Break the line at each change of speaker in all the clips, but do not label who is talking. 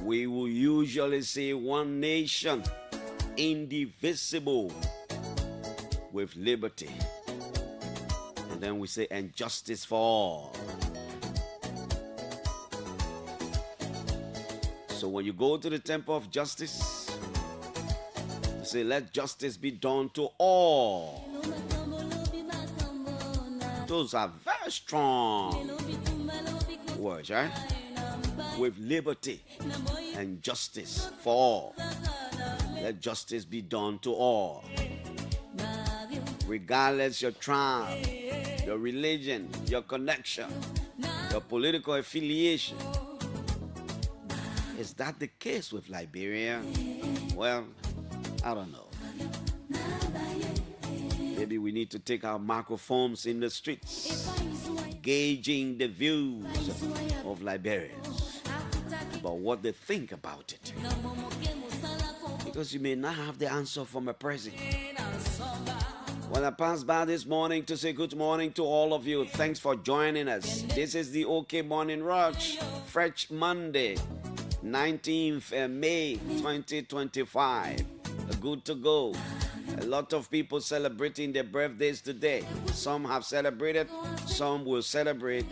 we will usually say one nation, indivisible, with liberty. And then we say, and justice for all. So when you go to the temple of justice, you say, let justice be done to all. Those are very strong words, right? With liberty and justice for all. Let justice be done to all. Regardless your tribe, your religion, your connection, your political affiliation. Is that the case with Liberia? Well, I don't know. Maybe we need to take our microphones in the streets, gauging the views of Liberians about what they think about it. Because you may not have the answer from a president. When I passed by this morning to say good morning to all of you, thanks for joining us. This is the OK Morning Rush, Fresh Monday, 19th May 2025. Good to go. A lot of people celebrating their birthdays today. Some have celebrated, some will celebrate.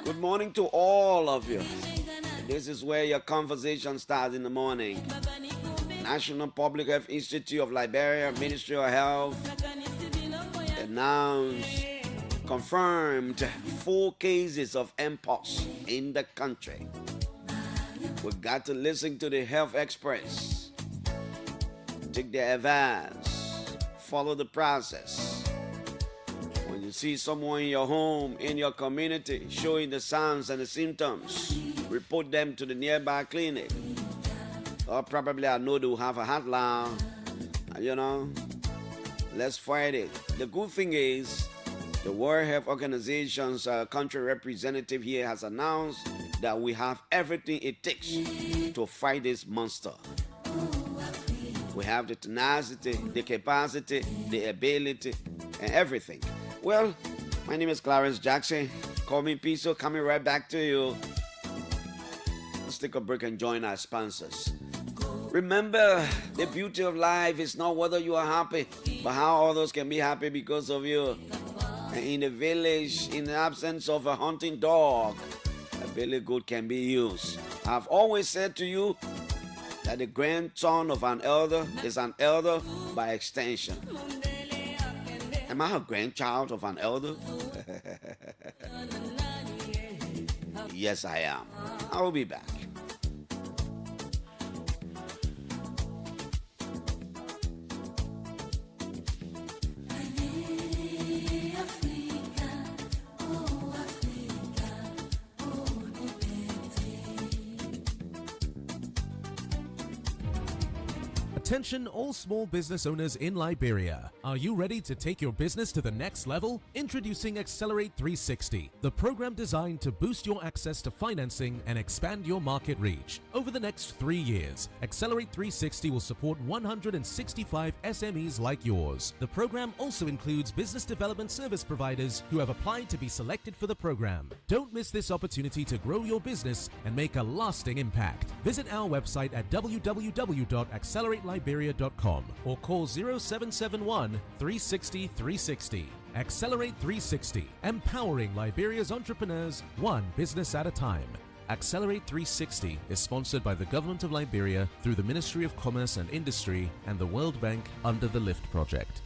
Good morning to all of you. This is where your conversation starts in the morning. National Public Health Institute of Liberia, Ministry of Health, announced, confirmed 4 cases of mpox in the country. We've got to listen to the health experts. Take their advice. Follow the process. When you see someone in your home, in your community, showing the signs and the symptoms, report them to the nearby clinic. Or probably I know they'll have a hotline. Let's fight it. The good thing is, the World Health Organization's country representative here has announced that we have everything it takes to fight this monster. We have the tenacity, the capacity, the ability, and everything. Well, my name is Clarence Jackson. Call me Piso. Coming right back to you. Let's take a break and join our sponsors. Remember, the beauty of life is not whether you are happy, but how others can be happy because of you. And in the village, in the absence of a hunting dog, a billy goat can be used. I've always said to you that the grandson of an elder is an elder by extension. Am I a grandchild of an elder? Yes, I am. I will be back.
Attention all small business owners in Liberia. Are you ready to take your business to the next level? Introducing Accelerate 360, the program designed to boost your access to financing and expand your market reach. Over the next 3 years, Accelerate 360 will support 165 SMEs like yours. The program also includes business development service providers who have applied to be selected for the program. Don't miss this opportunity to grow your business and make a lasting impact. Visit our website at www.accelerateliberia.com or call 0771 360 360. Accelerate 360, empowering Liberia's entrepreneurs one business at a time. Accelerate 360 is sponsored by the Government of Liberia through the Ministry of Commerce and Industry and the World Bank under the LIFT project.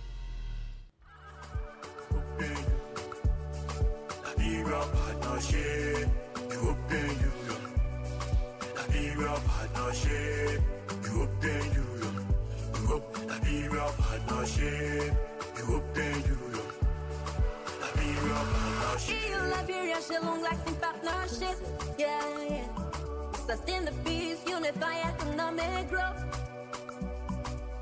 Liberia, share long-lasting partnership. Yeah. Sustain the peace, unify economic growth.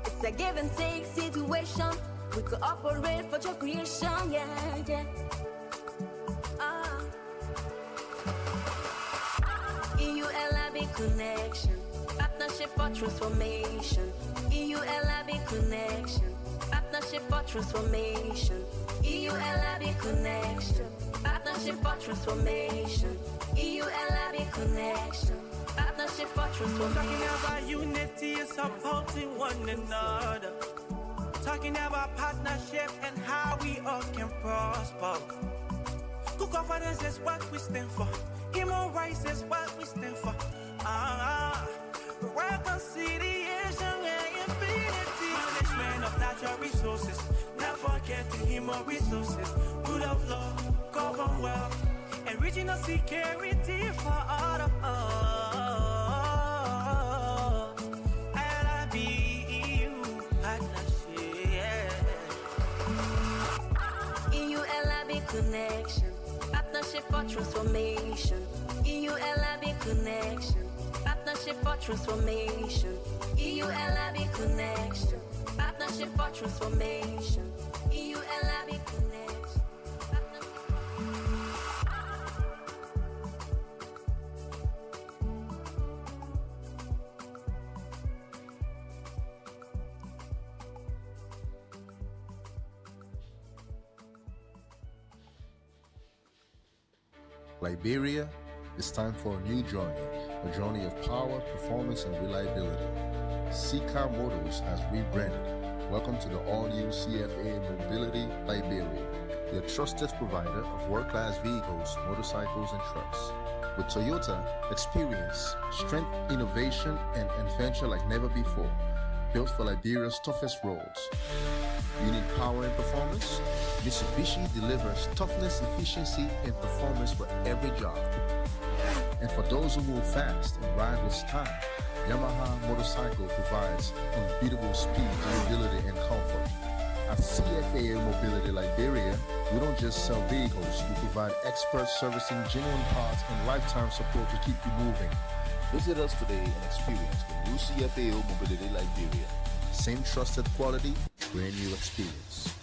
It's a give and take situation. We cooperate for your creation. Yeah. EU-LIB connection. Partnership for transformation. EU-LIB connection. Partnership for transformation. EU-LIB connection. Partnership for transformation. EULAB connection. Partnership for transformation.
Talking about unity and supporting one another. Talking about partnership and how we all can prosper. Good governance is what we stand for. Human rights is what we stand for. Reconciliation and infinity. Management of natural resources. Not forgetting human resources. Rule of law, commonwealth, and regional security for all of us.
Connection, partnership for transformation. EULAB connection, partnership for transformation. EULAB connection, partnership for transformation. EULAB connection.
Liberia, it's time for a new journey, a journey of power, performance, and reliability. CCAR Motors has rebranded. Welcome to the all-new CFA Mobility Liberia, your trusted provider of world-class vehicles, motorcycles, and trucks. With Toyota, experience, strength, innovation, and adventure like never before. Built for Liberia's toughest roads. You need power and performance? Mitsubishi delivers toughness, efficiency, and performance for every job. And for those who move fast and ride with style, Yamaha Motorcycle provides unbeatable speed, durability, and comfort. At CFA Mobility Liberia, we don't just sell vehicles, we provide expert servicing, genuine parts, and lifetime support to keep you moving. Visit us today and experience the new CFA Mobility Liberia. Same trusted quality, brand new experience.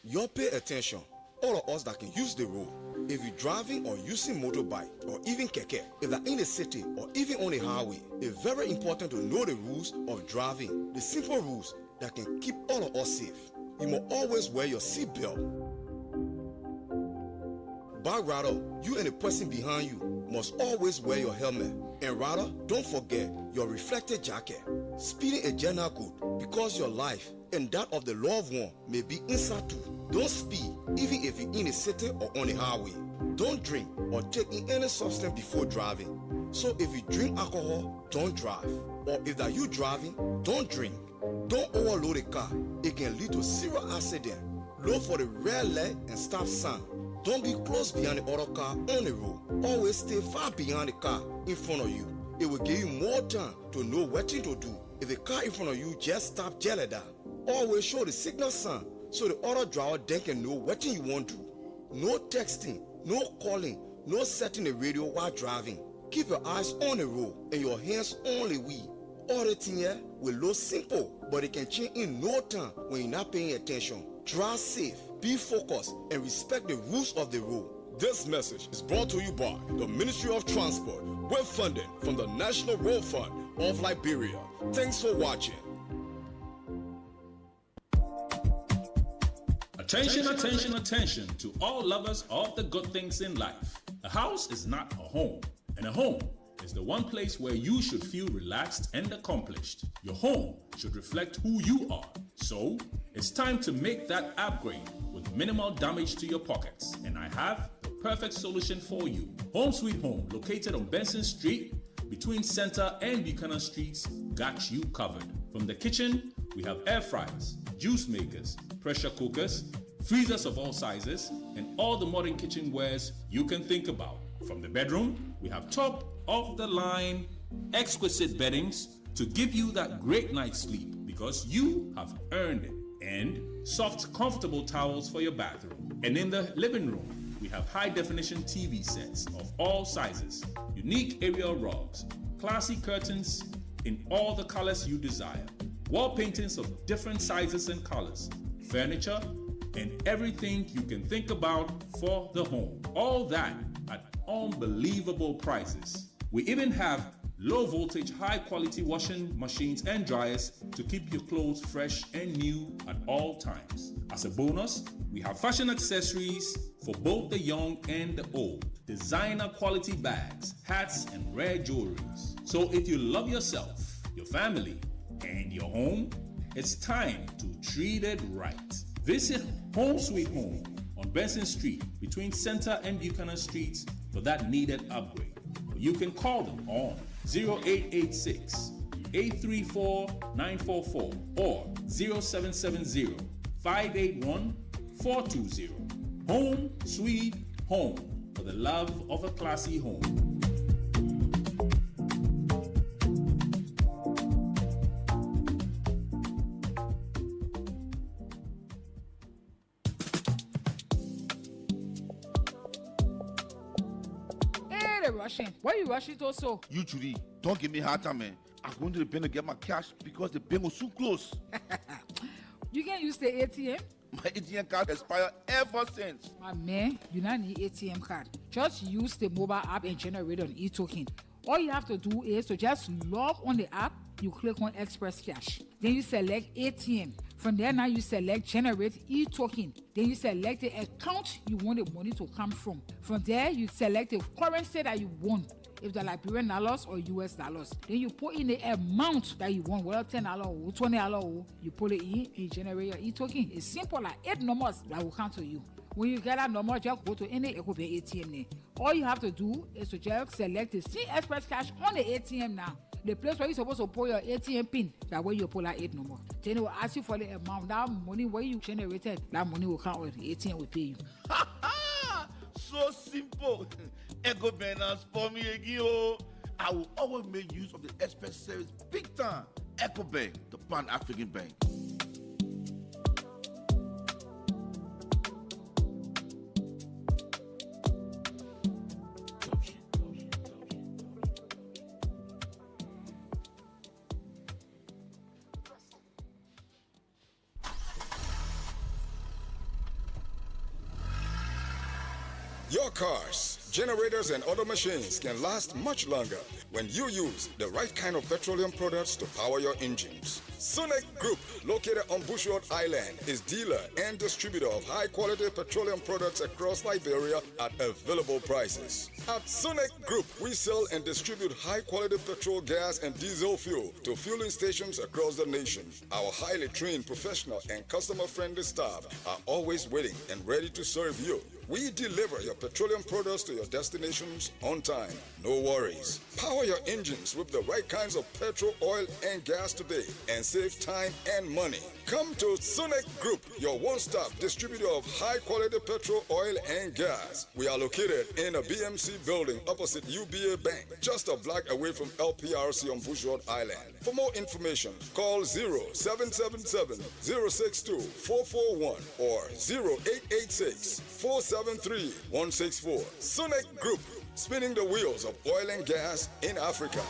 Y'all pay attention, all of us that can use the road. If you're driving or using motorbike or even keke, if they're in a city or even on a highway, it's very important to know the rules of driving, the simple rules that can keep all of us safe. You must always wear your seatbelt. But rather, you and the person behind you must always wear your helmet. And rather, don't forget your reflective jacket. Speeding a general good because your life and that of the loved one may be inside too. Don't speed, even if you're in a city or on a highway. Don't drink or take in any substance before driving. So if you drink alcohol, don't drive. Or if that you driving, don't drink. Don't overload a car. It can lead to serious accident. Look for the red light and stop sign. Don't be close behind the other car on the road. Always stay far behind the car in front of you. It will give you more time to know what to do. If the car in front of you just stop jelly down, always show the signal sign so the other driver then can know what you want to do. No texting, no calling, no setting the radio while driving. Keep your eyes on the road and your hands on the wheel. All the thing here will look simple, but it can change in no time when you're not paying attention. Drive safe, be focused, and respect the rules of the road. This message is brought to you by the Ministry of Transport with funding from the National Road Fund of Liberia. Thanks for watching.
Attention, attention, attention to all lovers of the good things in life. A house is not a home, and a home is the one place where you should feel relaxed and accomplished. Your home should reflect who you are. So, it's time to make that upgrade with minimal damage to your pockets. And I have the perfect solution for you. Home Sweet Home, located on Benson Street, between Center and Buchanan Streets, got you covered. From the kitchen, we have air fryers, juice makers, pressure cookers, freezers of all sizes, and all the modern kitchenwares you can think about. From the bedroom, we have top-of-the-line, exquisite beddings to give you that great night's sleep because you have earned it. And soft, comfortable towels for your bathroom. And in the living room, we have high-definition TV sets of all sizes, unique aerial rugs, classy curtains in all the colors you desire, wall paintings of different sizes and colors, furniture, and everything you can think about for the home. All that at unbelievable prices. We even have low voltage, high quality washing machines and dryers to keep your clothes fresh and new at all times. As a bonus, we have fashion accessories for both the young and the old, designer quality bags, hats, and rare jewelries. So if you love yourself, your family, and your home, it's time to treat it right. Visit Home Sweet Home on Benson Street between Center and Buchanan Streets for that needed upgrade. You can call them on 0886 834 944 or 0770 581 420. Home Sweet Home, for the love of a classy home.
Rushing. Why are you rushing to so?
You, Judy, don't give me a hard time, man. I'm going to the bank to get my cash because the bank was so close.
You can use the ATM?
My ATM card expired ever since.
My man, you don't need ATM card. Just use the mobile app and generate an e-token. All you have to do is to just log on the app, you click on Express Cash. Then you select ATM. From there now you select Generate e-token. Then you select the account you want the money to come from. From there you select the currency that you want. If they're Liberian dollars or US dollars. Then you put in the amount that you want, whether $10 or $20, you put it in and you generate your e-token. It's simple, like 8 numbers that will come to you. When you get that number, just go to any ATM name. All you have to do is to just select the See Express Cash on the ATM now. The place where you're supposed to put your ATM pin, that way you pull that 8 number. Then it will ask you for the amount. That money where you generated, that money will count with the ATM will pay you.
So simple. Ego Benance for me again. I will always make use of the express service big time. Echo Bank, the Pan-African Bank.
Your cars, generators, and other machines can last much longer when you use the right kind of petroleum products to power your engines. Sonic Group, located on Bushwood Island, is dealer and distributor of high-quality petroleum products across Liberia at available prices. At Sonic Group, we sell and distribute high-quality petrol, gas, and diesel fuel to fueling stations across the nation. Our highly trained, professional, and customer-friendly staff are always waiting and ready to serve you. We deliver your petroleum products to your destinations on time. No worries. Power your engines with the right kinds of petrol, oil, and gas today and save time and money. Come to Sonic Group, your one-stop distributor of high-quality petrol, oil, and gas. We are located in a BMC building opposite UBA Bank, just a block away from LPRC on Bushwood Island. For more information, call 0777-062-441 or 0886-473-164. Sonic Group, spinning the wheels of oil and gas in Africa.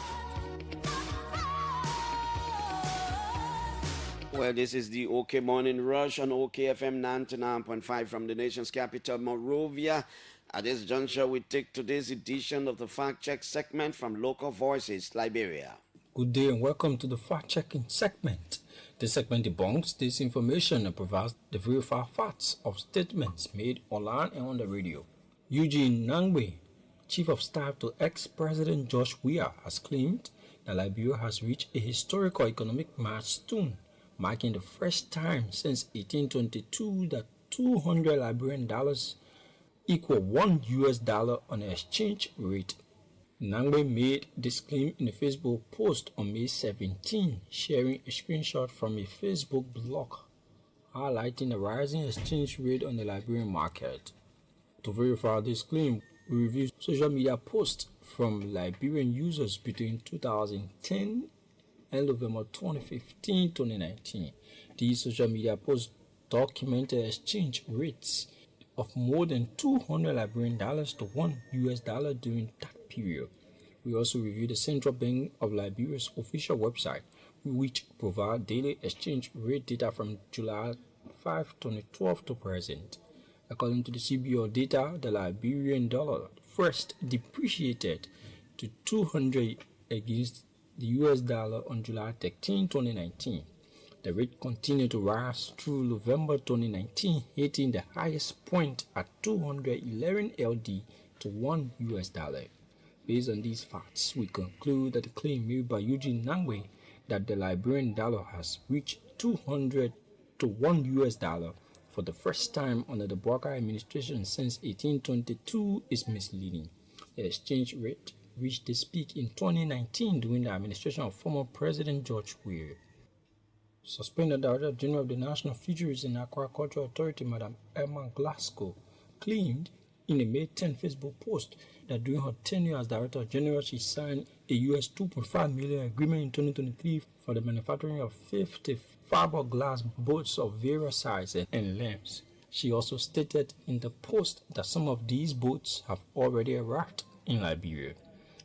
Well, this is the OK Morning Rush on OKFM 99.5 from the nation's capital, Monrovia. At this juncture, we take today's edition of the Fact Check segment from Local Voices, Liberia.
Good day and welcome to the Fact Checking segment. This segment debunks disinformation and provides the verified facts of statements made online and on the radio. Eugene Nangbe, Chief of Staff to ex-President George Weah, has claimed that Liberia has reached a historical economic milestone, marking the first time since 1822 that 200 Liberian dollars equal $1 on an exchange rate. Nangbe made this claim in a Facebook post on May 17, sharing a screenshot from a Facebook blog highlighting the rising exchange rate on the Liberian market. To verify this claim, we reviewed social media posts from Liberian users between 2010 and November 2015-2019. These social media posts documented exchange rates of more than 200 Liberian dollars to $1 during that period. We also reviewed the Central Bank of Liberia's official website, which provides daily exchange rate data from July 5, 2012 to present. According to the CBO data, the Liberian dollar first depreciated to 200 against the US dollar on July 13, 2019. The rate continued to rise through November 2019, hitting the highest point at 211 LD to $1 US. Based on these facts, we conclude that the claim made by Eugene Nangwe that the Liberian dollar has reached 200 to $1 US for the first time under the Bouakai administration since 1822 is misleading. The exchange rate reached this peak in 2019 during the administration of former President George Weah. Suspended Director General of the National Fisheries and Aquaculture Authority, Madam Emma Glasgow, claimed in a May 10 Facebook post that during her tenure as Director General, she signed a US $2.5 million agreement in 2023 for the manufacturing of 50 fiberglass boats of various sizes and lengths. She also stated in the post that some of these boats have already arrived in Liberia.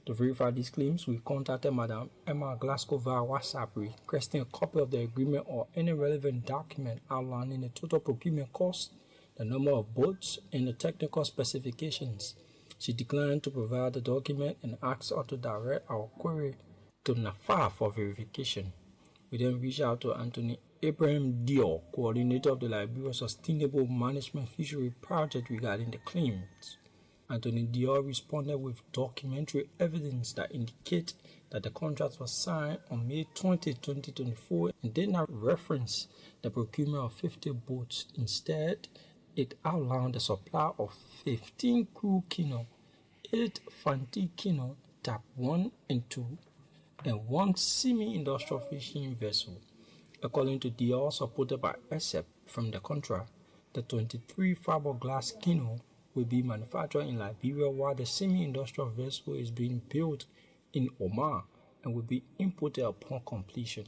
To verify these claims, we contacted Madam Emma Glasgow via WhatsApp requesting a copy of the agreement or any relevant document outlining the total procurement cost, the number of boats, and the technical specifications. She declined to provide the document and asked us to direct our query to NAFA for verification. We then reached out to Anthony Abraham Dior, coordinator of the Liberia Sustainable Management Fishery Project, regarding the claims. Anthony Dior responded with documentary evidence that indicate that the contract was signed on May 20, 2024 and did not reference the procurement of 50 boats. Instead, it outlined the supply of 15 crew canoe, 8 Fanti canoe, Type 1 and 2, and 1 semi-industrial fishing vessel. According to Dior, supported by ESEP from the contract, the 23 fiberglass canoe will be manufactured in Liberia while the semi-industrial vessel is being built in Oman and will be imported upon completion.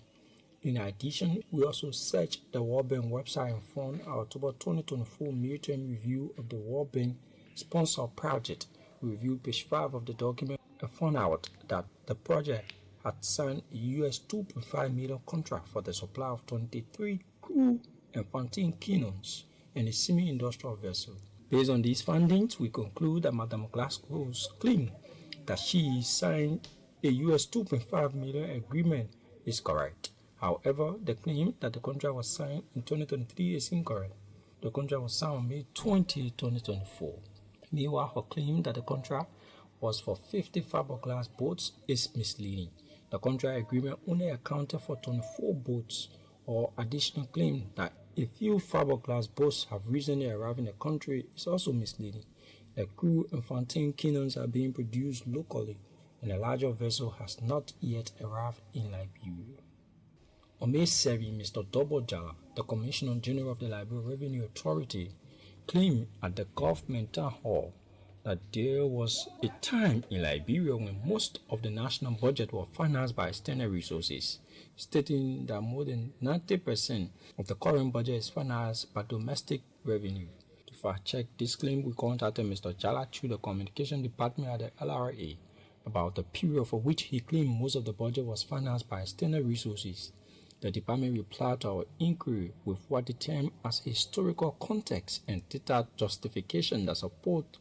In addition, we also searched the World Bank website and found our October 2024 midterm review of the World Bank sponsored project. We reviewed page 5 of the document and found out that the project had signed a US $2.5 million contract for the supply of 23 crew and 14 canoes and a semi-industrial vessel. Based on these findings, we conclude that Madam Glasgow's claim that she signed a US $2.5 million agreement is correct. However, the claim that the contract was signed in 2023 is incorrect. The contract was signed on May 20, 2024. Meanwhile, her claim that the contract was for 50 fiberglass boats is misleading. The contract agreement only accounted for 24 boats. Or additional claim that a few fiberglass boats have recently arrived in the country is also misleading. The crew and 14 canoes are being produced locally, and a larger vessel has not yet arrived in Liberia. On May 7, Mr. Dobo Jala, the Commissioner General of the Liberia Revenue Authority, claimed at the government town hall that there was a time in Liberia when most of the national budget was financed by external resources, stating that more than 90% of the current budget is financed by domestic revenue. To fact-check this claim, we contacted Mr. Jala through the Communication Department at the LRA about the period for which he claimed most of the budget was financed by external resources. The department replied to our inquiry with what it termed as historical context and data justification that support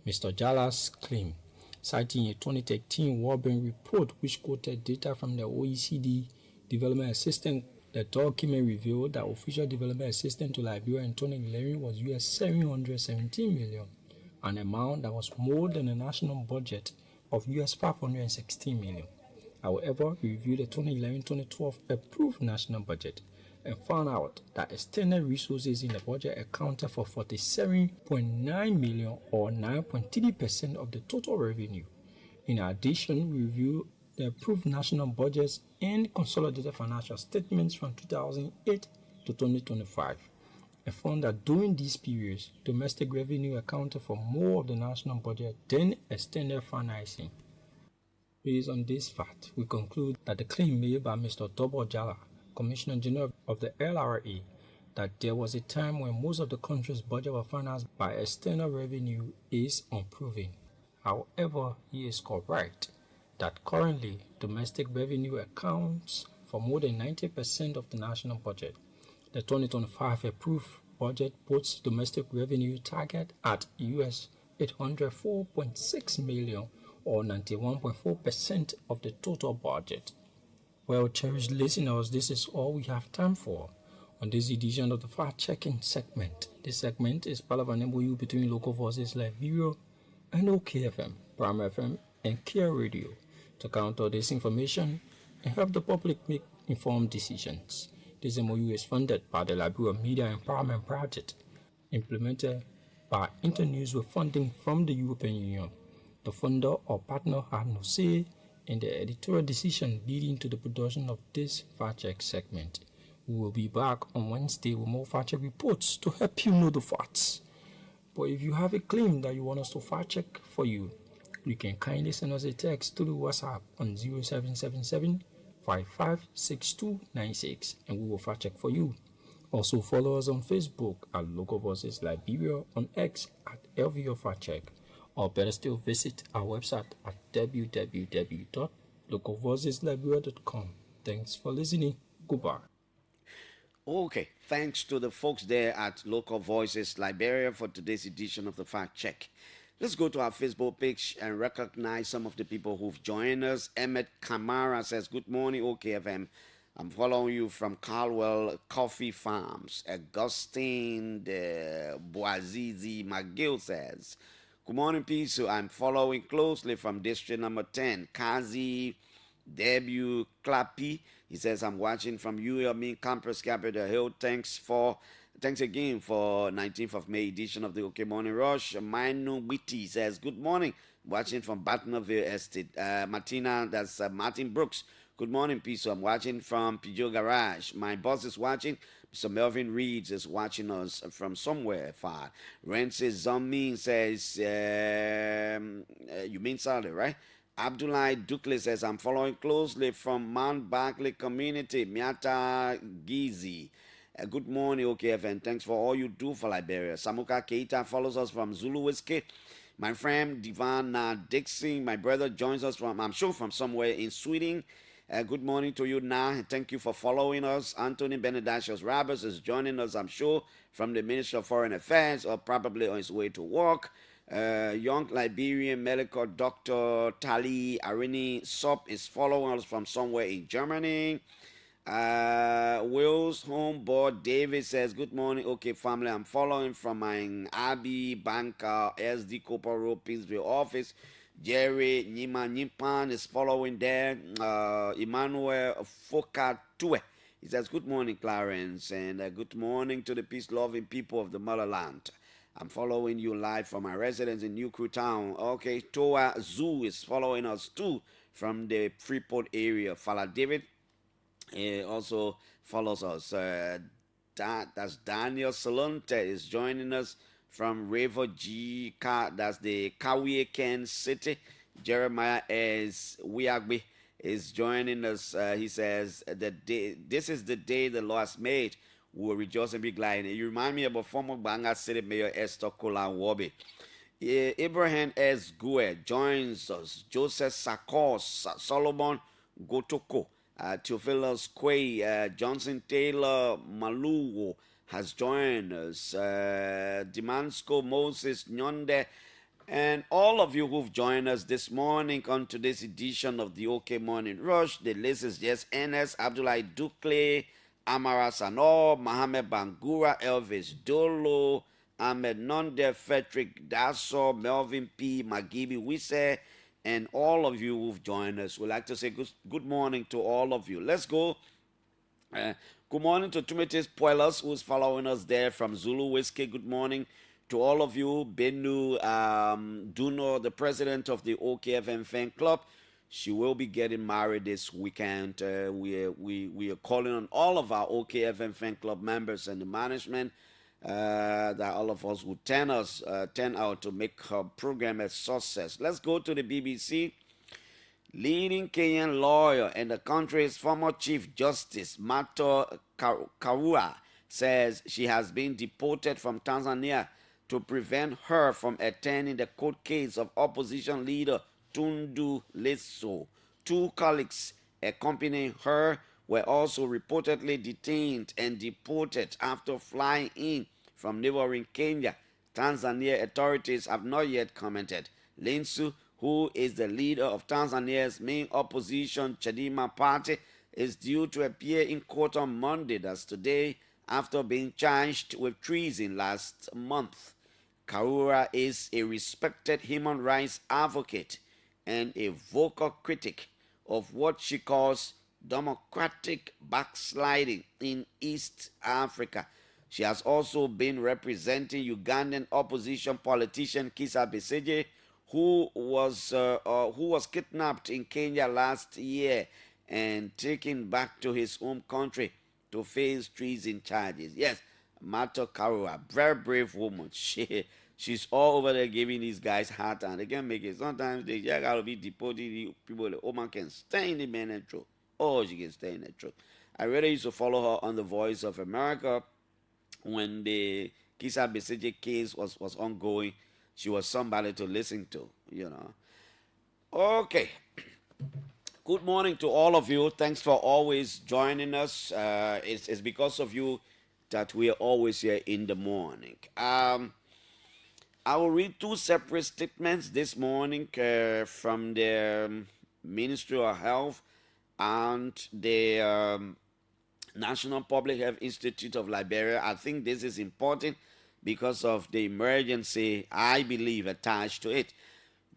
Mr. Jala's claim, citing a 2013 World Bank report which quoted data from the OECD Development Assistance. The document revealed that official development assistance to Liberia in 2011 was US $717 million, an amount that was more than the national budget of US $516 million. However, we reviewed the 2011-2012 approved national budget and found out that external resources in the budget accounted for $47.9 million or 9.3% of the total revenue. In addition, we reviewed the approved national budgets and consolidated financial statements from 2008 to 2025 and found that during these periods, domestic revenue accounted for more of the national budget than external financing. Based on this fact, we conclude that the claim made by Mr. Dobo Jala, Commissioner General of the LRA, that there was a time when most of the country's budget was financed by external revenue is unproven. However, he is correct that currently domestic revenue accounts for more than 90% of the national budget. The 2025 approved budget puts domestic revenue target at US $804.6 million or 91.4% of the total budget. Well, cherished listeners, this is all we have time for on this edition of the fact-checking segment. This segment is part of an MOU between Local Voices Liberia and OKFM, Prime FM, and Care Radio to counter disinformation and help the public make informed decisions. This MOU is funded by the Liberia Media Empowerment Project, implemented by Internews with funding from the European Union. The funder or partner had no say in the editorial decision leading to the production of this fact-check segment. We will be back on Wednesday with more fact-check reports to help you know the facts. But if you have a claim that you want us to fact-check for you, you can kindly send us a text to the WhatsApp on 0777 556296 and we will fact-check for you. Also follow us on Facebook at Local Voices Liberia, on X at LVO Fact-Check, or better still visit our website at www.localvoicesliberia.com. Thanks for listening. Goodbye.
Okay, thanks to the folks there at Local Voices Liberia for today's edition of the Fact Check. Let's go to our Facebook page and recognize some of the people who've joined us. Emmett Kamara says, good morning, OKFM. I'm following you from Caldwell Coffee Farms. Augustine de Boazizi McGill says, good morning, Piso. I'm following closely from district number 10. Kazi Debut Clappy. He says, I'm watching from UME Campus Capitol Hill. Thanks again for 19th of May edition of the OK Morning Rush. Manu Witty says, good morning. Watching from Batnaville Estate. Martina, that's Martin Brooks. Good morning, Piso. I'm watching from Pigeon Garage. My boss is watching. Mr. Melvin Reeds is watching us from somewhere far. Rensis Zombie says, you mean Saturday, right? Abdullah Dukle says, I'm following closely from Mount Barkley Community, Miata Gizi. Good morning, OKFN. Thanks for all you do for Liberia. Samuka Keita follows us from Zulu Whiskey. My friend Divana Dixon, my brother, joins us from, I'm sure, from somewhere in Sweden. Good morning to you now. Thank you for following us. Anthony Benedictus Roberts is joining us, I'm sure, from the Ministry of Foreign Affairs or probably on his way to work. Young Liberian medical doctor Tali Arini Sop is following us from somewhere in Germany. Will's homeboy David says, good morning, okay family. I'm following from my Abbey Banker SD Copper Road Pittsville office. Jerry Nima Nimpan is following there. Emmanuel Fokatue. He says, good morning, Clarence, and good morning to the peace-loving people of the motherland. I'm following you live from my residence in New Crew Town. Okay, Toa Zoo is following us too from the Freeport area. Fala David also follows us. That's Daniel Salonte is joining us from River G. That's the Kawie Ken City. Jeremiah Wiagbe is joining us. He says, this is the day the Lord has made. We will rejoice and be glad. You remind me about former Banga City Mayor Esther Kola-Wobe. Abraham S. Gue joins us. Joseph Sakos, Solomon Gotoko, Theophilus Quay, Johnson Taylor Maluwo has joined us. Dimansco Moses Nyonde, and all of you who've joined us this morning on today's edition of the OK Morning Rush. The list is just Enes Abdullah Dukle, Amara Sanor, Mohamed Bangura, Elvis Dolo, Ahmed Nonde, Frederick Dasso, Melvin P. Magibi Wise, and all of you who've joined us. We'd like to say good morning to all of you. Let's go. Good morning to Tumitis Poilus, who's following us there from Zulu Whiskey. Good morning to all of you. Benu Duno, the president of the OKFM fan club. She will be getting married this weekend. We are calling on all of our OKFM fan club members and the management that all of us would turn out to make her program a success. Let's go to the BBC. Leading Kenyan lawyer and the country's former Chief Justice, Mato Karua, says she has been deported from Tanzania to prevent her from attending the court case of opposition leader Tundu Lissu. Two colleagues accompanying her were also reportedly detained and deported after flying in from neighboring Kenya. Tanzania authorities have not yet commented. Lissu, who is the leader of Tanzania's main opposition, Chadema party, is due to appear in court on Monday, that's today, after being charged with treason last month. Karura is a respected human rights advocate and a vocal critic of what she calls democratic backsliding in East Africa. She has also been representing Ugandan opposition politician Kizza Besigye, who was kidnapped in Kenya last year and taken back to his home country to face treason charges. Yes, Martha Karua, very brave woman. She's all over there giving these guys hard time. They can make it. Sometimes they just gotta be deported. People, the woman can stay in the man and throw. Oh, she can stay in the truck. I really used to follow her on The Voice of America when the Kizza Besigye case was ongoing. She was somebody to listen to, you know. Okay. Good morning to all of you. Thanks for always joining us. It's because of you that we are always here in the morning. I will read two separate statements this morning from the Ministry of Health and the National Public Health Institute of Liberia. I think this is important because of the emergency, I believe, attached to it.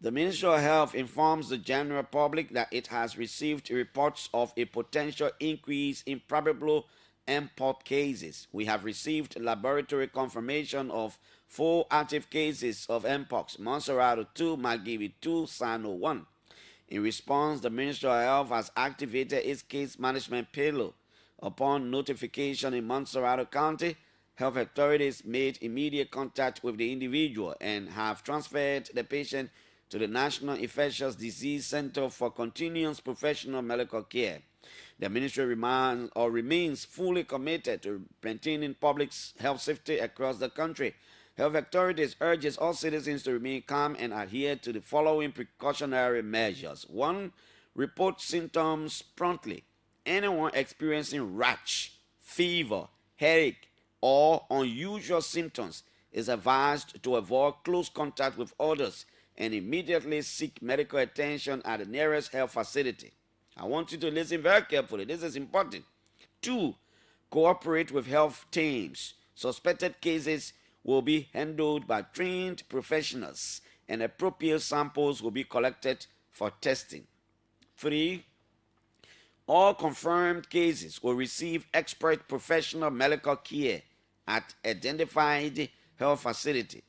The Ministry of Health informs the general public that it has received reports of a potential increase in probable import cases. We have received laboratory confirmation of 4 active cases of mpox, Monserrato 2, Margibi 2, Sano 1. In response, the Ministry of Health has activated its case management payload. Upon notification in Monserrato County, health authorities made immediate contact with the individual and have transferred the patient to the National Infectious Disease Center for continuous professional medical care. The ministry remains fully committed to maintaining public health safety across the country. Health authorities urges all citizens to remain calm and adhere to the following precautionary measures. 1. Report symptoms promptly. Anyone experiencing rash, fever, headache, or unusual symptoms is advised to avoid close contact with others and immediately seek medical attention at the nearest health facility. I want you to listen very carefully. This is important. 2. Cooperate with health teams. Suspected cases will be handled by trained professionals and appropriate samples will be collected for testing. 3. All confirmed cases will receive expert professional medical care at identified health facility.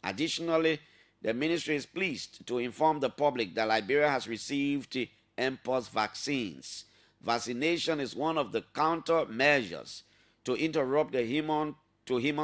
Additionally, the ministry is pleased to inform the public that Liberia has received mpox vaccines. Vaccination is one of the countermeasures to interrupt the human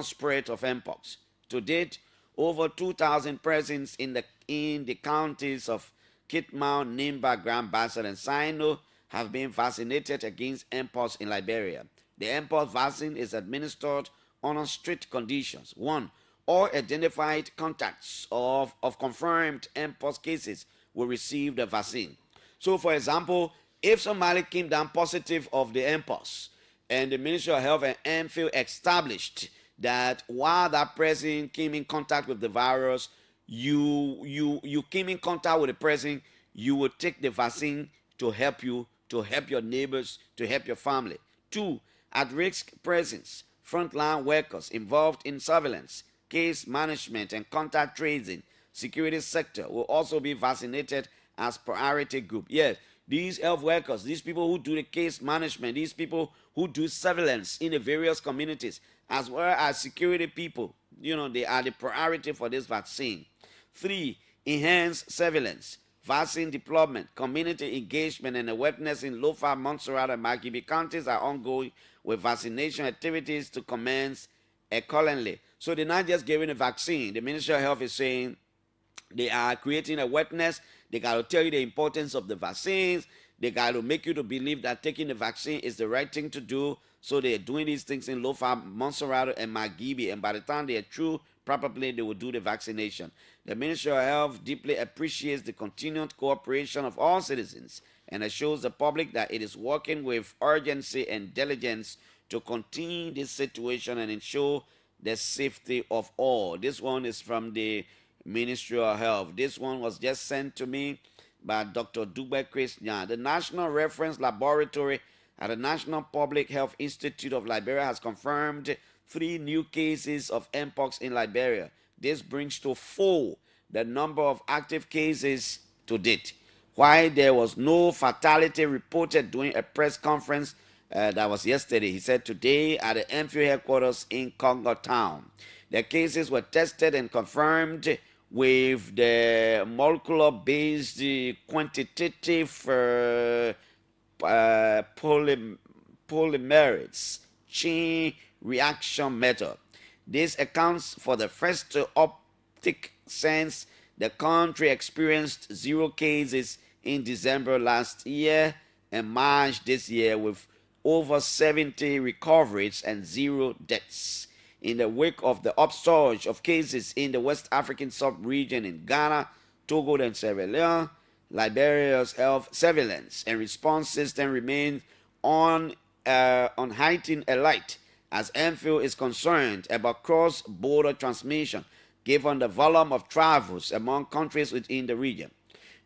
spread of mpox. To date, over 2,000 persons in the counties of Kitmau, Nimba, Grand Bassa, and Sino have been vaccinated against mpox in Liberia. The mpox vaccine is administered under strict conditions. 1. All identified contacts of confirmed mpox cases will receive the vaccine. So, for example, if somebody came down positive of the mpox and the Ministry of Health and MPhil established that while that person came in contact with the virus, you came in contact with the person, you will take the vaccine to help you, to help your neighbors, to help your family. 2. At-risk persons, frontline workers involved in surveillance, case management, and contact tracing, security sector will also be vaccinated as priority group. Yes, these health workers, these people who do the case management, these people who do surveillance in the various communities, as well as security people, they are the priority for this vaccine. 3. Enhanced surveillance, vaccine deployment, community engagement, and awareness in Lofa, Montserrat, and Margibi counties are ongoing with vaccination activities to commence accordingly. So they're not just giving a vaccine. The Ministry of Health is saying they are creating awareness. They got to tell you the importance of the vaccines. They got to make you to believe that taking the vaccine is the right thing to do. So they're doing these things in Lofa, Montserrat, and Margibi. And by the time they are through, probably they will do the vaccination. The Ministry of Health deeply appreciates the continued cooperation of all citizens and assures the public that it is working with urgency and diligence to contain this situation and ensure the safety of all. This one is from the Ministry of Health. This one was just sent to me by Dr. Dube Christian. The National Reference Laboratory at the National Public Health Institute of Liberia has confirmed 3 new cases of mpox in Liberia. This brings to 4 the number of active cases to date. While there was no fatality reported during a press conference that was yesterday, he said today at the MPO headquarters in Congo Town. The cases were tested and confirmed with the molecular-based quantitative polymerase chain reaction method. This accounts for the first uptick since the country experienced 0 cases in December last year and March this year, with over 70 recoveries and 0 deaths. In the wake of the upsurge of cases in the West African sub-region in Ghana, Togo, and Sierra Leone, Liberia's health surveillance and response system remains on heightened alert as MPhil is concerned about cross-border transmission given the volume of travels among countries within the region.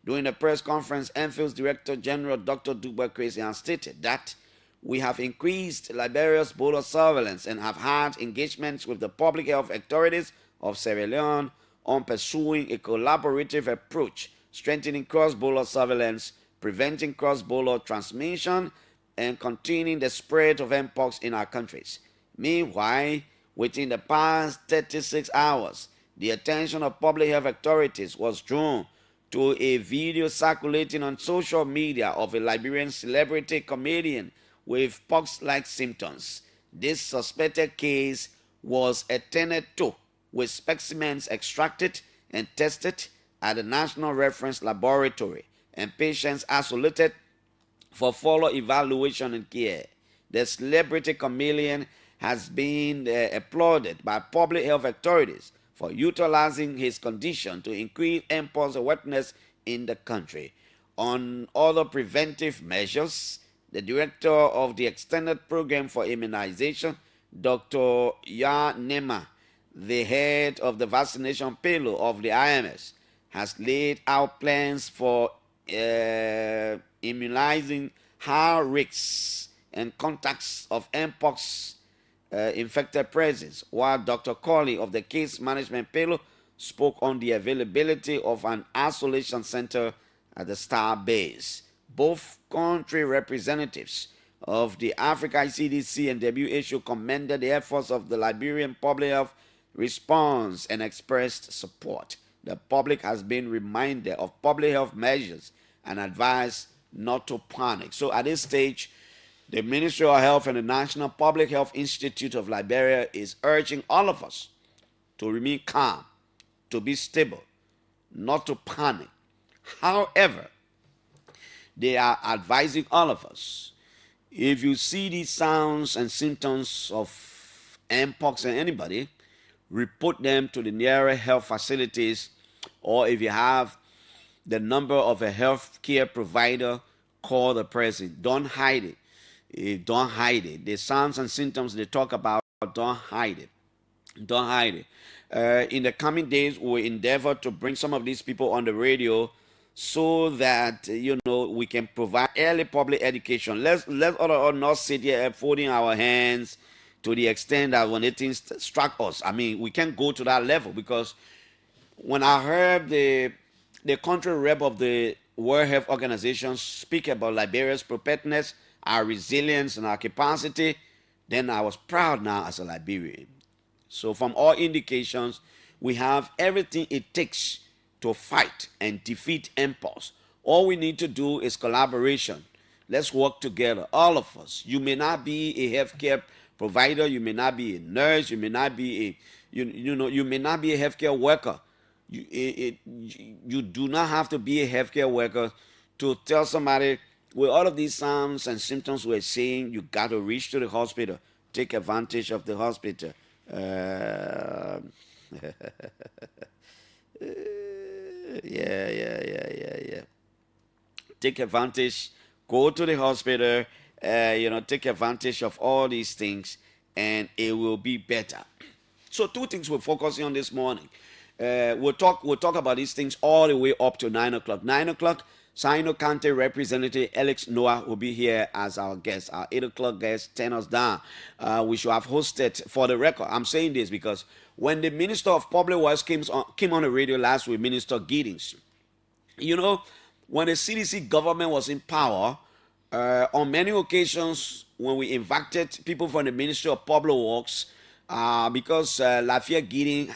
During the press conference, MPhil's Director General Dr. Duba Christian stated that we have increased Liberia's border surveillance and have had engagements with the public health authorities of Sierra Leone on pursuing a collaborative approach, strengthening cross-border surveillance, preventing cross-border transmission, and containing the spread of mpox in our countries. Meanwhile, within the past 36 hours, the attention of public health authorities was drawn to a video circulating on social media of a Liberian celebrity comedian with pox-like symptoms. This suspected case was attended to with specimens extracted and tested at the National Reference Laboratory and patients isolated for follow evaluation and care. The celebrity comedian has been applauded by public health authorities for utilizing his condition to increase mpox awareness in the country. On other preventive measures, the director of the Extended Program for Immunization, Dr. Ya Nema, the head of the vaccination payload of the IMS, has laid out plans for immunizing high risks and contacts of mpox infected persons, while Dr. Colley of the Case Management Payload spoke on the availability of an isolation center at the Star Base. Both country representatives of the Africa CDC and WHO commended the efforts of the Liberian public health response and expressed support. The public has been reminded of public health measures and advised not to panic. So at this stage, the Ministry of Health and the National Public Health Institute of Liberia is urging all of us to remain calm, to be stable, not to panic. However, they are advising all of us, if you see these signs and symptoms of mpox in anybody, report them to the nearest health facilities, or if you have the number of a health care provider, call the person. Don't hide it. Don't hide it. The signs and symptoms they talk about, don't hide it. Don't hide it. In the coming days, we'll endeavor to bring some of these people on the radio so that we can provide early public education. Let's not sit here folding our hands to the extent that when it struck us, I mean, we can't go to that level, because when I heard the country rep of the World Health Organization speak about Liberia's preparedness, our resilience, and our capacity, then I was proud now as a Liberian. So from all indications, we have everything it takes to fight and defeat mpox. All we need to do is collaboration. Let's work together, all of us. You may not be a healthcare provider, you may not be a nurse, you may not be a you may not be a healthcare worker. You do not have to be a healthcare worker to tell somebody with all of these signs and symptoms we're saying, you got to reach to the hospital. Take advantage of the hospital. Yeah. Take advantage. Go to the hospital. Take advantage of all these things, and it will be better. So 2 things we're focusing on this morning. We'll talk about these things all the way up to 9 o'clock. 9 o'clock, Sino County Representative Alex Noah will be here as our guest. Our 8 o'clock guest, 10 us down. We should have hosted, for the record. I'm saying this because when the Minister of Public Works came on the radio last week, Minister Giddings, when the CDC government was in power, on many occasions when we invited people from the Ministry of Public Works, because Lafayette Giddings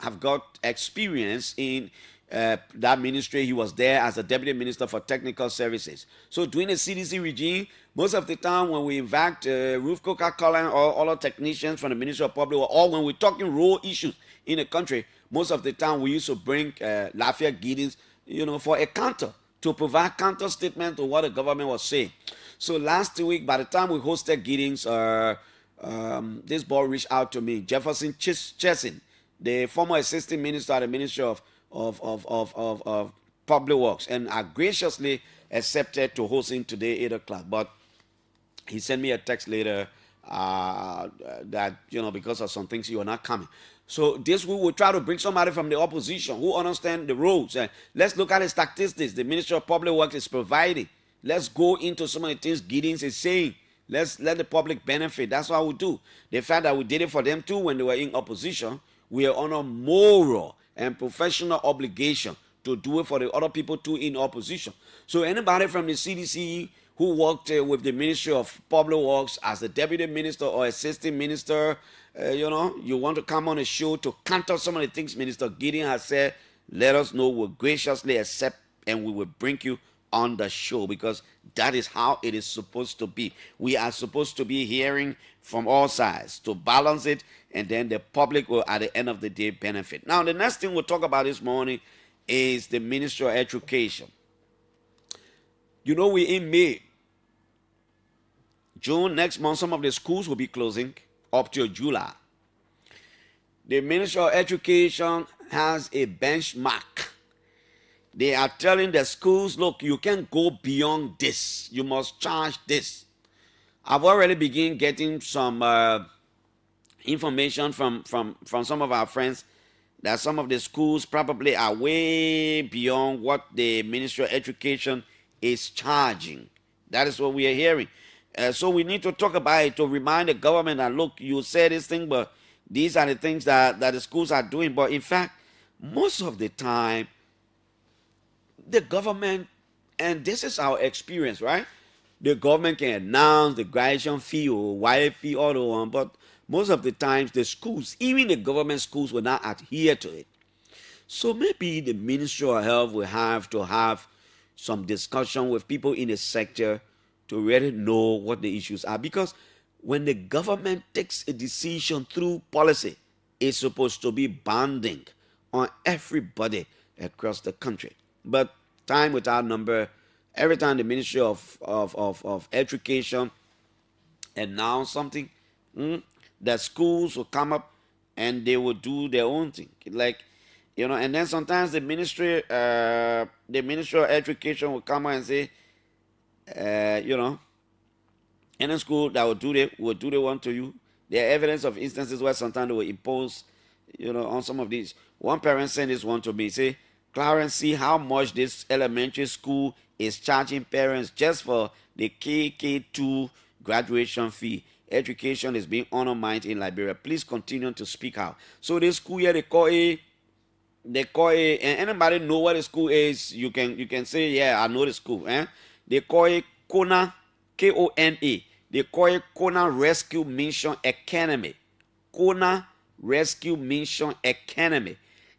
have got experience in that ministry. He was there as a deputy minister for technical services. So during the CDC regime, most of the time when we invite Ruth Coca-Cola or other technicians from the Ministry of Public Works, or when we're talking road issues in the country, most of the time we used to bring Lafayette Giddings, for a counter, to provide counter statement to what the government was saying. So last week, by the time we hosted Giddings, this boy reached out to me, Jefferson Chesson, the former assistant minister at the Ministry of Public Works, and I graciously accepted to host him today 8 o'clock. But he sent me a text later that because of some things you are not coming. So this week we'll try to bring somebody from the opposition who understand the roads. Let's look at the statistics the Ministry of Public Works is providing. Let's go into some of the things Giddings is saying. Let's let the public benefit. That's what we do. The fact that we did it for them too when they were in opposition, we are on a moral and professional obligation to do it for the other people too in opposition. So anybody from the CDC who worked with the Ministry of Public Works as a deputy minister or assistant minister, you want to come on a show to counter some of the things Minister Gideon has said, let us know. We'll graciously accept and we will bring you on the show, because that is how it is supposed to be. We are supposed to be hearing from all sides to balance it, and then the public will at the end of the day benefit. Now the next thing we'll talk about this morning is the Ministry of Education. We're in May. June, next month, some of the schools will be closing up till July. The Ministry of Education has a benchmark. They are telling the schools, look, you can't go beyond this. You must charge this. I've already begun getting some information from some of our friends that some of the schools probably are way beyond what the Ministry of Education is charging. That is what we are hearing. So we need to talk about it to remind the government that, look, you say this thing, but these are the things that the schools are doing. But in fact, most of the time, the government, and this is our experience, right? The government can announce the graduation fee or YA fee, all the one, but most of the times the schools, even the government schools, will not adhere to it. So maybe the Ministry of Health will have to have some discussion with people in the sector to really know what the issues are. Because when the government takes a decision through policy, it's supposed to be binding on everybody across the country. But time without number, every time the Ministry of Education announce something, the schools will come up and they will do their own thing. And then sometimes the Ministry of Education will come out and say, any school that will do the one to you. There are evidence of instances where sometimes they will impose, on some of these. One parent sent this one to me, say, Clarence, see how much this elementary school is charging parents just for the KK2 graduation fee. Education is being undermined in Liberia. Please continue to speak out. So this school here, they call it, and anybody know what the school is, you can say, yeah, I know the school. They call it Kona, Kona. They call it Kona Rescue Mission Academy. Kona Rescue Mission Academy.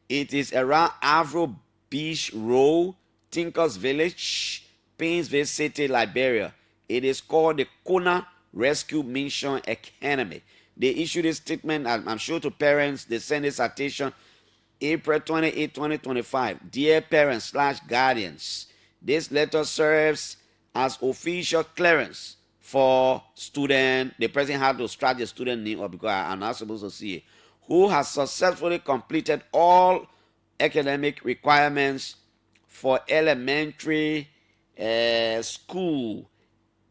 It is around Avro Beach Road, Tinkers Village, Painesville City, Liberia. It is called the Kona Rescue Mission Academy. They issued a statement, I'm sure, to parents. They sent a citation April 28, 2025. Dear parents/guardians, this letter serves as official clearance for student. The person had to start the student name up because I'm not supposed to see it. Who has successfully completed all academic requirements for elementary school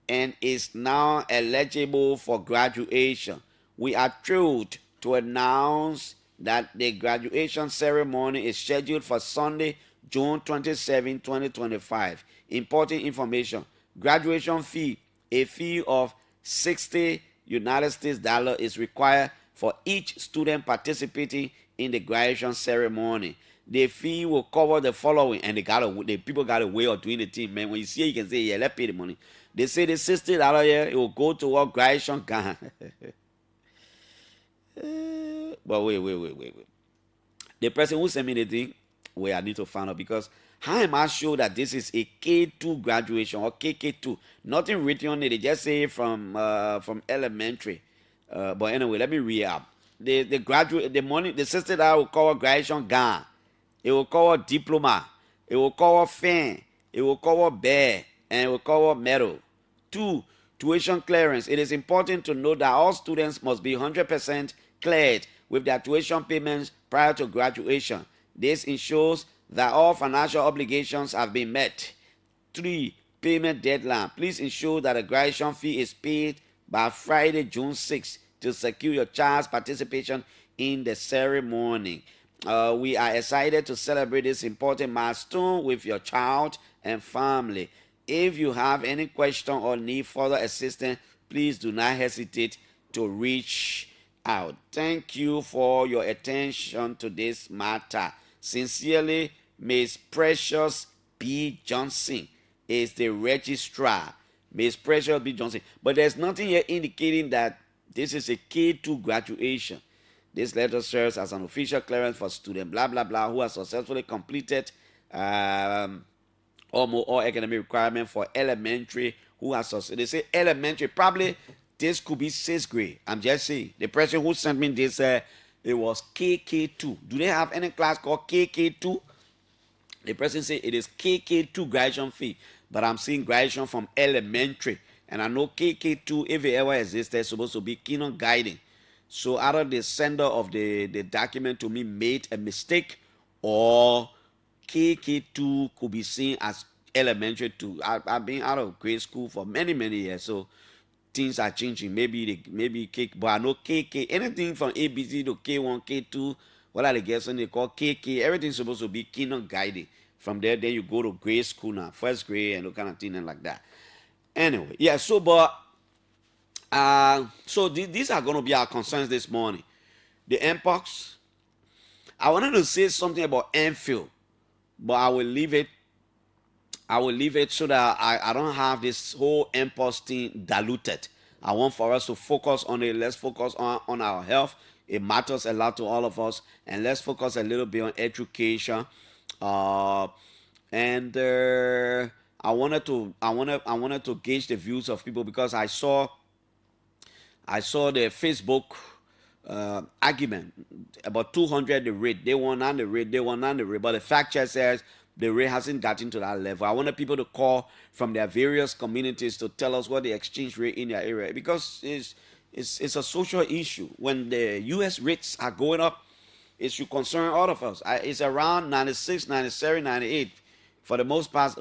and is now eligible for graduation. We are thrilled to announce that the graduation ceremony is scheduled for Sunday, June 27, 2025. Important information. Graduation fee, a fee of 60 United States dollar is required for each student participating in the graduation ceremony. The fee will cover the following, and the people got a way of doing the thing, man. When you see it, you can say, yeah, let's pay the money. They say the $60 here, it will go toward graduation gown. But wait. The person who sent me the thing, I need to find out, because how am I sure that this is a K2 graduation or KK2? Nothing written on it. They just say from elementary. But anyway, let me read up. The graduate, the money, the $60 will cover graduation gown. It will cover diploma. It will cover fan. It will cover bear. And it will cover medal. 2. Tuition clearance. It is important to note that all students must be 100% cleared with their tuition payments prior to graduation. This ensures that all financial obligations have been met. 3. Payment deadline. Please ensure that the graduation fee is paid by Friday, June 6th to secure your child's participation in the ceremony. We are excited to celebrate this important milestone with your child and family. If you have any question or need further assistance, please do not hesitate to reach out. Thank you for your attention to this matter. Sincerely, Ms. Precious B. Johnson is the registrar. Ms. Precious B. Johnson. But there's nothing here indicating that this is a K2 graduation. This letter serves as an official clearance for student blah blah blah who has successfully completed all academic requirement for elementary. Who has they say elementary, probably this could be 6th grade. I'm just saying. The person who sent me this it was KK2. Do they have any class called KK2? The person said it is KK2 graduation fee, but I'm seeing graduation from elementary, and I know KK2, if it ever existed, is supposed to be kindergarten. So either the sender of the document to me made a mistake, or KK2 could be seen as elementary too. I've been out of grade school for many years, so things are changing. Maybe K, but I know KK, anything from ABC to K1, K2, what are the guys when they call KK, everything's supposed to be kindergarten. From there, then you go to grade school now, 1st grade and all kind of thing and like that. Anyway, yeah, so these are going to be our concerns this morning. The Mpox. I wanted to say something about Enfield, but I will leave it so that I don't have this whole Mpox thing diluted. I want for us to focus on it. Let's focus on our health. It matters a lot to all of us, and let's focus a little bit on education. I wanted to gauge the views of people, because I saw the Facebook argument about 200 the rate. They want on the rate. But the fact check says the rate hasn't gotten to that level. I wanted people to call from their various communities to tell us what the exchange rate in their area, because it's a social issue. When the U.S. rates are going up, it should concern all of us. It's around 96, 97, 98 for the most part.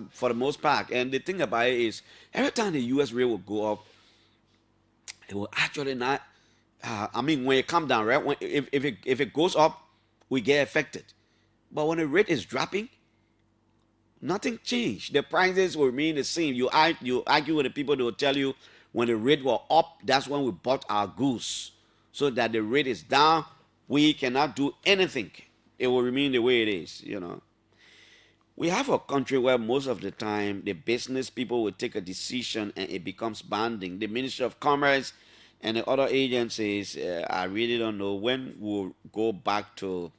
And the thing about it is, every time the U.S. rate will go up, it will actually not. When it comes down, right? If it goes up, we get affected. But when the rate is dropping, nothing changed. The prices will remain the same. You argue with the people, they will tell you when the rate was up, that's when we bought our goods. So that the rate is down, we cannot do anything. It will remain the way it is, We have a country where most of the time the business people will take a decision and it becomes binding. The Ministry of Commerce and the other agencies, I really don't know when we'll go back to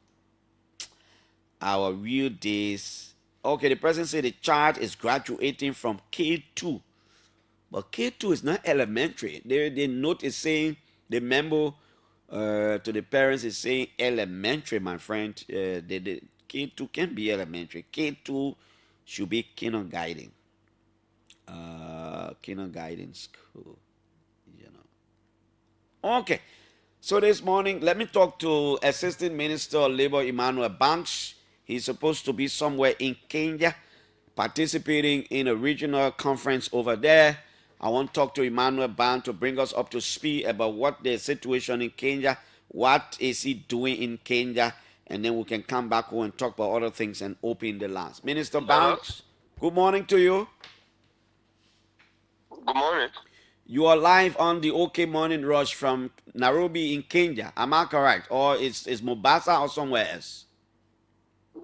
our real days. Okay, the president said the child is graduating from K2. But K2 is not elementary. The note is saying, the memo to the parents is saying elementary, my friend. The K2 can be elementary. K2 should be kindergarten. Kindergarten school. Okay. So this morning, let me talk to Assistant Minister of Labor Emmanuel Banks. He's supposed to be somewhere in Kenya, participating in a regional conference over there. I want to talk to Emmanuel Banks to bring us up to speed about what the situation in Kenya, What is he doing in Kenya? And then we can come back home and talk about other things and open the last. Minister Banks, good morning to you.
Good morning.
You are live on the OK Morning Rush from Nairobi in Kenya. Am I correct? Or is Mombasa or somewhere else?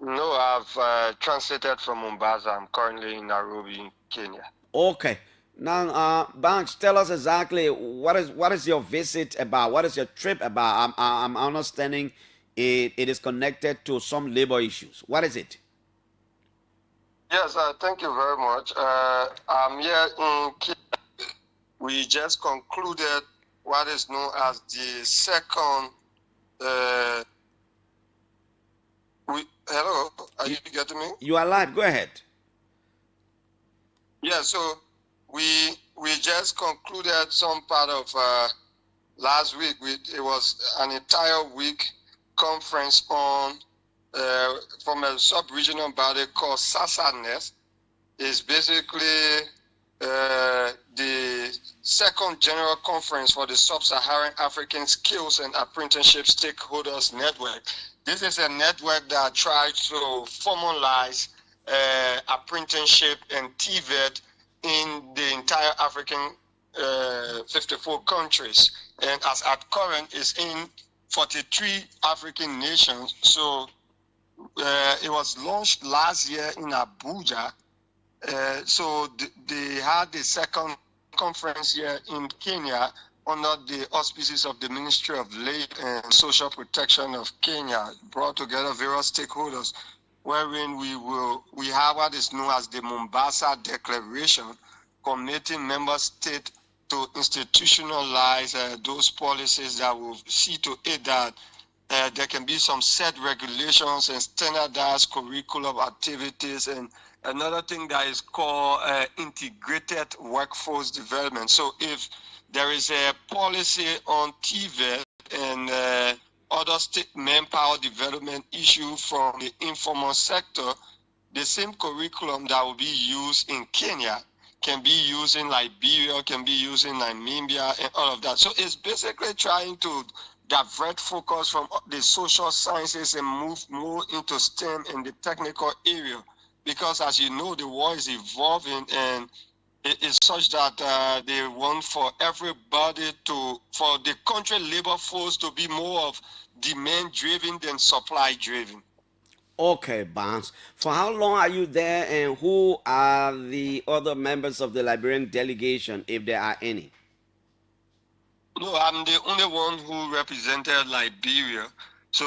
No, I've translated from Mombasa. I'm currently in Nairobi, in Kenya.
Okay. Now, Banks, tell us exactly what is your visit about? What is your trip about? I'm understanding it is connected to some labor issues. What is it?
Yes, thank you very much. I'm here in Kenya. We just concluded what is known as the second. Hello, are you getting me?
You are live. Go ahead.
Yeah, so we just concluded some part of last week. It was an entire week conference on from a sub-regional body called SASANES. It's basically the second general conference for the Sub-Saharan African Skills and Apprenticeship Stakeholders Network. This is a network that tries to formalize apprenticeship and TVET in the entire African 54 countries. And as at current, is in 43 African nations. So it was launched last year in Abuja. So they had the second conference here in Kenya under the auspices of the Ministry of Labor and Social Protection of Kenya, brought together various stakeholders, wherein we have what is known as the Mombasa Declaration, committing member states to institutionalize those policies that will see to it that there can be some set regulations and standardized curriculum activities, and another thing that is called integrated workforce development. So if there is a policy on TVET and other state manpower development issue from the informal sector, the same curriculum that will be used in Kenya can be used in Liberia, can be used in Namibia, and all of that. So it's basically trying to divert focus from the social sciences and move more into STEM and the technical area. Because as you know, the world is evolving, and it is such that they want for everybody for the country labor force to be more of demand driven than supply driven.
Okay, Barnes. For how long are you there, and who are the other members of the Liberian delegation, if there are any?
No, I'm the only one who represented Liberia. So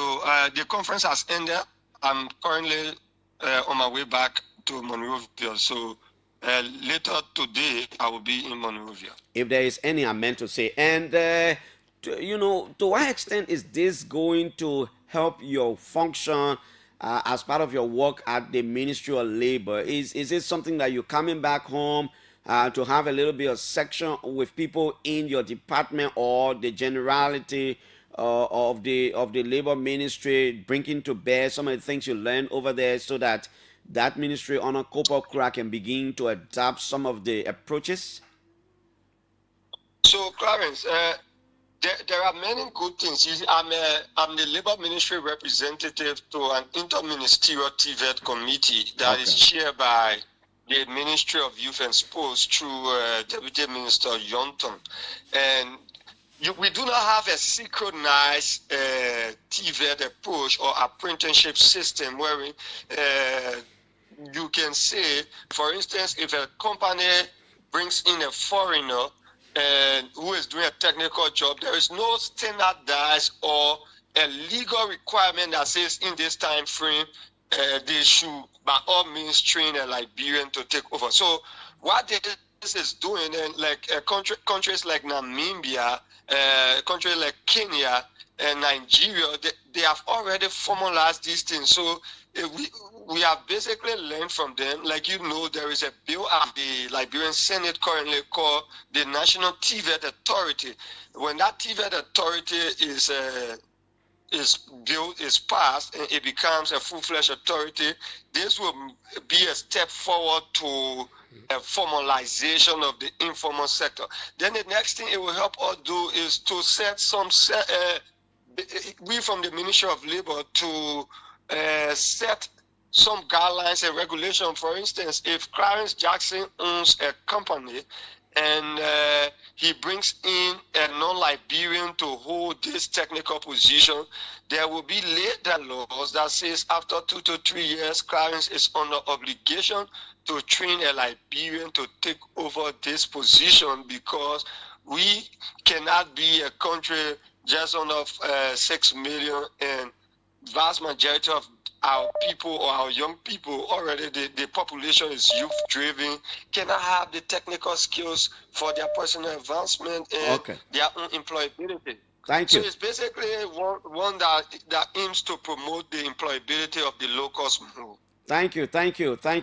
the conference has ended. I'm currently on my way back to Monrovia. So later today, I will be in Monrovia.
If there is any, I meant to say. And, to what extent is this going to help your function as part of your work at the Ministry of Labor? Is it something that you're coming back home to have a little bit of section with people in your department, or the generality of the labor ministry, bringing to bear some of the things you learned over there, so that ministry on a corporate crack can begin to adapt some of the approaches?
So, Clarence, there are many good things. I'm the labor ministry representative to an interministerial TVET committee that is chaired by the Ministry of Youth and Sports through Deputy Minister Yonton. And we do not have a synchronized TVET approach or apprenticeship system where you can say, for instance, if a company brings in a foreigner who is doing a technical job, there is no standardized or a legal requirement that says in this time frame they should by all means train a Liberian to take over. So what this is doing, and like countries like Namibia, countries like Kenya and Nigeria, they have already formalized these things. So we have basically learned from them. Like, there is a bill at the Liberian Senate currently called the National TVET Authority. When that TVET authority is passed and it becomes a full-fledged authority, this will be a step forward to a formalization of the informal sector. Then the next thing it will help us do is to set some we from the Ministry of Labor to set some guidelines and regulation. For instance, if Clarence Jackson owns a company and he brings in a non-Liberian to hold this technical position, there will be later laws that says after 2 to 3 years, Clarence is under obligation to train a Liberian to take over this position, because we cannot be a country just under 6 million, and vast majority of our people or our young people already, the population is youth driven, cannot have the technical skills for their personal advancement and their own employability.
Thank you.
So it's basically one that aims to promote the employability of the locals more.
Thank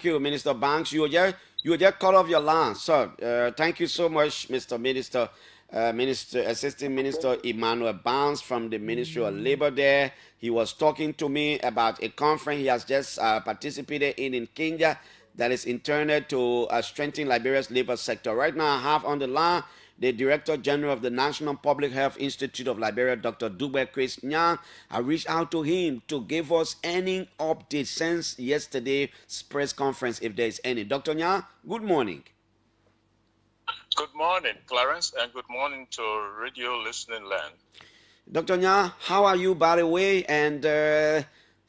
you, Minister Banks. You just cut off your line, sir. Thank you so much, Mr. Minister. Assistant Minister Emmanuel Banks from the Ministry of Labor there. He was talking to me about a conference he has just participated in Kenya that is intended to strengthen Liberia's labor sector. Right now, I have on the line the Director General of the National Public Health Institute of Liberia, Dr. Dube Chris Nyang. I reached out to him to give us any update since yesterday's press conference, if there is any. Dr. Nyang, good morning.
Good morning, Clarence, and good morning to radio listening land.
Dr. Nyang, how are you, by the way? And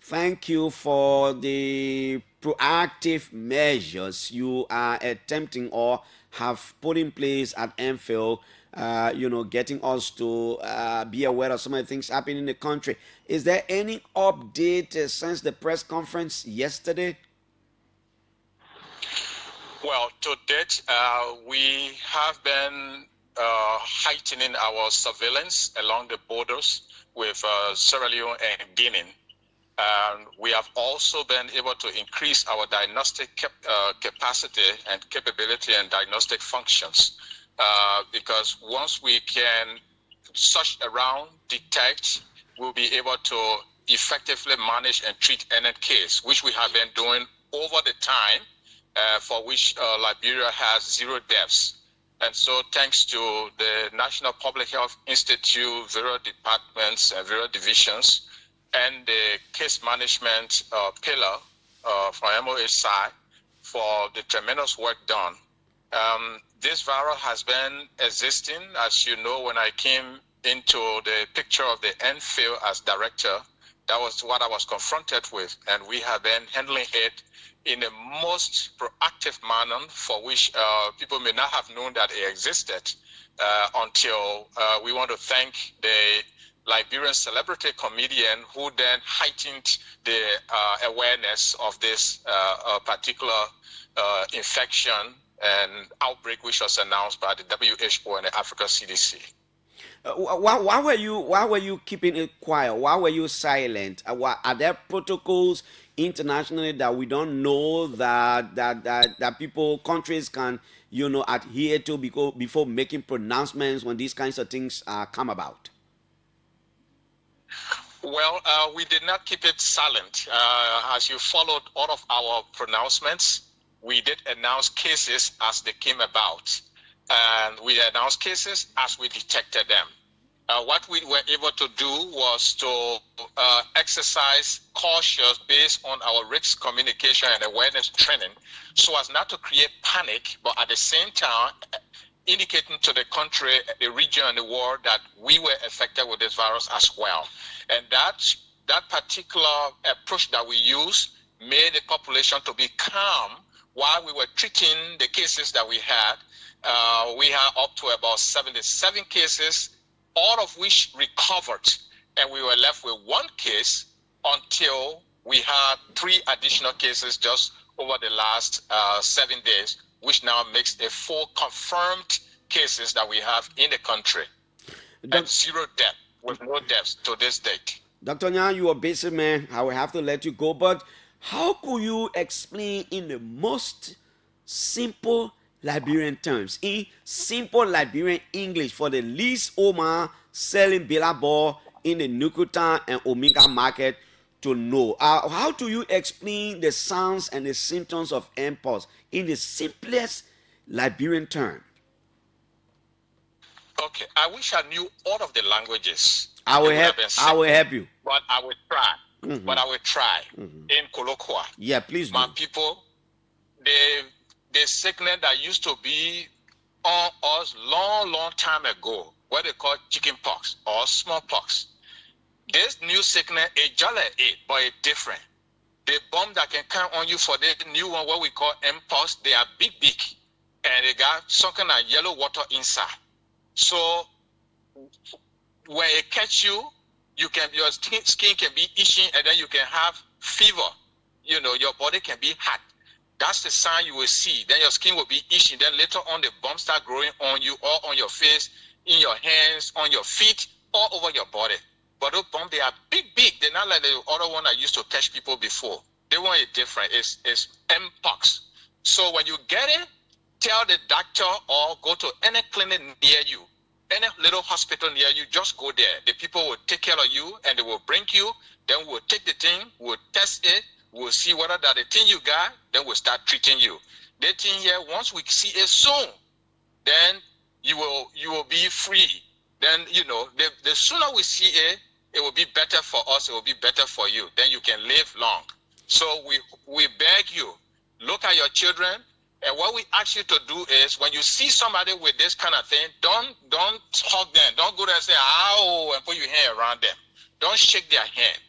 thank you for the proactive measures you are attempting or have put in place at MPhil, getting us to be aware of some of the things happening in the country. Is there any update since the press conference yesterday?
Well, to date, we have been heightening our surveillance along the borders with Sierra Leone and Guinea. We have also been able to increase our diagnostic capacity and capability and diagnostic functions, because once we can search around, detect, we'll be able to effectively manage and treat any case, which we have been doing over the time, for which Liberia has 0 deaths. And so thanks to the National Public Health Institute, various departments and various divisions, and the case management pillar from MOH side for the tremendous work done. This virus has been existing. As you know, when I came into the picture of the MPhil as director, that was what I was confronted with, and we have been handling it in the most proactive manner, for which people may not have known that it existed until we want to thank the Liberian celebrity comedian who then heightened the awareness of this particular infection and outbreak, which was announced by the WHO and the Africa CDC.
Why were you keeping it quiet? Why were you silent? Are there protocols internationally that we don't know that countries can adhere to before making pronouncements when these kinds of things come about?
Well, we did not keep it silent. As you followed all of our pronouncements, we did announce cases as they came about. And we announced cases as we detected them. What we were able to do was to exercise cautious based on our risk communication and awareness training, so as not to create panic, but at the same time indicating to the country, the region, and the world that we were affected with this virus as well. And that particular approach that we used made the population to be calm while we were treating the cases that we had. We had up to about 77 cases, all of which recovered, and we were left with 1 case until we had 3 additional cases just over the last 7 days, which now makes a 4 confirmed cases that we have in the country, and 0 death, with no deaths to this date.
Dr. Nyang, you are a busy man. I will have to let you go, but how could you explain in the most simple Liberian terms, in simple Liberian English, for the least Omar selling billabong in the Nukutan and Omega market to know? How do you explain the sounds and the symptoms of mpox in the simplest Liberian term?
Okay, I wish I knew all of the languages.
I will
They would
help.
have been
I
sick.
will help you.
But I will try. But I will try. In Kolokwa,
Yeah, please
my
do.
people, the sickness that used to be on us long time ago, what they call chicken pox or smallpox. This new sickness is just like it, but it's different. The bomb that can come on you for the new one, what we call mpox, they are big, and they got some kind of yellow water inside. So when it catch you, your skin can be itching, and then you can have fever. You know, your body can be hot. That's the sign you will see. Then your skin will be itching. Then later on, the bumps start growing on you, or on your face, in your hands, on your feet, all over your body. But those bumps, they are big. They're not like the other one that used to catch people before. They want it different. It's mpox. So when you get it, tell the doctor or go to any clinic near you, any little hospital near you, just go there. The people will take care of you and they will bring you. Then we'll take the thing, we'll test it, we'll see whether that the thing you got, then we'll start treating you. The thing here, once we see it soon, then you will be free. Then, you know, the sooner we see it, it will be better for us, it will be better for you. Then you can live long. So we beg you, look at your children, and what we ask you to do is when you see somebody with this kind of thing, don't hug them. Don't go there and say, ow, and put your hand around them. Don't shake their hand.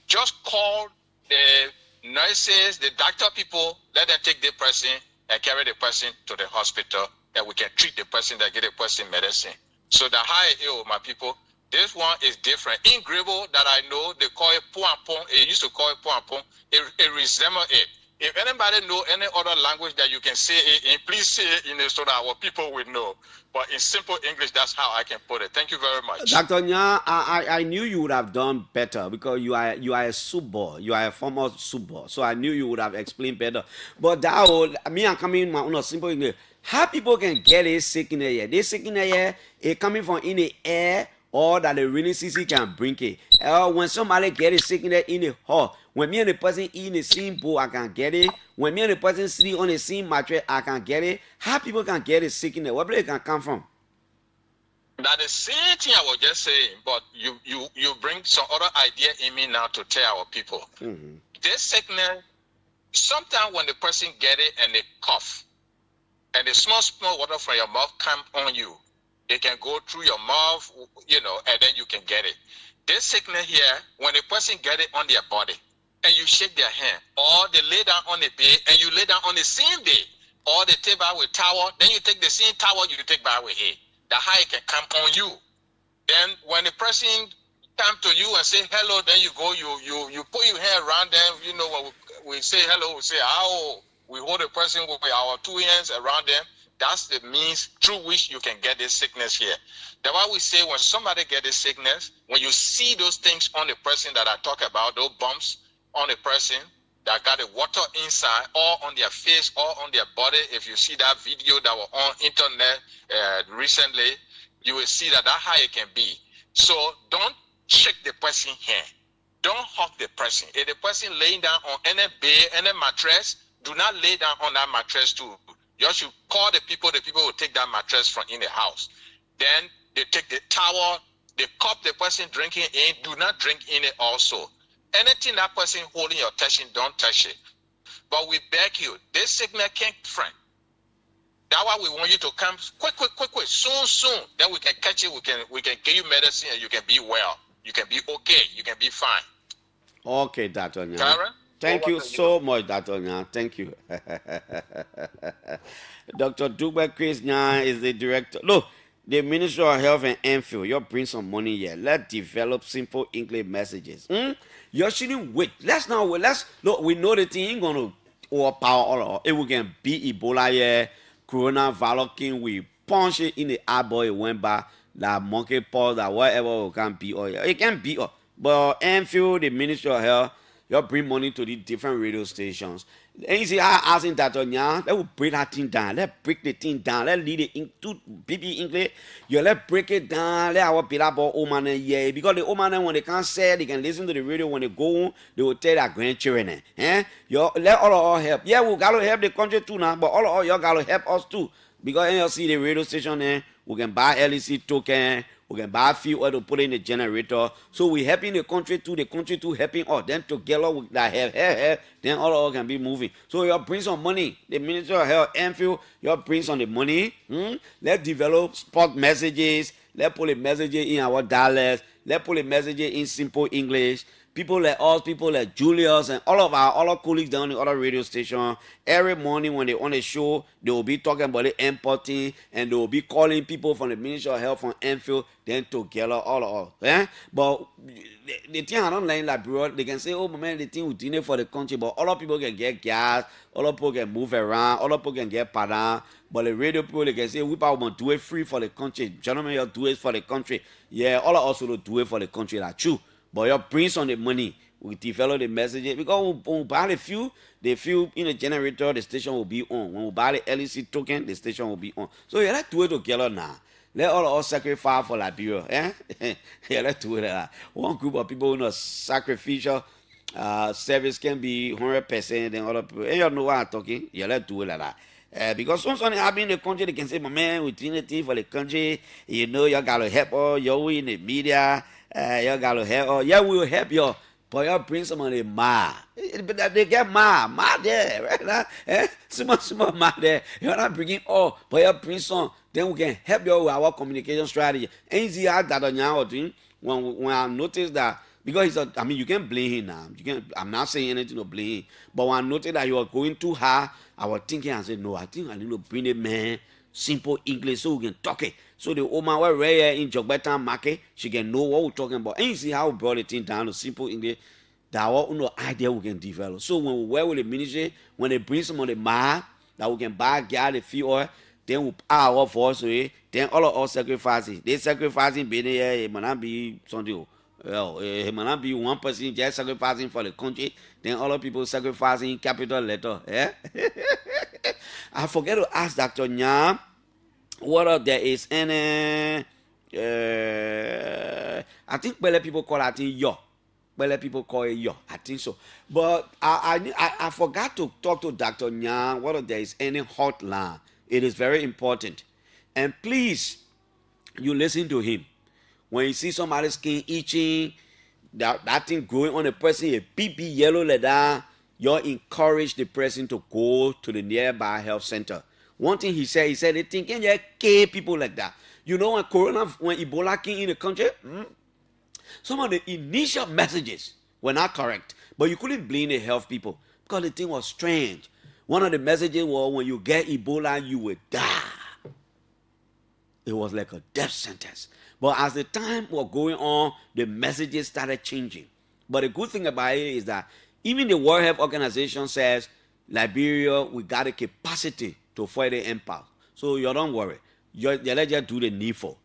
Just call the nurses, the doctor people, let them take the person and carry the person to the hospital, and we can treat the person that get the person medicine. So the high ill, my people, this one is different. In Grebo that I know, they call it Puampong. They used to call it Puampong. It resembles it. If anybody know any other language that you can say it in, please say it in it so that our people will know. But in simple English, that's how I can put it. Thank you very much.
Dr. Nya, I knew you would have done better because you are a super. You are a former super. So I knew you would have explained better. But that old, me, I'm coming my own simple English. How people can get a sick in the air? This sick in the air, it coming from in the air, or that the rainy season can bring it. When somebody get a sick in the hall, when me and the person in the same bowl, I can get it. When me and the person sleep on the same mattress, I can get it. How people can get a sick in there? Where it can come from?
That the same thing I was just saying, but you bring some other idea in me now to tell our people. This sickness, sometimes when the person get it and they cough, and the small water from your mouth come on you, it can go through your mouth, you know, and then you can get it. This sickness here, when a person get it on their body, and you shake their hand, or they lay down on the bed, and you lay down on the same bed, or they take back with towel, then you take the same towel, you take back with it. The high can come on you. Then when the person come to you and say hello, then you go, you put your hand around them, you know, when we say hello, we say, ow. We hold the person with our two hands around them. That's the means through which you can get this sickness here. That's why we say when somebody get this sickness, when you see those things on the person that I talk about, those bumps on the person that got the water inside, or on their face, or on their body, if you see that video that was on internet recently, you will see that high it can be. So don't shake the person's hand. Don't hug the person. If the person laying down on any bed, any mattress, do not lay down on that mattress too. You should call the people will take that mattress from in the house. Then they take the towel, the cup the person drinking in, do not drink in it also. Anything that person holding or touching, don't touch it. But we beg you, this sickness can't friend. That's why we want you to come quick, soon. Then we can catch it, we can give you medicine and you can be well. You can be okay, you can be fine.
Okay, Dr. Nya.
Karen?
Thank you so much, Dr. Nya. Thank you. Dr. Dugbe Chris Nya is the director. Look, the Ministry of Health and Enfield, you bring some money here. Let's develop simple English messages. You shouldn't wait. Let's not wait. Look, we know the thing ain't going to overpower all of it. We can beat Ebola here, coronavirus king, we punch it in the eyeball, it went by, that monkey paw, that whatever we can beat all. It can beat all. But Enfield, the Ministry of Health, you bring money to the different radio stations. And you see, I asking Dr. Nya, let us break that thing down. Let's break the thing down. Let's lead it into PP English. Let's break it down. Let our people old man yeah. Because the old man, when they can't say, they can listen to the radio. When they go home, they will tell their grandchildren. Let all of us help. Yeah, we got to help the country too now, but all of y'all got to help us too. Because you see the radio station there, we can buy LEC token, We can buy fuel oil to put in the generator. So we helping the country too helping us. Then together with that help, then all of us can be moving. So you bring some money. The Minister of Health, Enfield, you bring some the money. Let's develop sport messages. Let's put the messages in our dialects. Let's put the messages in simple English. People like us, people like Julius, and all of our other colleagues down the other radio station, every morning when they on a show, they will be talking about the empathy, and they will be calling people from the Ministry of Health from Enfield, then together, all of us. But the thing I don't like, bro, they can say, oh, man, the thing we doing it for the country, but other people can get gas, other people can move around, other people can get padan. But the radio people, they can say, we probably want to do it free for the country. Gentlemen, you do it for the country. Yeah, all of us will do it for the country. That's true. But you bring some the money. We develop the messages. Because when we buy the fuel in the generator, the station will be on. When we buy the LEC token, the station will be on. So yeah, let's do it together now. Let all of us sacrifice for Liberia. Yeah, let's do it. One group of people who know sacrificial service can be 100%, and other people. Hey, you know what I'm talking? Yeah, let's do it like that. Because something happen in the country, they can say, my man, we're doing it for the country. You know, you gotta help all you're in the media. You gotta help. Yeah, we will help you. But you bring some of the they get ma there, right now. Some ma there. You're not bringing all, but you bring some. Then we can help you with our communication strategy. And see how that on your thing. When I notice that, because you can blame him now. I'm not saying anything to blame him. But when I noticed that you are going too hard, I was thinking, I said, no, I think I need to bring a man simple English so we can talk it. So the woman was right here in Jogbetan market, she can know what we're talking about. And you see how we brought the thing down to simple English. That was no idea we can develop. So when we work with the ministry, when they bring some of the map that we can buy, get the fuel oil, then we our force away, then all of us sacrificing. They sacrificing being here, it might not be something. Well, it might not be one person just sacrificing for the country, then all of people sacrificing capital letter. I forget to ask Dr. Nyam whether there is any I think Bele people call it yo. Bele people call it yo. I think so. But I forgot to talk to Dr. Nyam whether there is any hotline. It is very important. And please, you listen to him. When you see somebody's skin itching, that thing growing on a person, a big yellow like that, you encourage the person to go to the nearby health center. One thing he said they think, can you kill people like that? You know, when Ebola came in the country, some of the initial messages were not correct. But you couldn't blame the health people because the thing was strange. One of the messages was when you get Ebola, you will die. It was like a death sentence. But as the time was going on, the messages started changing. But the good thing about it is that even the World Health Organization says, Liberia, we got a capacity to fight the impact. So you don't worry. Let's just do the needful.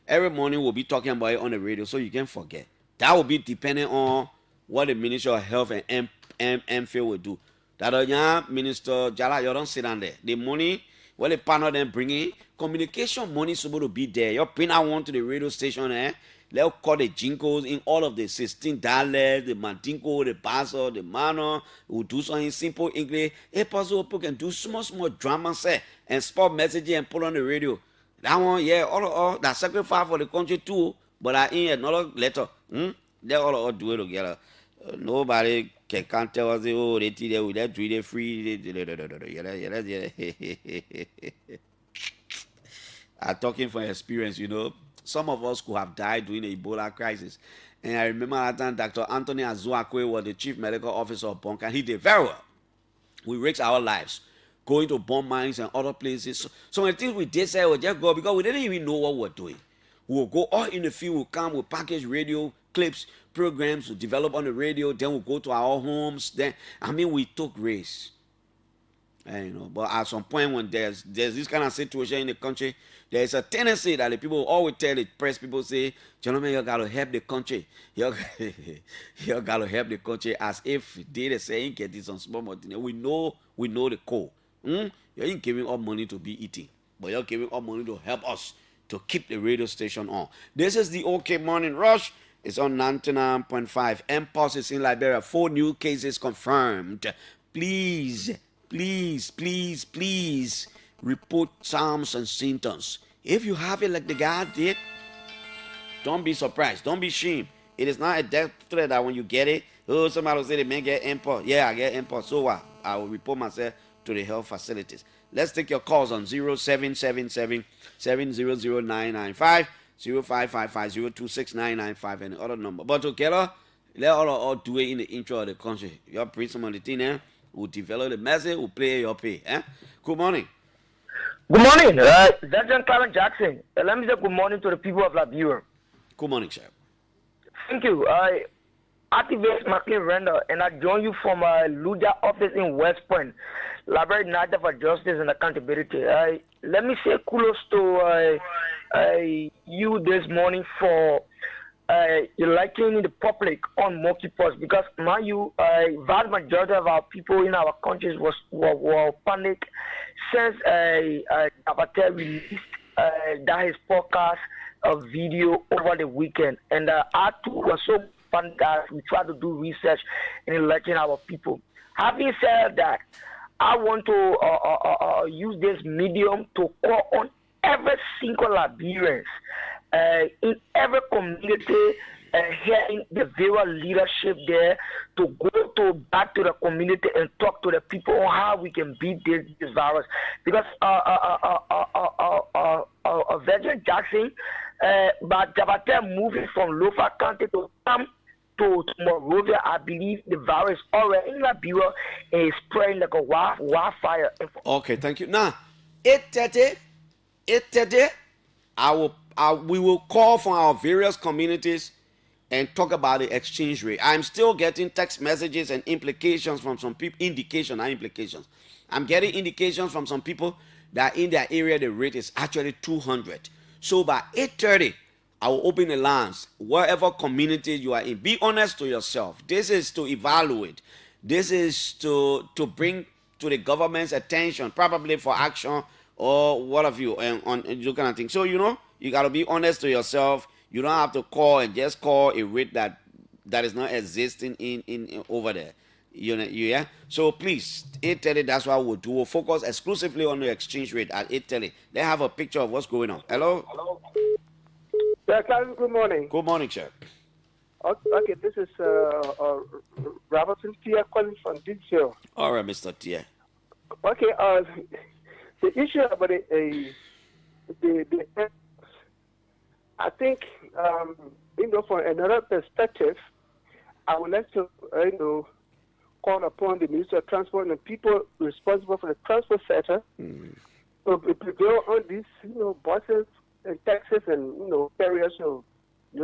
Every morning we'll be talking about it on the radio, so you can't forget. That will be depending on what the Ministry of Health and MPhil will do. That Minister Jala, you don't sit down there. The money, what the panel then bringing, communication money is supposed to be there. You bring that one to the radio station, Let's call the jingles in all of the 16 dialects, the Mandingo, the Piso, the Mano. We'll do something simple English. A possible people can do small drama set and sport messages and put on the radio. That one, yeah, all that sacrifice for the country too. But I in another letter. They all do it together. Nobody can tell us, oh, they do it free. I'm talking from experience, you know. Some of us could have died during the Ebola crisis. And I remember that time Dr. Anthony Azuakwe was the chief medical officer of Bonk, and he did very well. We risked our lives going to bomb mines and other places. So the things we did say was just go because we didn't even know what we were doing. We would go all in the field, we'll come, we'll package radio clips, programs, we'll develop on the radio, then we'll go to our homes. Then, we took risks. But at some point when there's this kind of situation in the country, there's a tendency that the people always tell the press people say, gentlemen, you gotta help the country. You gotta help the country as if they say get this on small money. We know the code. You ain't giving up money to be eating, but you're giving up money to help us to keep the radio station on. This is the OK Morning Rush. It's on 99.5. MPOS is in Liberia. 4 new cases confirmed. Please report signs and symptoms. If you have it like the guy did, Don't be surprised. Don't be ashamed. It is not a death threat that when you get it, oh, somebody will say the man get import. Yeah, I get import. So what? I will report myself to the health facilities. Let's take your calls on 0777 700 0555 and the other number. But together, let all do it in the intro of the country. You bring some of the thing there. We'll develop the message. We'll play your pay. Good morning.
Good morning. Sergeant Clarence Jackson. Let me say good morning to the people of Liberia.
Good morning, sir.
Thank you. I activate McLean Render, and I join you from Luda office in West Point, Liberia United for Justice and Accountability. Let me say kudos to you this morning for enlightening the public on monkeypox, because vast majority of our people in our countries were panicked since Avatar released that his podcast video over the weekend, and I too was so fun that we try to do research and enlighten our people. Having said that, I want to use this medium to call on every single Liberian in every community here in the various leadership there to go back to the community and talk to the people on how we can beat this virus. Because Virgin Jackson, but Jabata moving from Lofa County to come to Monrovia, I believe the virus already in Liberia is spreading like a wildfire.
Okay, thank you. Now, 8:30, we will call from our various communities and talk about the exchange rate. I'm still getting text messages and implications from some people, indication, not implications. I'm getting indications from some people that in their area the rate is actually 200. So by 8:30, I will open the lines. Wherever community you are in, be honest to yourself. This is to evaluate. This is to bring to the government's attention, probably for action or what have you, and on you kind of thing. So you got to be honest to yourself. You don't have to call and just call a rate that is not existing in over there. Yeah. So please, 8:30. That's what we'll do. We'll focus exclusively on the exchange rate at 8:30. Let's have a picture of what's going on. Hello.
Good morning.
Good morning, sir.
Okay, this is Robertson Tia calling from Digshill.
All right, Mr. Tia.
Okay, the issue about the I think from another perspective, I would like to call upon the Minister of Transport and people responsible for the transport sector to prevail on these buses and taxis and carriers, so be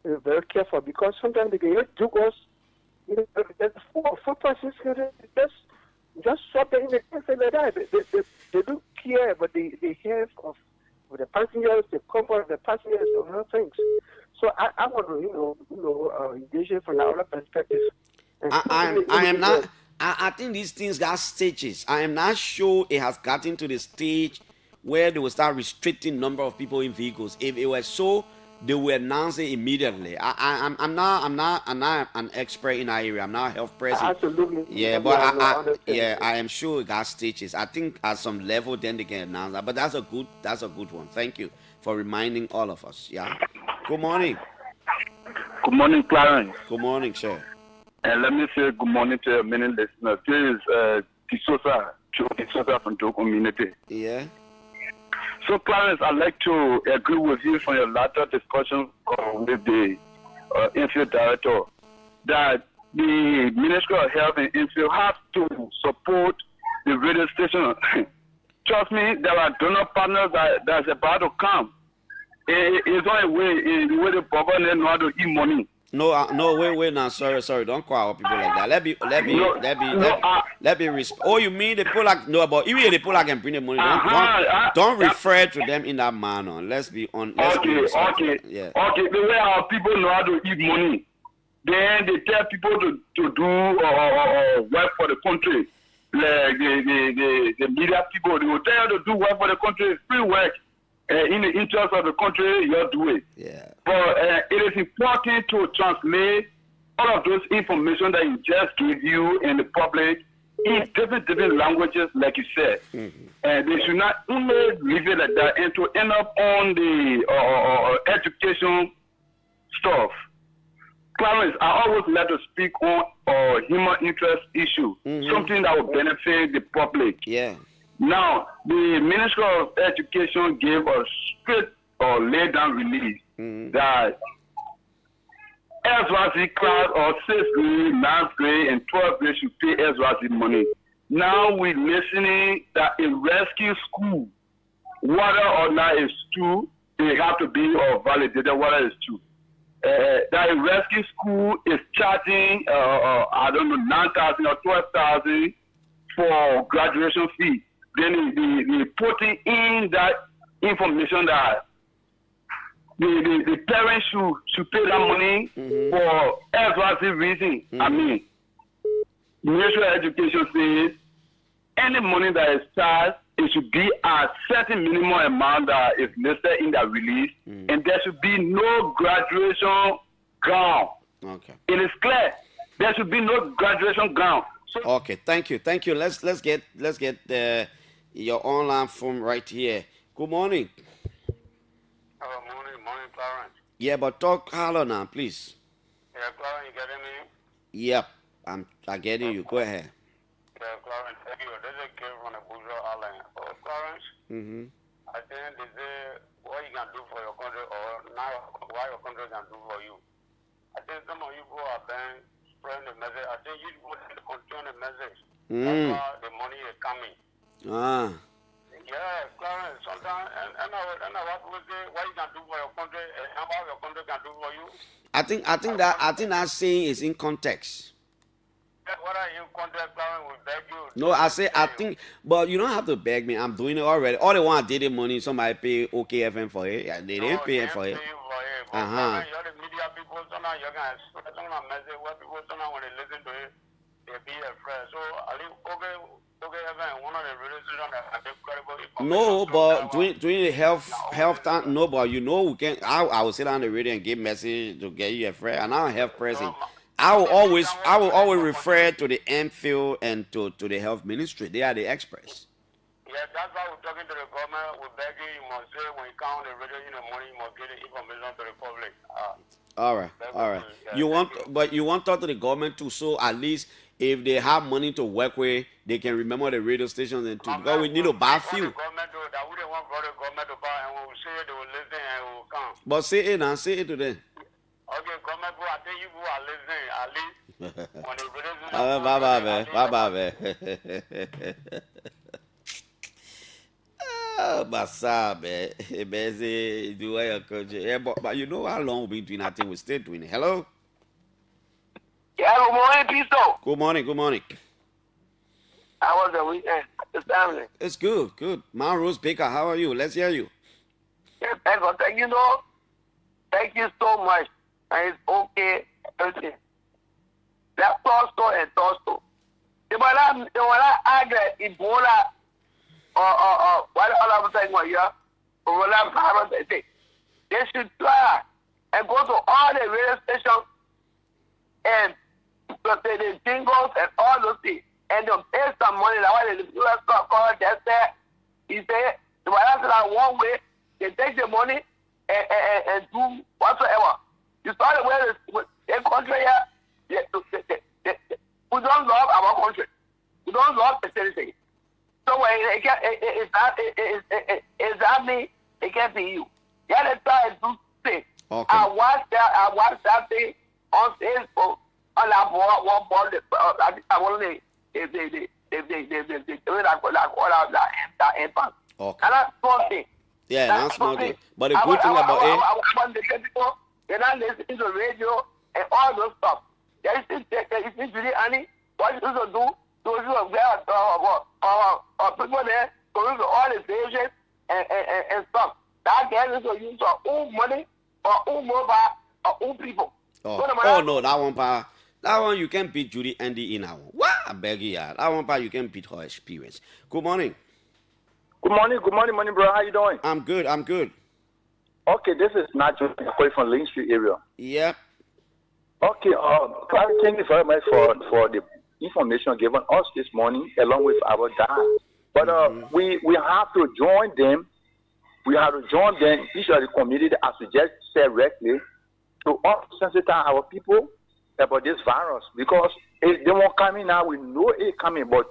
very careful, because sometimes they can do us. Four persons just swap it in the taxi like that. They don't care, but they have of the passengers, the comfort of the passengers, and other things. So I want to engage it from another perspective.
I am not. I think these things got stages. I am not sure it has gotten to the stage where they will start restricting number of people in vehicles. If it was so, they will announce it immediately. I'm not an expert in that area. I'm not a health person.
Absolutely.
Yeah, but I am sure it got stages. I think at some level then they can announce that. But that's a good one. Thank you for reminding all of us. Yeah. Good morning.
Good morning, Clarence.
Good morning, sir.
And let me say good morning to your many listeners. This is Piso from the community.
Yeah.
So, Clarence, I'd like to agree with you from your latter discussion with the infield director that the Ministry of Health and Infield have to support the radio station. Trust me, there are donor partners that's about to come. It's not a way the government know how to eat money.
No, wait now. Sorry. Don't call our people like that. Let me respect. Oh, you mean the people but even the people can bring the money. Don't refer to them in that manner. Let's be on.
Okay.
Yeah.
Okay. The way our people know how to eat money, then they tell people to do work for the country. Like the media people, they will tell you to do work for the country, free work. In the interest of the country, you're doing.
Yeah.
But it is important to translate all of those information that you just gave you in the public in different languages, like you said. And they should not only leave it like that and to end up on the education stuff. Clarence, I always like to speak on human interest issue, something that will benefit the public.
Yeah.
Now, the Ministry of Education gave a straight or laid down release that SYC class or 6th grade, 9th grade, and 12th grade should pay SYC money. Now we're listening that a rescue school, whether or not it's true, they have to be or validated whether it's true. That a rescue school is charging, I don't know, 9,000 or 12,000 for graduation fee. Then they putting in that information that the parents should pay that money for every reason. I mean, Ministry of Education says any money that is charged, it should be a certain minimum amount that is listed in that release, and there should be no graduation gown.
Okay.
It is clear. There should be no graduation gown. So,
okay, thank you. Let's get your online form right here. Good morning.
Morning, Clarence.
Yeah, but talk hello now, please.
Yeah, Clarence, you getting me?
Yep, I'm getting you. Go ahead.
Yeah, Clarence, thank you. This is a kid from the Bujo Island. Clarence, I think they say what you can do for your country or now what your country can do for you. I think some of you go are then spreading the message. I think you want to continue the message. That's why the money is coming. Yeah, Clarence, sometimes, and what we say, what you can do for your country, and how your country can do for you.
I think that saying is in context.
What are you in context, Clarence? We beg you.
No, I think, but you don't have to beg me. I'm doing it already. All they want is the money. Somebody pay OKFM for it. They didn't pay it for it.
You're the media people, sometimes you can express some message where people sometimes when they listen to it, they be afraid. So I think OKFM, one of the radio stations that have incredible information.
No, but doing the health time. No, but you know we can. I will sit on the radio and give message to get you afraid. And I'm a health person. I will always refer to the MPhil and to the health ministry. They are the experts.
Yeah, that's why we're talking to the government. We beg you, you must say when you count the radio in the morning, you must get the information to the public.
All right. You want to talk to the government too, so at least if they have money to work with, they can remember the radio stations and too. Because we need to buy few. But say it now, say it to them.
Okay, government, I think you are listening at least. When the radio
bye, man. But you know how long we've been doing that thing? We're still doing it. Hello?
Yeah, good morning, Piso.
Good morning.
How was the weekend? The family?
It's good. Mount Rose Baker, how are you? Let's hear you.
Yeah, thank you, know. Thank you so much. And it's okay, everything. That's Tosto and Tosto. The one I get Ebola or what other thing was here, or what they should try and go to all the radio stations and the jingles and all those things, and they'll pay some money. That's why the US called just there. He said, the one that one way, they take the money and do whatsoever. You saw the way the country here, we don't love our country. We don't love the citizen. So it's not me, it can't be you. You have to try and do things.
Okay.
I watched that thing on Facebook. On that board, I want to that impact.
Okay.
And that's something.
Yeah, that's something. But the good thing about it.
I want the people, they're not listening to radio and all those stuff. There is really any what you supposed to do. Those who are there, people there, going to all the stations and stuff. That guy is to use our own money or own mobile or own people.
Oh no, that one you can beat Judy Andy in our. What? I beg you, that one you can beat her experience. Good morning.
Good morning, bro. How you doing?
I'm good.
Okay, this is Nacho from Lane Street area.
Yep.
Okay, thank you very much for the information given us this morning along with our dad. But we have to join them. We have to join them, each of the community, as we just said rightly, to also sensitize our people about this virus. Because if they won't come in now, we know it coming, but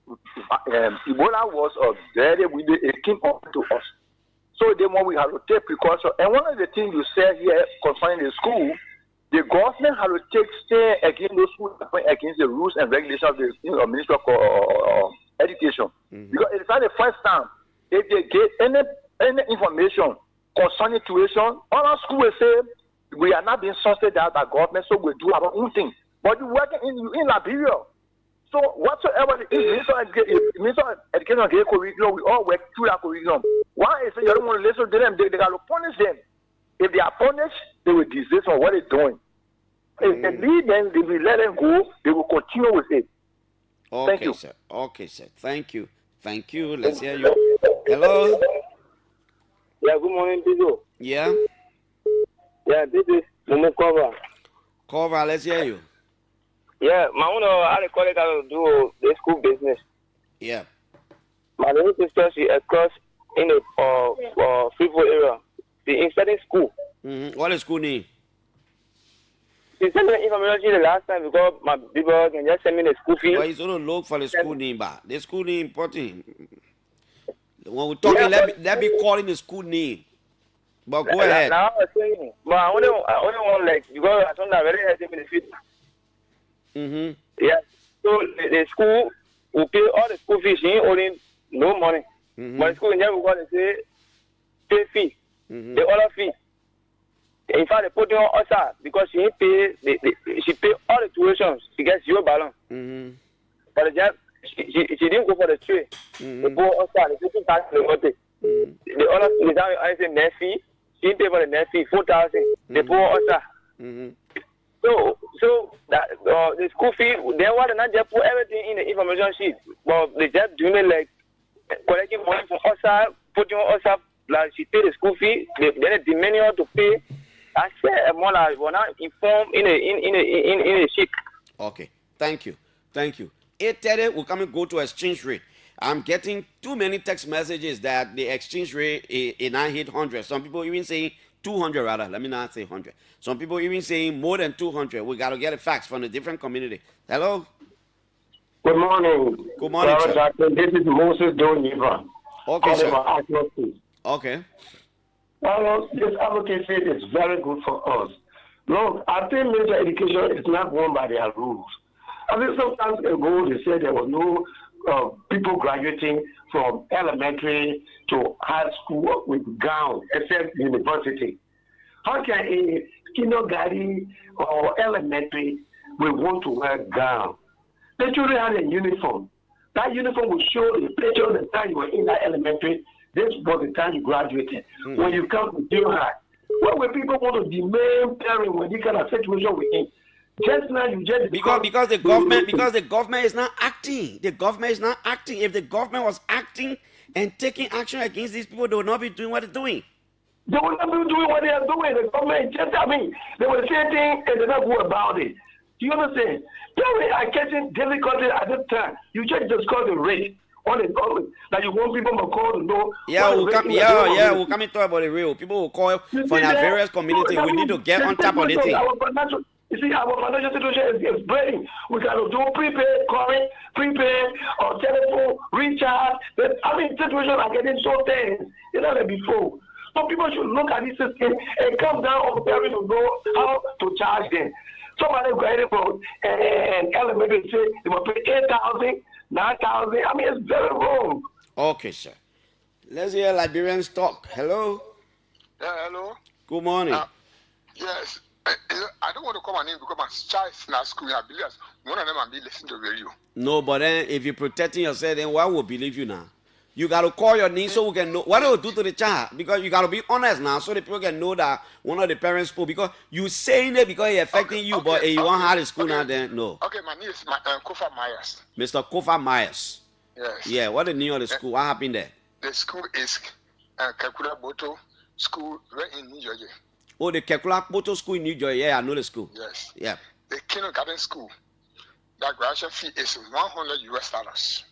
Ebola was it came up to us. So then we have to take precaution. And one of the things you said here concerning the school, the government has to stay against those schools, against the rules and regulations of the Ministry of Education. Because it's not the first time if they get any information concerning situation, other schools will say we are not being subsidized out by government, so we do our own thing. But you're working in Liberia. So whatsoever the Minister of Education get curriculum, we all work through that curriculum. Why is it you don't want to listen to them? They got to punish them. If they are punished, they will desist from what they're doing. If they lead them, if we let them go, they will continue with it.
Okay,
Thank you.
Sir. Okay, sir. Thank you. Thank you. Let's hear you. Hello?
Yeah, good morning, Piso.
Yeah?
Yeah, this is Momo Cover.
Cover, let's hear you.
Yeah, my own, I call it to do the school business.
Yeah.
My little sister, she across in a Freeport area. She inside school.
What is school name?
She sent me information the last time because my people can just send me the school fee.
But it's only look for the school name, but the school name important. When we're talking, let me calling the school name. But go ahead.
Now I was saying, but I only want like because I found that very helpful in the future. Yeah. So the school will pay all the school fees. She ain't owing no money. But the school in there will say pay fee, the other fee. In fact, they put it on us because she ain't pay. She pay all the tuitions. She gets 0 balance. But the job, she didn't go for the trade. They put us they took tax the other. The other without I say net fee. She didn't pay for the net fee 4,000. They put us So that the school fee, they want to not just put everything in the information sheet, but they just doing it like collecting money from us, putting us up, like she pay the school fee, then they demand her to pay. I said more like we're not informed in a sheet.
Okay, thank you. 8:30, we'll come and go to exchange rate. I'm getting too many text messages that the exchange rate is 900. Some people even saying 200 rather. Let me not say 100. Some people even saying more than 200. We got to get the facts from a different community. Hello?
Good morning.
Good morning, sir.
Jackson. This is Moses Doniva.
Okay, sir. Okay.
Well, this advocacy is very good for us. Look, I think major education is not run by their rules. I mean, sometimes ago they said there was no people graduating from elementary to high school with gown except university. How can a kindergarten or elementary will want to wear gown? The children had a uniform. That uniform will show the picture of the time you were in that elementary. This was the time you graduated. When you come to junior high, what will people want to demand parent when this kind of situation we're in? Just now you just
because the government is not acting. The government is not acting. If the government was acting and taking action against these people, they would not be doing what they're doing.
They will not be doing what they are doing. The government just, they will say things and they not go about it. Do you understand? Parents are getting difficulty at this time. You just discuss the rate on the government. Like you want people to call to know.
We'll come and talk about the real. People will call from their various communities. We need to get on top of the thing.
You see, our financial situation is breaking. We got to do prepaid, current, prepaid, or telephone, recharge. Situations are getting so tense. You know that before. So people should look at this system and come down on parents to know how to charge them. Somebody go from an elementary say they must pay 8,000, 9,000. It's very wrong.
Okay, sir. Let's hear Liberians talk. Hello?
Yeah, hello?
Good morning.
Yes. I don't want to call my name because my child is in school. I believe one of them might be listening to radio.
No, but then if you're protecting yourself, then why would believe you now? You got to call your name so we can know what do you do to the child. Because you got to be honest now so the people can know that one of the parents spoke. Because you saying it because it's affecting you, but if you want to have the school now, then no.
Okay, my name is Kofa Myers.
Mr. Kofa Myers.
Yes.
Yeah, what the name of the school? What happened there?
The school is Kekula Boto School right in New Jersey.
Oh, the Kekula Boto School in New Jersey. Yeah, I know the school.
Yes.
Yeah.
The kindergarten school. That graduation fee is $100.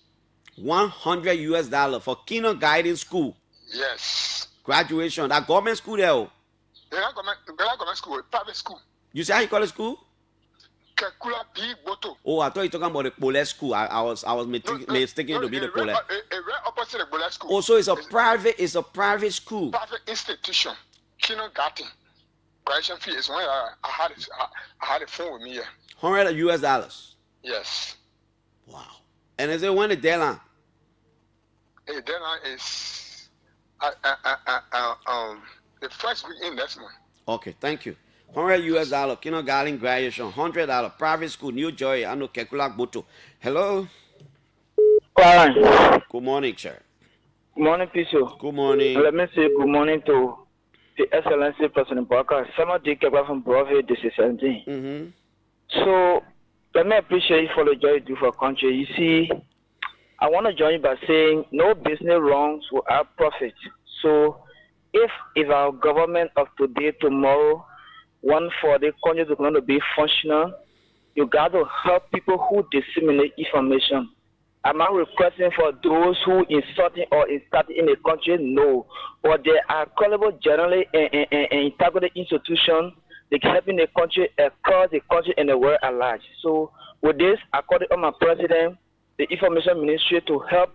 $100 for kindergarten school.
Yes.
Graduation. That government school there. Oh.
They're not government school, private school.
You say how you call it school?
Kekula Big Boto.
Oh, I thought you were talking about the Bolet school. I was mistaken to be the Bolet.
Right opposite the Bolet school.
Oh, so it's a private school.
Private institution. Kindergarten. Graduation fee is when I had a phone with me here.
$100.
Yes.
Wow. And is it when the deadline?
The deadline is the first week in next month.
Okay, thank you. $100 kindergarten graduation, $100 private school, New Jersey. I know Kekula Boto. Hello.
Clarence.
Good morning, sir.
Good morning, Piso.
Good morning.
Let me say good morning to the Excellency President Parker. Someone did get back from Bravo, this is 17.
Mm-hmm.
So, let me appreciate you for the job you do for the country. You see, I want to join you by saying no business wrongs will have profit. So, if our government of today, tomorrow, want for the country to going to be functional, you got to help people who disseminate information. Am I requesting for those who insulting or insulting in the country? No. But there are credible generally and integrated institutions that helping the country across the country and the world at large. So with this, according to my president, the information ministry to help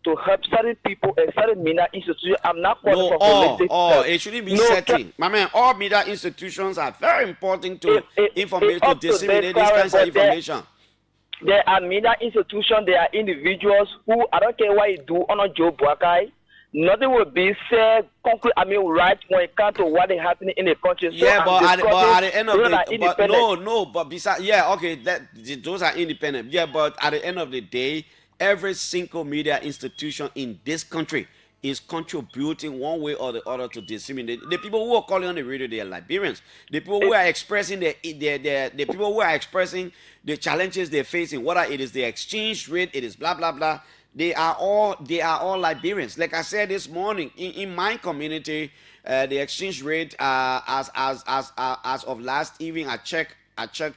certain people and certain media institutions. I'm not calling for politics.
It shouldn't be certain. My man, all media institutions are very important to to disseminate this kinds of information.
There are media institutions, there are individuals who, I don't care what you do on a Joe Buakai, nothing will be said concrete, right when it comes to what is happening in the country. So
yeah, but at the end of the day, those are independent. Yeah, but at the end of the day, every single media institution in this country is contributing one way or the other to disseminate. The people who are calling on the radio, they are Liberians. The people who are expressing the people who are expressing the challenges they're facing, whether it is the exchange rate, it is blah blah blah. They are all Liberians. Like I said this morning, in my community, the exchange rate as of last evening, I checked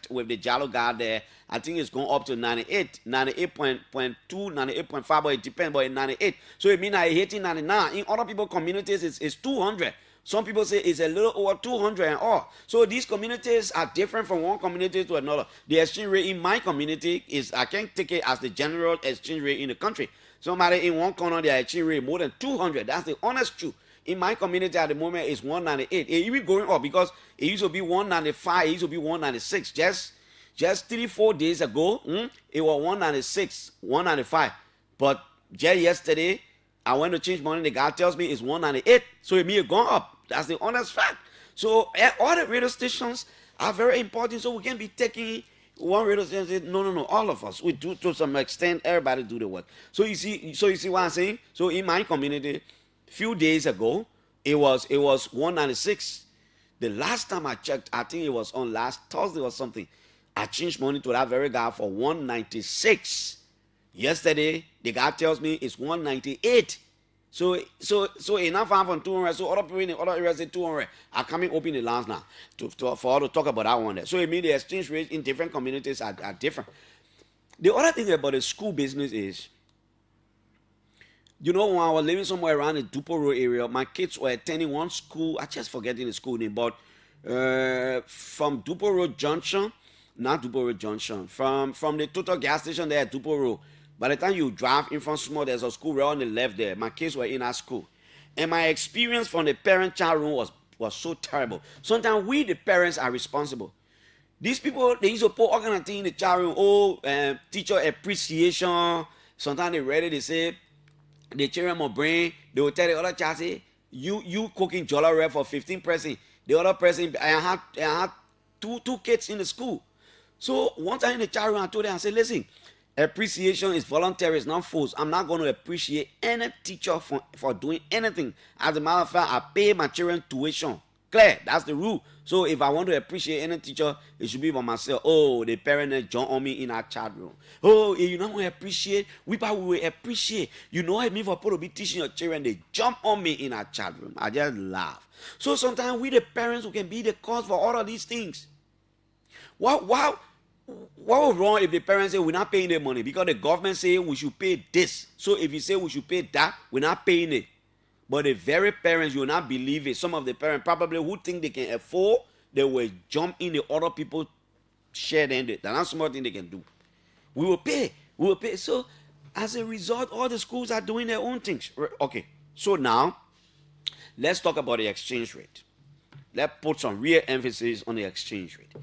with the Jalo guy there. I think it's going up to 98.2, 98.5, but it depends, but it's 98. So it means I hitting 99. In other people's communities, it's 200. Some people say it's a little over 200 and all. So these communities are different from one community to another. The exchange rate in my community is, I can't take it as the general exchange rate in the country. Somebody in one corner, their exchange rate more than 200. That's the honest truth. In my community at the moment, it's 198. It even going up because it used to be 195, it used to be 196. Just 3-4 days ago, it was 196, 195. But just yesterday, I went to change money. The guy tells me it's 198. So it may have gone up. That's the honest fact. So all the radio stations are very important. So we can't be taking one radio station and say, no. All of us, we do to some extent. Everybody do the work. So you see what I'm saying? So in my community, few days ago, it was 196. The last time I checked, I think it was on last Thursday or something. I changed money to that very guy for 196. Yesterday, the guy tells me it's 198. So enough from 200. So other people in the other areas say 200. I coming open the lines now for all to talk about that one there. So it means the exchange rates in different communities are different. The other thing about the school business is, when I was living somewhere around the Dupo Road area, my kids were attending one school. I just forgetting the school name, but from Dupo Road Junction. Not Dupo Road Junction. From the Total gas station there at Dupo Road. By the time you drive in from small, there's a school right on the left there. My kids were in that school. And my experience from the parent-child room was so terrible. Sometimes we, the parents, are responsible. These people, they used to put all kind of things in the child room. Teacher appreciation. Sometimes they read it, they say, the children will bring, they will tell the other child, say, you cooking jollof rice for 15 person. The other person, I had two kids in the school. So one time in the child room, I told them, I said, listen, appreciation is voluntary, it's not forced. I'm not going to appreciate any teacher for doing anything. As a matter of fact, I pay my children tuition. Clear, that's the rule. So if I want to appreciate any teacher, it should be by myself. Oh, the parent jump on me in our child room. Oh, you know what I appreciate? We will appreciate. You know what I mean for people to be teaching your children, they jump on me in our child room. I just laugh. So sometimes we the parents who can be the cause for all of these things. Wow. What was wrong if the parents say we're not paying the money because the government say we should pay this? So if you say we should pay that, we're not paying it. But the very parents, you will not believe it. Some of the parents probably who think they can afford, they will jump in the other people share them. That's not small thing they can do. We will pay. We will pay. So as a result, all the schools are doing their own things. Okay. So now, let's talk about the exchange rate. Let's put some real emphasis on the exchange rate.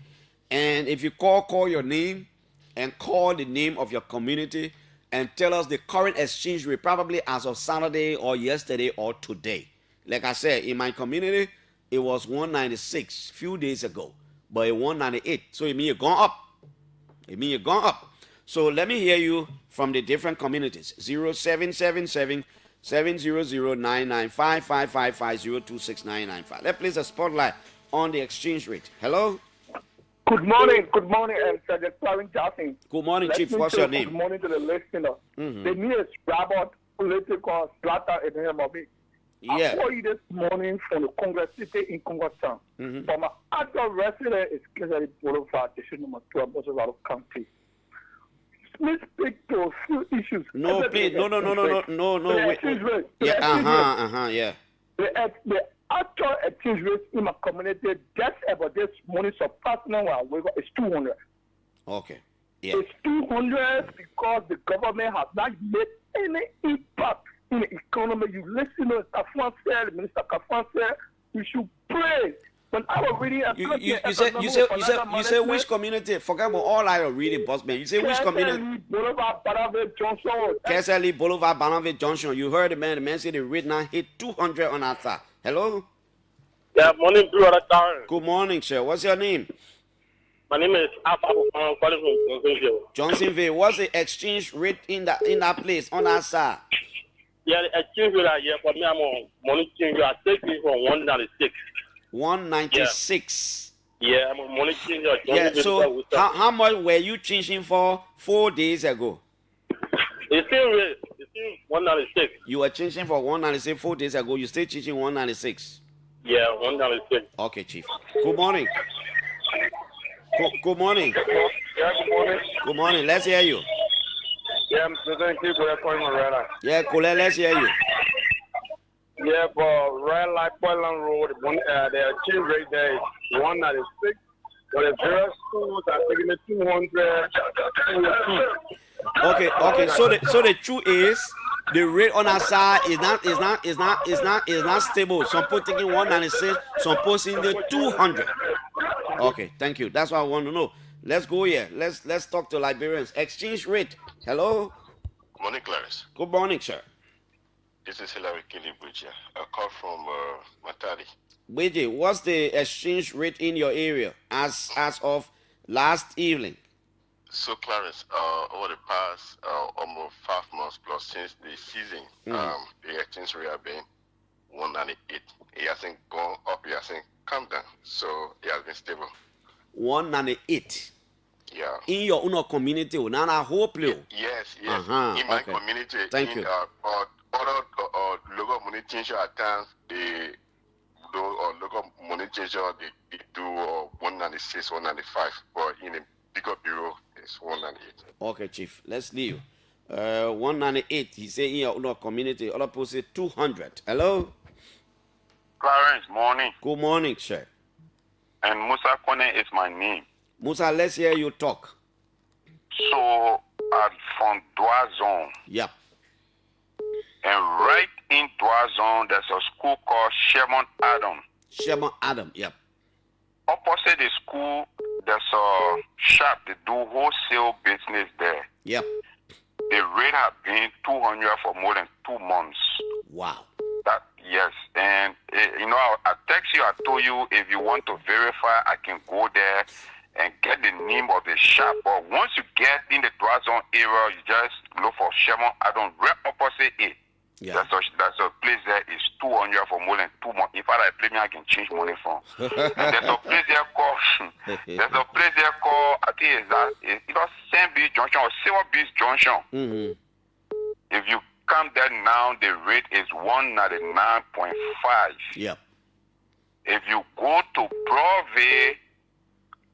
And if you call your name and call the name of your community and tell us the current exchange rate, probably as of Saturday or yesterday or today. Like I said, in my community, it was 196 few days ago, but it 198. So it means you're gone up. It means you're gone up. So let me hear you from the different communities. 0777 700-995-555-026995. Let's place a spotlight on the exchange rate. Hello?
Good morning, Sergeant Clarence Johnson.
Good morning, Chief. What's your name?
Good morning to the listener.
Mm-hmm.
The name is Robert Political Slaughter in him of me.
Yeah.
I call you this morning from the Congress City in Congress Town.
Mm-hmm.
But my actual resident is Kennedy Boulevard, District number 12, Boston County. Let's speak to a few issues.
No, please. No. Wait. Yeah.
The actual exchange rate in my community just about this morning surpassing one is 200.
Okay. Yeah.
It's 200 because the government has not made any impact in the economy. You listen to Kafan said, Minister Kafan said, we should pray. When I was reading,
you say which community? Forget about all I was reading, boss man. You say which community? Kesselly Boulevard, Banaville Junction. You heard the man. The man said the rate now hit 200 on our side. Hello.
Yeah, morning, brother Clarence.
Good morning, sir. What's your name?
My name is Abu. I'm calling from Johnsonville.
Johnsonville. What's the exchange rate in that place on our side?
Yeah, the exchange rate here for me, I'm on money change. I take it from 196.
196.
Yeah, I'm on money change.
Yeah. So how much were you changing for 4 days ago?
It's still rate. It's still 196.
You were changing for 196 4 days ago. You still changing 196.
Yeah, 196.
Okay, Chief. Good morning. Good morning.
Yeah, good morning.
Good morning. Let's hear you.
Yeah, I'm President Chief. We're calling Morena.
Yeah, Colette, let's hear you.
Yeah, for Red Light Portland Road, the exchange rate there is 196. But the various schools are taking it 200.
Okay. So the truth is, the rate on our side is not stable. Some people taking 196, some people seeing the 200. Okay, thank you. That's what I want to know. Let's go here. Let's talk to Liberians. Exchange rate. Hello.
Morning, Clarence.
Good morning, sir.
This is Hilary Kilibridge. I call from Matadi.
Bridget, what's the exchange rate in your area as of last evening?
So, Clarence, over the past almost 5 months plus since the season, the exchange rate has been 198. It hasn't gone up, it hasn't come down. So, it has been stable.
198.
Yeah.
In your own community, I hope you.
Yes. In my community,
thank you.
Other local money changer at times, local money changer they do 196, 195, but in a bigger bureau, it's 198.
Okay, Chief. Let's leave. 198. He said in your own community. Other people say 200. Hello.
Clarence, morning.
Good morning, sir.
And Musa Kone is my name.
Musa, let's hear you talk.
So, I'm from Dwa Zone.
Yep.
And right in Dwa Zone, there's a school called Sherman Adam.
Sherman Adam, yep.
Opposite the school, there's a shop that do wholesale business there.
Yep.
The rate has been 200 for more than 2 months.
Wow.
Yes, and I text you, I told you if you want to verify, I can go there and get the name of the shop. But once you get in the Dwa Zone area, you just look for Sherman Adam right opposite it.
Yeah.
That's a place there is 200 for more than 2 months. If I play me, I can change money from. And there's a place there called I think it's either St. Beach Junction or Silver Beach Junction.
Mm-hmm.
If you come there now, the rate is 199.5.
Yep.
If you go to Broadway,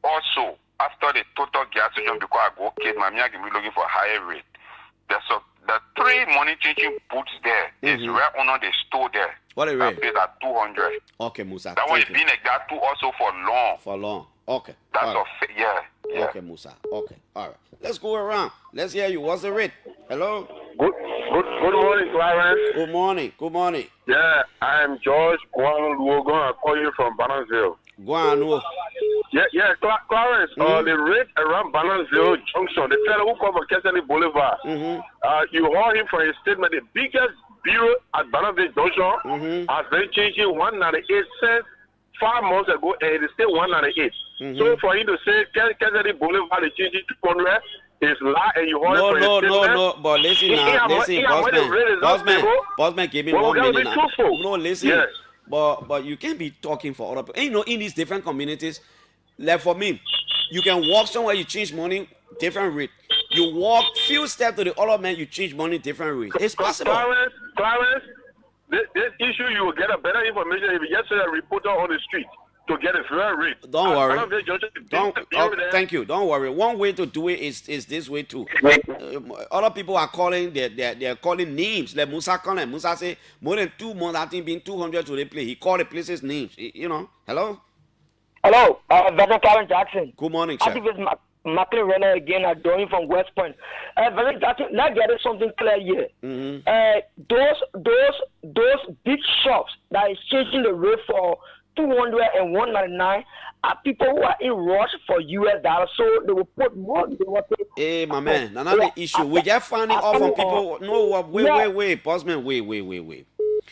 also after the a total gas station because I go kid my me I can be looking for higher rate. The 3 money changing booths there is right under the store there.
What a rate?
Pays at 200.
Okay, Musa.
That one is being like that too also for long.
For long. Okay.
That's
all right.
Yeah.
Okay, Musa. Okay. All right. Let's go around. Let's hear you. What's the rate? Hello?
Good morning, Clarence.
Good morning. Good morning.
Yeah, I'm George Guan. I call you from Balanceville.
Guano.
Yeah, Clarence, the rate around Balanceville Junction, the fellow who come from Kessler Boulevard, you heard him from his statement, the biggest bureau at Balanceville Junction has been changing 198 cents 5 months ago, and it is still 198. So for him to say Kessler Boulevard is changing 200 is lie, and you heard him from his statement.
No, but listen now, bossman, give me 1 minute now. No, listen.
Yes.
But you can't be talking for other people. You know, in these different communities, like for me, you can walk somewhere, you change money, different rate. You walk few steps to the other man, you change money, different rate. It's possible.
Clarence, this issue you will get a better information if you just say a reporter on the street to get a fair rate.
Don't worry. Thank you. Don't worry. One way to do it is this way too. Other people are calling. They're calling names. Like Musa calling. Musa say more than 2 months. I think being 200 to the place. He called the places names. You know. Hello.
Hello, Veteran Clarence Jackson.
Good morning, sir.
Activist Macklin Renner again. I join from West Point. Veteran Jackson. Let's get something clear here. Those big shops that is changing the rate for 200 and 199 are people who are in rush for US dollars, so they will put more.
Hey, my man, another issue. We just finding out from people. No, wait, Postman, wait.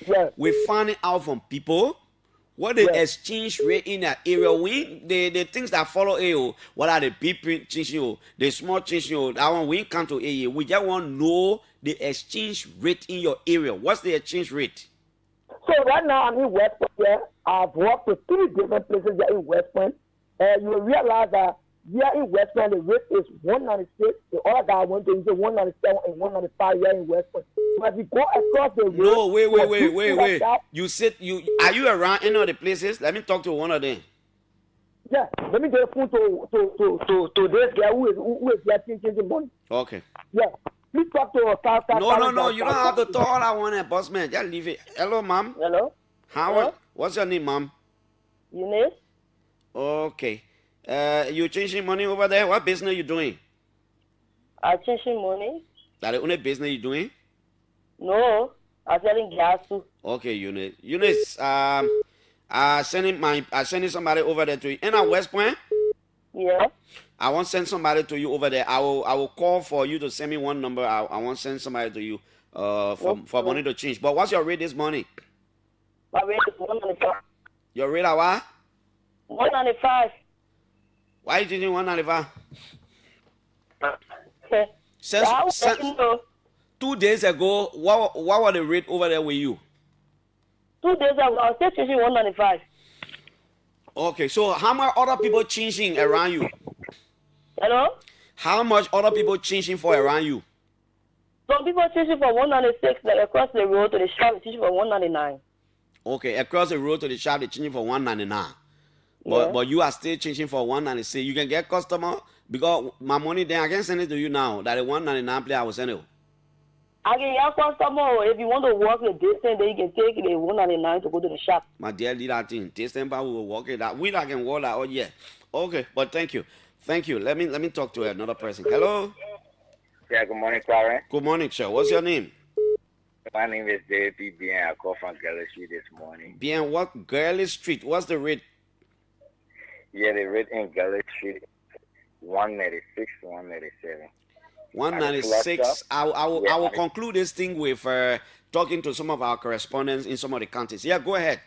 Yeah.
We're finding out from people what the exchange rate in that area. The things that follow AO, what are the big print changing, the small changing, that one we can't to AA. We just want to know the exchange rate in your area. What's the exchange rate?
So right now I'm in West Point. Yeah, I've walked to 3 different places there in West Point. You will realize that here in West Point the rate is 196. The other guy went to 197 and 195 here in West Point. So as we go across the road.
No, wait. You said are you around any of the places? Let me talk to one of them.
Yeah, let me get a phone to this guy who is changing money.
Okay.
Yeah. Please talk to us.
No. You don't have to talk all I want, boss man. Just leave it. Hello, ma'am.
Hello.
How? What's your name, ma'am?
Eunice.
Okay. You changing money over there? What business you doing?
I'm changing money.
That the only business you doing?
No, I'm selling gas too.
Okay, Eunice. I sending somebody over there to you. In West Point?
Yeah.
I want to send somebody to you over there. I will call for you to send me one number. I want to send somebody to you for money to change. But what's your rate this morning?
My rate is 195.
Your rate at what?
195.
Why are you changing 195?
Okay.
Since 2 days ago, what was the rate over there with you?
2 days ago, I was still changing 195.
Okay, so how much other people changing around you?
Hello?
How much other people changing for around you?
Some people changing for 196, like across the road to the shop, they changing for 199.
Okay, across the road to the shop, they changing for 199. But you are still changing for 196. You can get customer because my money there, I can send it to you now. That the 199 play, I will send it.
I can get customer. If you want to walk the distance, then you can take the 199 to go to the shop.
My dear, leave that thing. Distance, we will walk it out. We not can walk that. Oh yeah. Okay, but thank you. Let me talk to another person. Hello.
Yeah. Good morning, Clarence.
Good morning, sir. What's your name?
My name is David Bien. I called from Galley Street this morning.
Bien, what Galley Street? What's the rate?
Yeah, the rate in Galley Street 196 to 197.
196. I will conclude this thing with talking to some of our correspondents in some of the counties. Yeah, go ahead.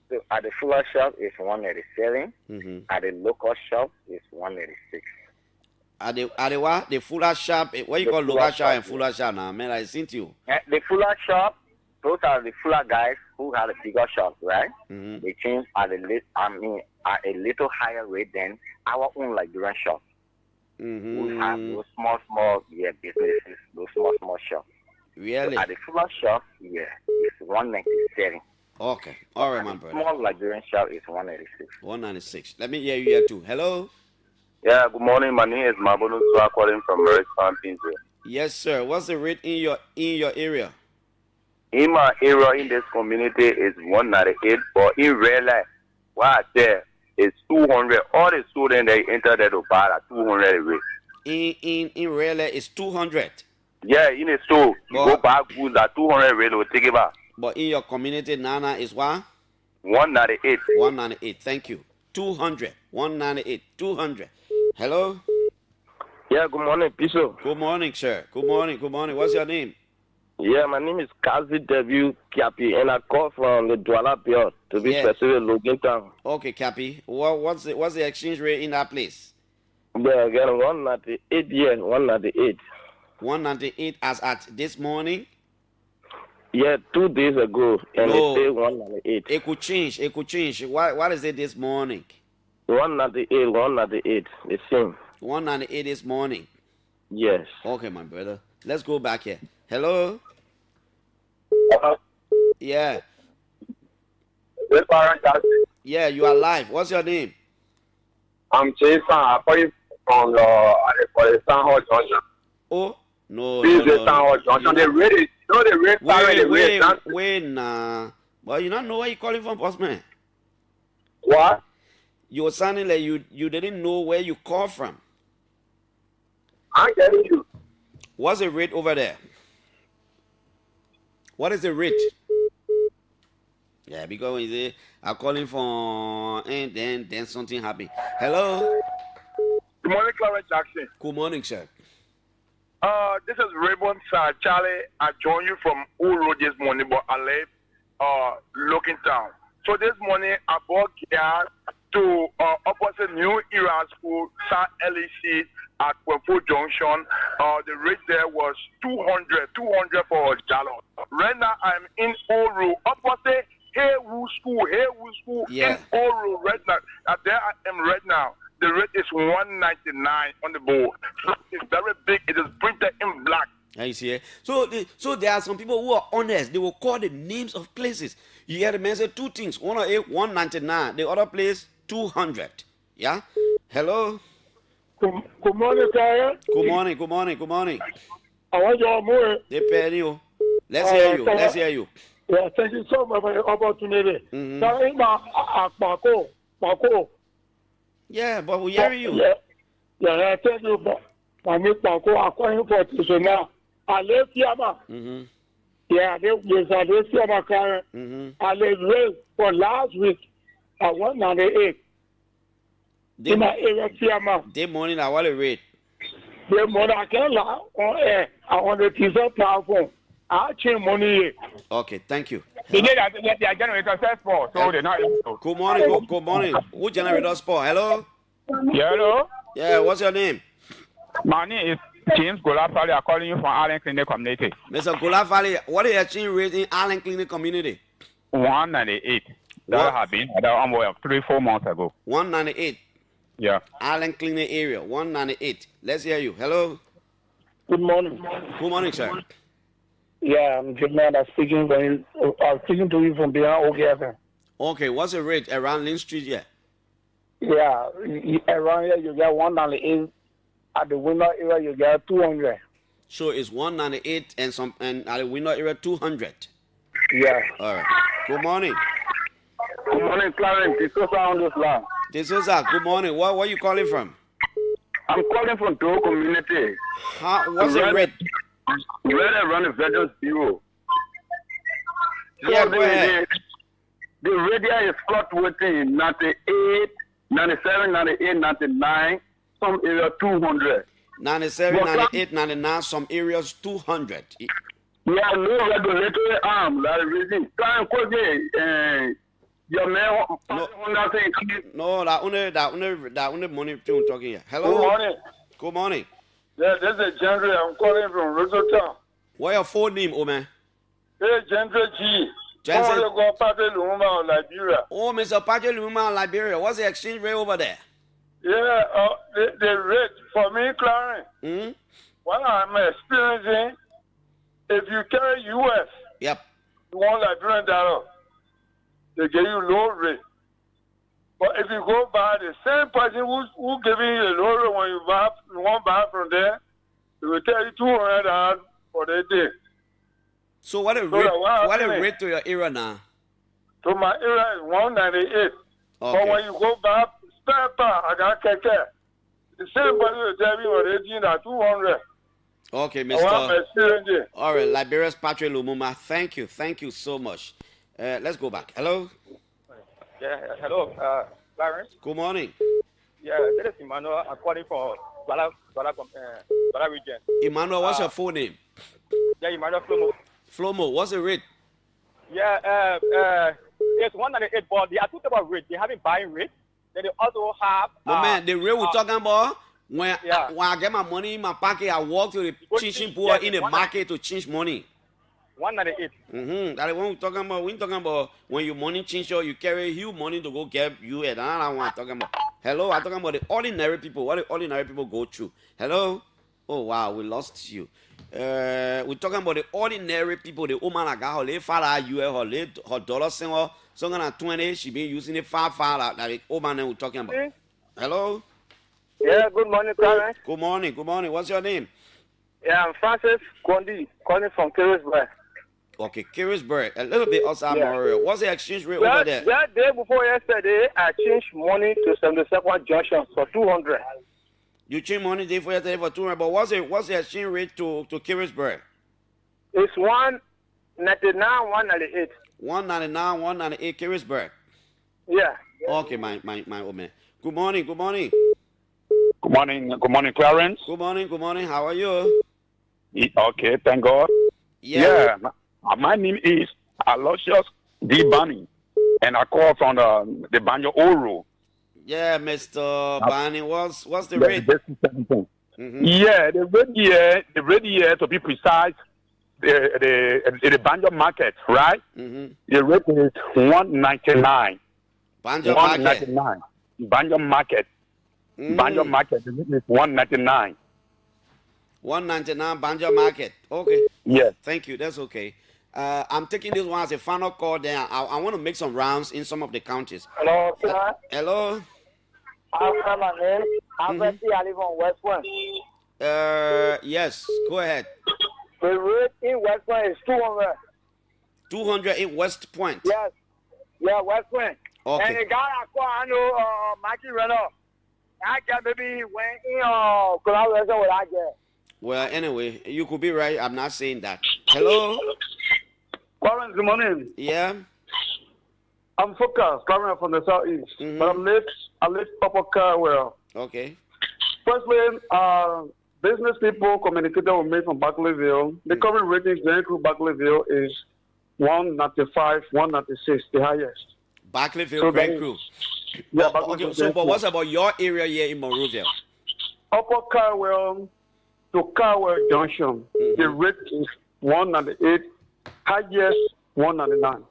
So at the fuller shop, it's 187. At the local shop, it's 186.
At the what? The fuller shop? What you call local shop and fuller shop now? Man, I seen you.
The fuller shop, those are the fuller guys who have a bigger shop, right? They change at a little higher rate than our own Liberian shop. We have those small businesses, those small shops.
Really?
So at the fuller shop, it's 197.
Okay. All right, my brother.
Small Liberian shop is 186.
196. Let me hear you here too. Hello?
Yeah, good morning. My name is Mabulu Swa calling from Maritime, Piso.
Yes, sir. What's the rate in your area?
In my area, in this community, is 198, but in real life, what I there is 200. All the students they enter there to buy at 200 rate.
In real life, it's 200.
Yeah, in the store, you go buy goods at 200 rate, will take it back.
But in your community, Nana is what?
198.
198. Thank you. 200. 198. 200. Hello?
Yeah, good morning, Piso.
Good morning, sir. Good morning. Good morning. What's your name?
Yeah, my name is Kazi W. Kiapi, and I call from the Douala Piot, to be specific, Logan Town.
Okay, Cappy. What's the exchange rate in that place?
Yeah, again, 198, yeah, 198.
198 as at this morning?
Yeah, 2 days ago, and
No.
it said 198.
It could change. It could change. What is it this morning?
198, the same.
198 this morning.
Yes.
Okay, my brother. Let's go back here. Hello? Yeah. Yeah, you are live. What's your name?
I'm Jason. I call you from the San Hall Junction.
Oh, no.
This
no,
is the San Hall Junction. They read it. You know, they read
Wait, nah. But you don't know where you calling from, boss man.
What?
You were sounding like you didn't know where you call from.
I'm telling you.
What's the rate over there? What is the rate? Yeah, because when you say I'm calling for and then something happened. Hello?
Good morning, Clarence Jackson.
Good morning, sir.
This is Raymond Charlie. I joined you from Old Road this morning, but I left Looking Town. So this morning I bought gas to opposite New Era School, South LEC at Kwefo Junction. The rate there was 200 for Jalo. Right now I'm in Old Road, opposite Haywood School
Yeah.
in Old Road right now. There I am right now. The rate is 199 on the board. So it's very big. It is printed in black.
I see it. So there are some people who are honest. They will call the names of places. You hear the man say two things. 108, 199. The other place, 200. Yeah? Hello?
Good morning, Clarence.
Good morning, good morning, good morning.
I want your more.
They pay you. Let's hear you. Let's hear you.
Yeah, thank you so much for the opportunity.
Yeah, but we hear you.
Yeah, thank you. My name is Paco. I'm calling for Piso now. I live here, man. Yeah, I live here, my Clarence. I live for last week at 198. In my area, here, man.
This morning, I want to read.
The morning, I can't lie on air. I want to teach up platform. I change money here.
Okay, thank you.
They need their generator set for, so they're not.
Good morning, good morning. Who generator sport? Hello?
Yeah, hello?
Yeah, what's your name?
My name is James Golafali. I'm calling you from Allen Clinic Community.
Mr. Golafali, what is your exchange rate in Allen Clinic Community?
198. That have been about 3-4 months ago.
198.
Yeah.
Allen Clinic area, 198. Let's hear you. Hello?
Good morning.
Good morning, sir.
Yeah, I'm Jermaine. I'm speaking to you from beyond OKFM.
Okay, what's the rate around Lynn Street here?
Yeah, around here you get 198. At the window area you get 200.
So it's 198 and at the window area 200.
Yeah.
All right. Good morning.
Good morning, Clarence. This is on this line.
This is good morning. Where are you calling from?
I'm calling from Dole Community.
What's the rate?
Right around the Veterans Bureau.
Yeah, go ahead.
The radio is fluctuating 98, 97, 98, 99, some area 200.
97, 98, 99, some areas 200.
Yeah, no regulatory arm. That is reason. Your man,
no, that only money people talking here. Hello.
Good morning.
Good morning.
Yeah, this is Gentry. I'm calling from Rototown.
What your full name, oh man?
Hey, Gentry G.
Gentry.
Liberia.
Oh, Mr. Patrick Lumumba, Liberia. What's the exchange rate over there?
Yeah, the rate for me, Clarence. What I'm experiencing, if you carry US,
yep,
$1 Liberian dollar, they give you low rate. But if you go by the same person who giving you the lower when you want buy from there, he will tell you $200 for the day.
So what a
So
rate?
that
What a
happening?
rate to your area now?
So my area is 198. But
Okay.
when you go back, spare part, I got keke. The same person will tell me on 18 at 200.
Okay,
I want my
Mr.
experience there.
All right, Liberia's Patrick Lumumba. Thank you so much. Let's go back. Hello.
Yeah, hello, Clarence.
Good morning,
Yeah, this is Emmanuel. I'm calling from Bala region.
Emmanuel. What's your full name?
Yeah, Emmanuel Flomo.
Flomo. What's the rate?
Yeah, it's 198, but they are two type of rate. They have a buying rate. Then they also have.
But man, the rate we're talking about. When
yeah.
when I get my money in my pocket, I walk to the changing pool in the market to change money.
198.
That's what we're talking about. We're talking about when your money change, or you carry huge money to go get you. And that's what I'm talking about. Hello, I'm talking about the ordinary people. What the ordinary people go through. Hello. Oh wow, we lost you. We're talking about the ordinary people. The woman that got her $5 US, her dollar single, something like 20. She been using it $5 that the old man we're talking about. Hello.
Yeah, good morning, Clarence.
Good morning. Good morning. What's your name?
Yeah, I'm Francis Gondi, calling from Kirisburg.
Okay, Carisburg. A little bit outside Memorial. What's the exchange rate over there?
That day before yesterday, I changed money to 72nd Junction for 200.
You change money day for yesterday for 200, but what's the exchange rate to Carisburg?
It's 199, 198.
199, 198 Carisburg.
Yeah.
Okay, my old man. Good morning. Good morning.
Good morning, Clarence.
Good morning. How are you?
Okay, thank God.
Yeah.
My name is Aloysius D. Bunny, and I call from the Banjo Oro.
Yeah, Mr. Barney, what's the rate?
Yeah, the rate here, to be precise, the Banjo market, right? The rate is 199.
Banjo
199. Banjo market. Banjo market, the rate is 199.
199 Banjo market. Okay.
Yes.
Thank you. That's okay. I'm taking this one as a final call. Then I want to make some rounds in some of the counties.
Hello, sir.
Hello.
I'm my name. I live on West Point.
Yes. Go ahead.
The rate in West Point is 200.
200 in West Point.
Yes. Yeah, West Point.
Okay.
And the guy I call, I know, Mikey Renner. I get maybe when in collaboration with I get.
Well, anyway, you could be right. I'm not saying that. Hello.
Clarence, good morning.
Yeah.
I'm focused, coming from the southeast, but I'm late Papa Carwell.
Okay.
Firstly, business people communicated with me from Barclayville. The current ratings going through Barclayville is 195, 196, the highest.
Barclayville,
So
Grand
that
Crew.
Yeah,
But, okay, so, but what's about your area here in Monrovia?
Upper Carwell to Carwell Junction, the rate is 198, highest 199.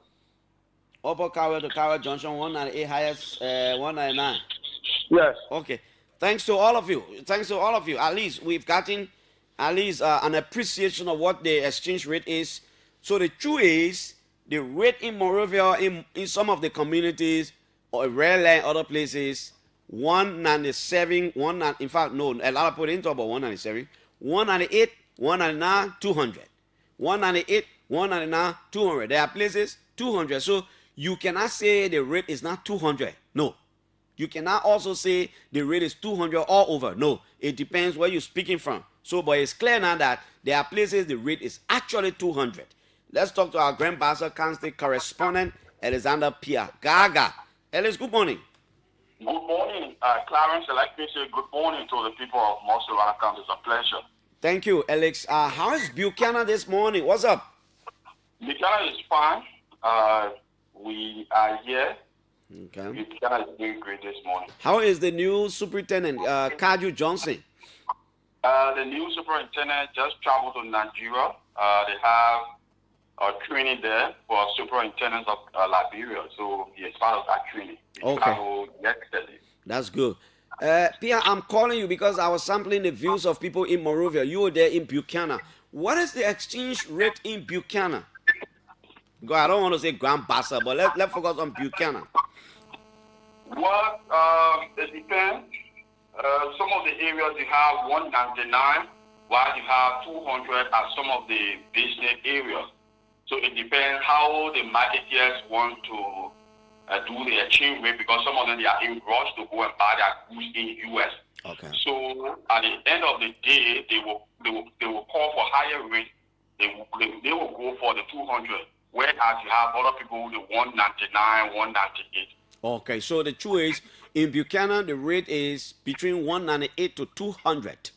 Upper Carwell to Carwell Junction, 198, highest 199.
Yes.
Okay. Thanks to all of you. At least we've gotten an appreciation of what the exchange rate is. So the truth is, the rate in Monrovia, in some of the communities, or Red Land, other places, 197, in fact, no, a lot of people didn't talk about 197, 198, 199, 200. 198, 199, 200. There are places, 200. So you cannot say the rate is not 200. No. You cannot also say the rate is 200 all over. No. It depends where you're speaking from. So, but it's clear now that there are places the rate is actually 200. Let's talk to our Grand Bassa County correspondent, Alexander Pia Gaga. Alex, good morning.
Good morning, Clarence. I'd like to say good morning to the people of Mossel County. It's a pleasure.
Thank you, Alex. How is Buchanan this morning? What's up?
Buchanan is fine. We are here.
Okay.
Buchanan is doing great this morning.
How is the new superintendent, Kaju Johnson?
The new superintendent just traveled to Nigeria. They have training there for superintendents of Liberia. So he is part of that training. He traveled yesterday.
That's good. Pia, I'm calling you because I was sampling the views of people in Monrovia. You were there in Buchanan. What is the exchange rate in Buchanan? God, I don't want to say Grand Bassa, but let's focus on Buchanan.
Well, it depends. Some of the areas you have 199, while you have 200 at some of the business areas. So it depends how the marketeers want to do the exchange rate, because some of them they are in rush to go and buy their goods in US.
Okay.
So at the end of the day, they will call for higher rate. They will go for the 200, whereas you have other people with the 199, 198.
Okay, so the truth is, in Buchanan, the rate is between 198 to 200.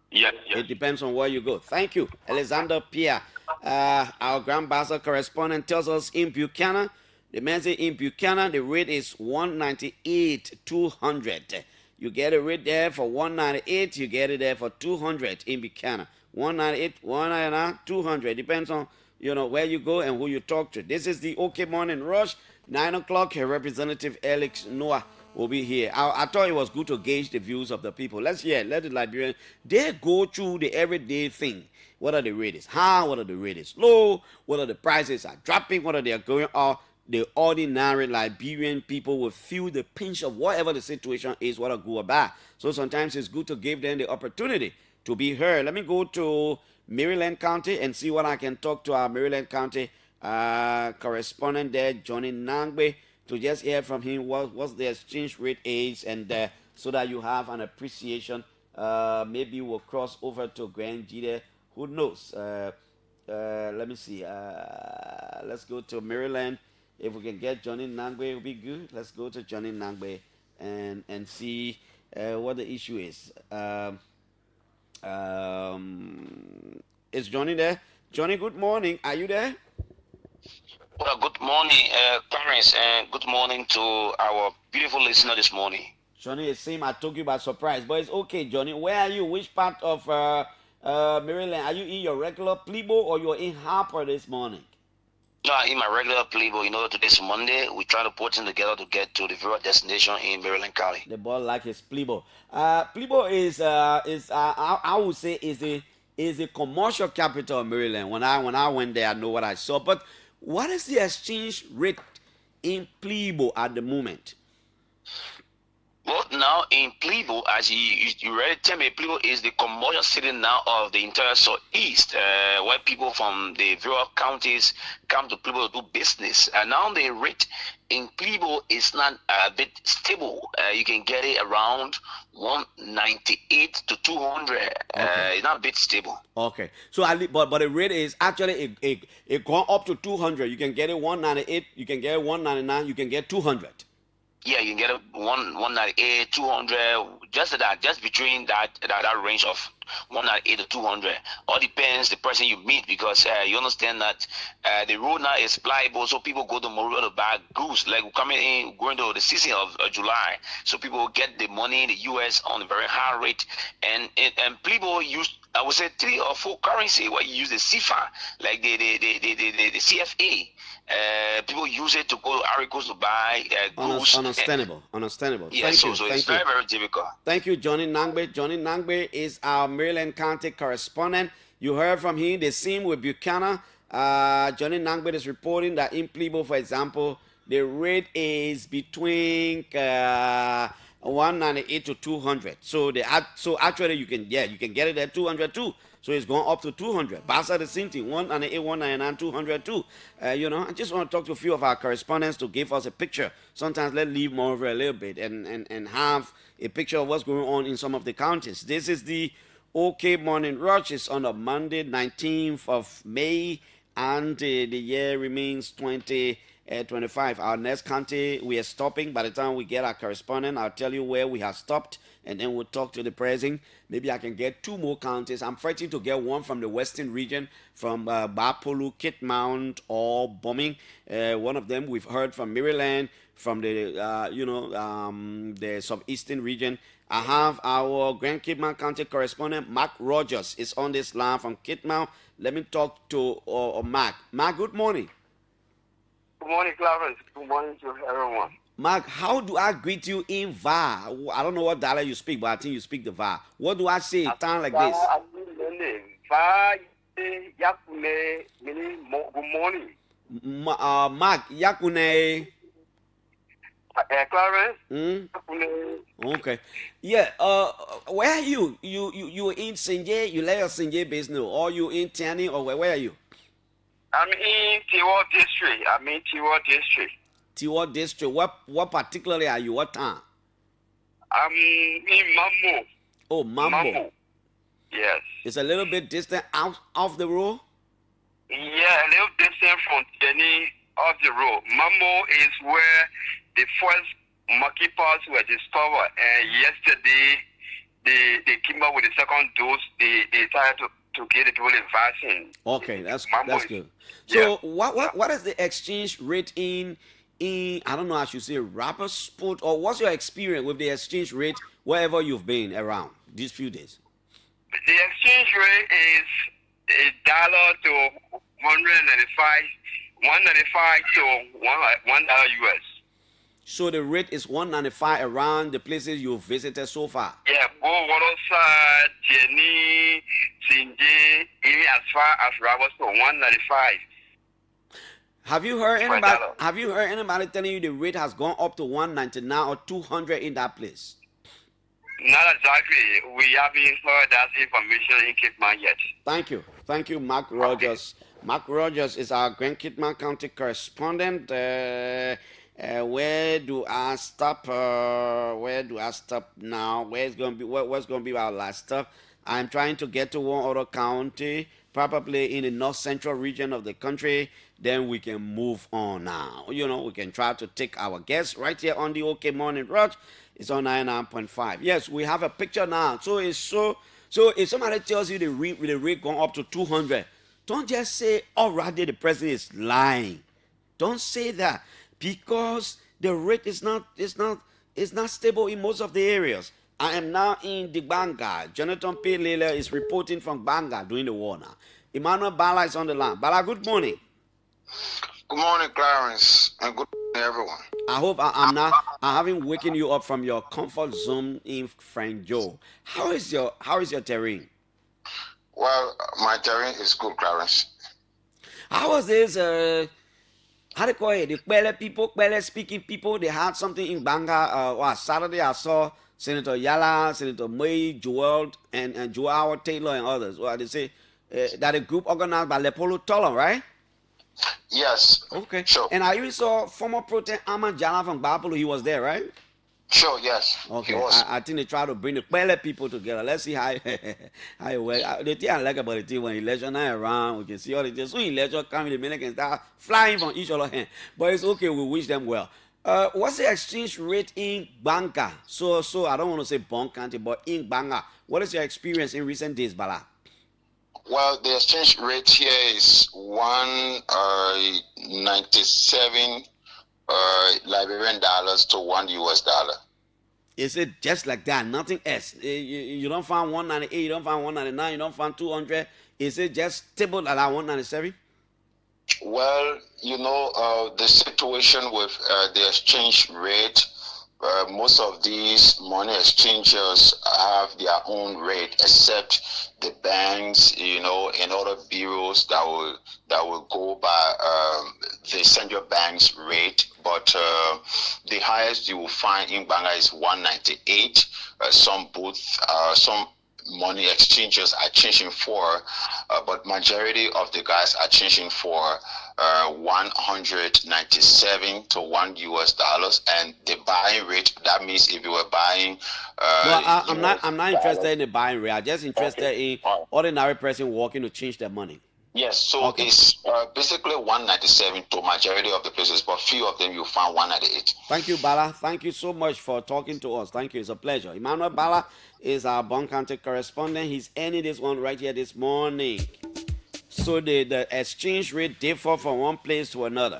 Yes.
It depends on where you go. Thank you. Alexander Pierre, our Grand Bazaar correspondent, tells us in Buchanan, the man says in Buchanan, the rate is 198, 200. You get a rate there for 198, you get it there for 200 in Buchanan. 198, 199, 200. Depends on, where you go and who you talk to. This is the OK Morning Rush. 9 o'clock, Representative Alex Noah will be here. I thought it was good to gauge the views of the people. Let the Liberians, they go through the everyday thing. What are the rates high? What are the rates low? What are the prices are dropping? What are they going up? The ordinary Liberian people will feel the pinch of whatever the situation is, what a go about. So sometimes it's good to give them the opportunity to be heard. Let me go to Maryland County and see what I can talk to our Maryland County correspondent there, Johnny Nangbe, to just hear from him what the exchange rate is, and so that you have an appreciation. Maybe we'll cross over to Grand G there. Who knows? Let me see. Let's go to Maryland. If we can get Johnny Nangbe, it will be good. Let's go to Johnny Nangbe and see what the issue is. Is Johnny there? Johnny, good morning. Are you there?
Well, good morning, Clarence, and good morning to our beautiful listener this morning.
Johnny, it seems I took you by surprise, but it's okay, Johnny. Where are you? Which part of Maryland? Are you in your regular Plebo or you're in Harper this morning?
No, in my regular Plebo. Today's Monday. We try to put things together to get to the various destination in Maryland County.
The boy like his Plebo. Plebo is I would say is a commercial capital of Maryland. When I went there, I know what I saw. But what is the exchange rate in Plebo at the moment?
Well, now in Plebo, as you already tell me, Plebo is the commercial city now of the entire southeast, where people from the various counties come to Plebo to do business. And now the rate in Plebo is not a bit stable. You can get it around 198 to 200.
Okay.
It's not a bit stable.
Okay. So but the rate is actually it gone up to 200. You can get it 198. You can get it 199. You can get 200.
Yeah, you can get a 198, 200, just between that range of 198 to 200. All depends the person you meet, because you understand that the road now is pliable, so people go to Montreal to buy goods. Like going to the season of July, so people will get the money in the US on a very high rate, and people use, I would say, 3 or 4 currency where you use the CFA, like the CFA. People use it to go to Aricos to buy goods.
Understandable.
Yeah,
Thank you.
It's very, very difficult.
Thank you, Johnny Nangbe. Johnny Nangbe is our Maryland County correspondent. You heard from him. The same with Buchanan. Johnny Nangbe is reporting that in Plebo, for example, the rate is between 198 to 200. So actually you can get it at 200 too. So it's going up to 200. Basa the same thing, 198, 199, 200 too. I just want to talk to a few of our correspondents to give us a picture. Sometimes let's leave more over a little bit and have a picture of what's going on in some of the counties. This is the OK Morning Rush. It's on a Monday, 19th of May, and the year remains 2025. Our next county, we are stopping. By the time we get our correspondent, I'll tell you where we have stopped, and then we'll talk to the president. Maybe I can get 2 more counties. I'm fighting to get one from the western region, from Bapolu, Kitmount, or Bombing. One of them we've heard from Maryland, from the the southeastern region. I have our Grand Kitmount County correspondent, Mark Rogers, is on this line from Kitmount. Let me talk to Mark. Mark, good morning.
Good morning, Clarence. Good morning to everyone.
Mark, how do I greet you in VAR? I don't know what dialect you speak, but I think you speak the VAR. What do I say in time like this?
Good morning.
Mark, Yakune.
Clarence.
Okay. Yeah. Where are you? You in Sinje? You let your Sinje base know, or you in Tiani, or where are you?
I'm in Tiwa district.
Tiwa district. What particularly are you? What town?
I'm in Mambo.
Oh, Mambo.
Yes.
It's a little bit distant off the road.
Yeah, a little distant from Jenny off the road. Mambo is where the first monkey paws were discovered, and yesterday they came up with the second dose. They tried to get the people vaccine.
Okay, that's good. So what is the exchange rate in I don't know, I should say rapper sport, or what's your experience with the exchange rate wherever you've been around these few days?
The exchange rate is $1 to 195, 195 to $1 US.
So the rate is 195 around the places you've visited so far.
Yeah, go Waterford, Jenny, Sinje, even as far as Rabos to 195.
Have you heard anybody? Have you heard anybody telling you the rate has gone up to 199 or 200 in that place?
Not exactly. We haven't heard that information in Kitman yet.
Thank you, Mark Rogers. Mark Rogers is our Grand Kitman County correspondent. Where do I stop? Where do I stop now? What's going to be our last stop? I'm trying to get to one other county, probably in the north central region of the country. Then we can move on now. You know, we can try to take our guests right here on the OK Morning Rush. It's on 99.5. Yes, we have a picture now. So if somebody tells you the rate going up to 200, don't just say already the president is lying. Don't say that, because the rate is not stable in most of the areas. I am now in the Banga. Jonathan P. Lele is reporting from Banga during the war now. Emmanuel Bala is on the line. Bala, good morning.
Good morning, Clarence, and good morning, everyone.
I hope I haven't waken you up from your comfort zone in Frank Joe. How is your terrain?
Well, my terrain is good, Clarence.
How was this? How do you call it? The Kwele speaking people. They had something in Banga. Saturday I saw Senator Yala, Senator May, Joel, and Joel Taylor and others. Well, they say that a group organized by Lepolo Tolan, right?
Yes.
Okay.
Sure.
And I even saw former Protein Ahmad Jala from Bapolo. He was there, right?
Sure, yes.
Okay. I think they try to bring the Kwele people together. Let's see how it works. The thing I like about the thing, when election are around, we can see all the things. So election coming, the men can start flying from each other's hand. But it's okay. We wish them well. What's the exchange rate in Banga? So I don't want to say Bon County, but in Banga, what is your experience in recent days, Bala?
Well, the exchange rate here is 197 Liberian dollars to $1 US.
Is it just like that? Nothing else? You don't find 198, you don't find 199, you don't find 200. Is it just stable at 197?
Well, you know, the situation with the exchange rate, most of these money exchangers have their own rate, except the banks, you know, and other bureaus that will go by the central bank's rate. But the highest you will find in Banga is 198. Some money exchangers are changing for, but majority of the guys are changing for 197 to $1 US, and the buying rate, that means if you were buying
I'm not interested in the buying rate. I'm just interested in ordinary person walking to change their money.
Yes, so it's basically 197 to majority of the places, but few of them you find 198.
Thank you, Bala. Thank you so much for talking to us. Thank you. It's a pleasure. Emmanuel Bala is our Bon County correspondent. He's ending this one right here this morning. So the exchange rate differ from one place to another.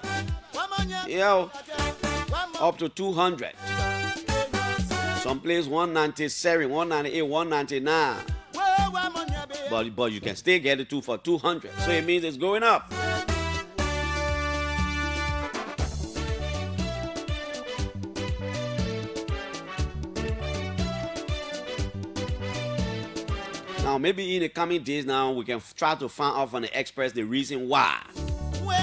Up to 200. Some place 197, 198, 199. But you can still get it for 200. So it means it's going up. Now, maybe in the coming days now, we can try to find out from the experts the reason why.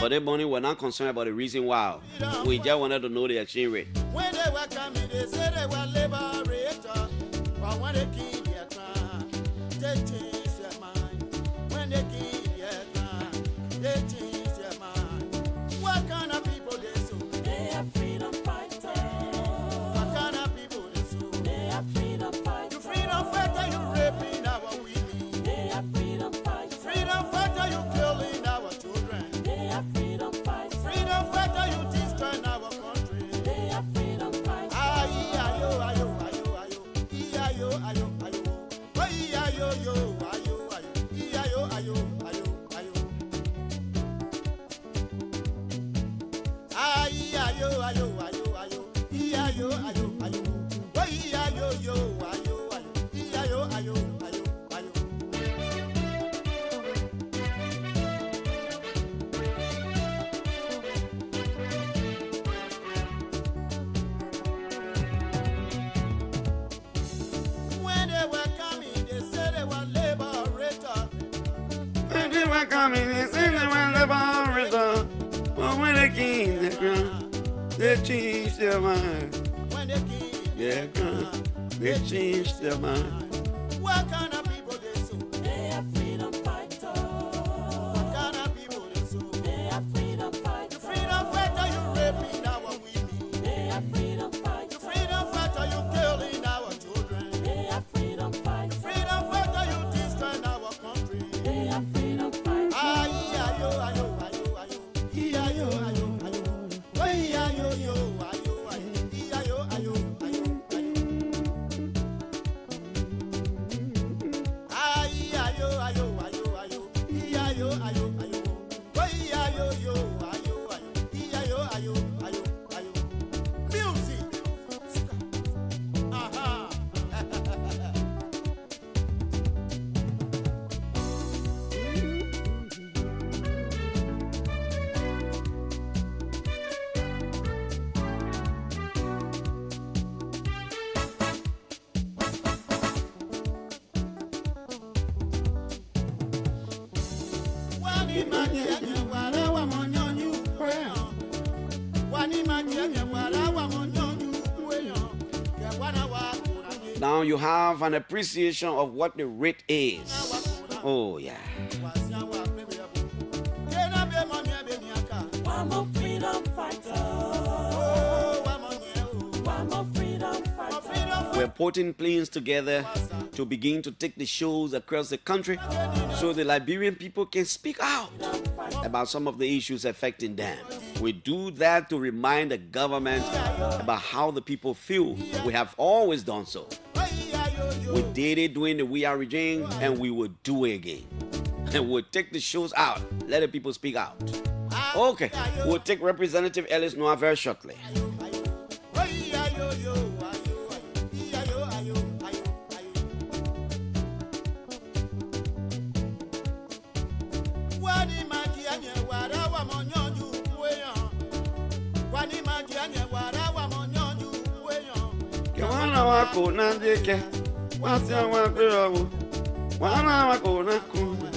But that morning, we're not concerned about the reason why. We just wanted to know the exchange rate.
When they were coming, they said they were liberator. But when they killed their crown, they changed their mind. When they killed their crown, they changed their mind. What kind of people they so? They are freedom fighters. What kind of people they so? They are freedom fighters. You freedom fighter, you raping our women. They are freedom fighters. You freedom fighter, you killing our children. They are freedom fighters. Freedom fighter, you destroying our country. They are freedom fighters. Ayo, ayo, ayo, ayo, ayo, ayo, ayo, ayo, ayo, ayo, ayo, ayo, ayo, ayo, ayo. Ayo, ayo, ayo, ayo, ayo, ayo, ayo, ayo. Ayo, yo, ayo, ayo, ayo, ayo, ayo. When they were coming, they said they were liberator.
When they were coming, they said they were liberator. But when they came the ground, they changed their mind.
When they came
their ground, they changed their mind.
what kind of people they so? They are freedom fighters. What kind of people they so? They are freedom fighters. You freedom fighter, you raping our women. They are freedom fighters. You freedom fighter, you killing our children. They are freedom fighters. You freedom fighter, you destroying our country. They are freedom fighters. Ayo, ayo, ayo, ayo, ayo, ayo, ayo, ayo, ayo, yo, ayo, ayo, ayo, ayo, ayo. Ayo, ayo, ayo, ayo, ayo, ayo, ayo, ayo. Ayo, yo, ayo, ayo, ayo, ayo, ayo. Music. Aha. Wani majenye wala wa monyonyu kweyo. Wani majenye wala wa monyonyu kweyo. Ke wana wa kuranye.
Now you have an appreciation of what the rate is. Oh, yeah.
Tena be monye be miaka. One more freedom fighter. Oh, one more freedom fighter.
We're putting plans together to begin to take the shows across the country so the Liberian people can speak out about some of the issues affecting them. We do that to remind the government about how the people feel. We have always done so. We did it during the We Are regime, and we will do it again. And we'll take the shows out. Let the people speak out. Okay, we'll take Representative Ellis Noah very shortly.
Wani majenye wala wa monyonyu kweyo. Wani majenye wala wa monyonyu kweyo.
Wana wako na ndeke, wasia wako yawo, wana wako na kuna.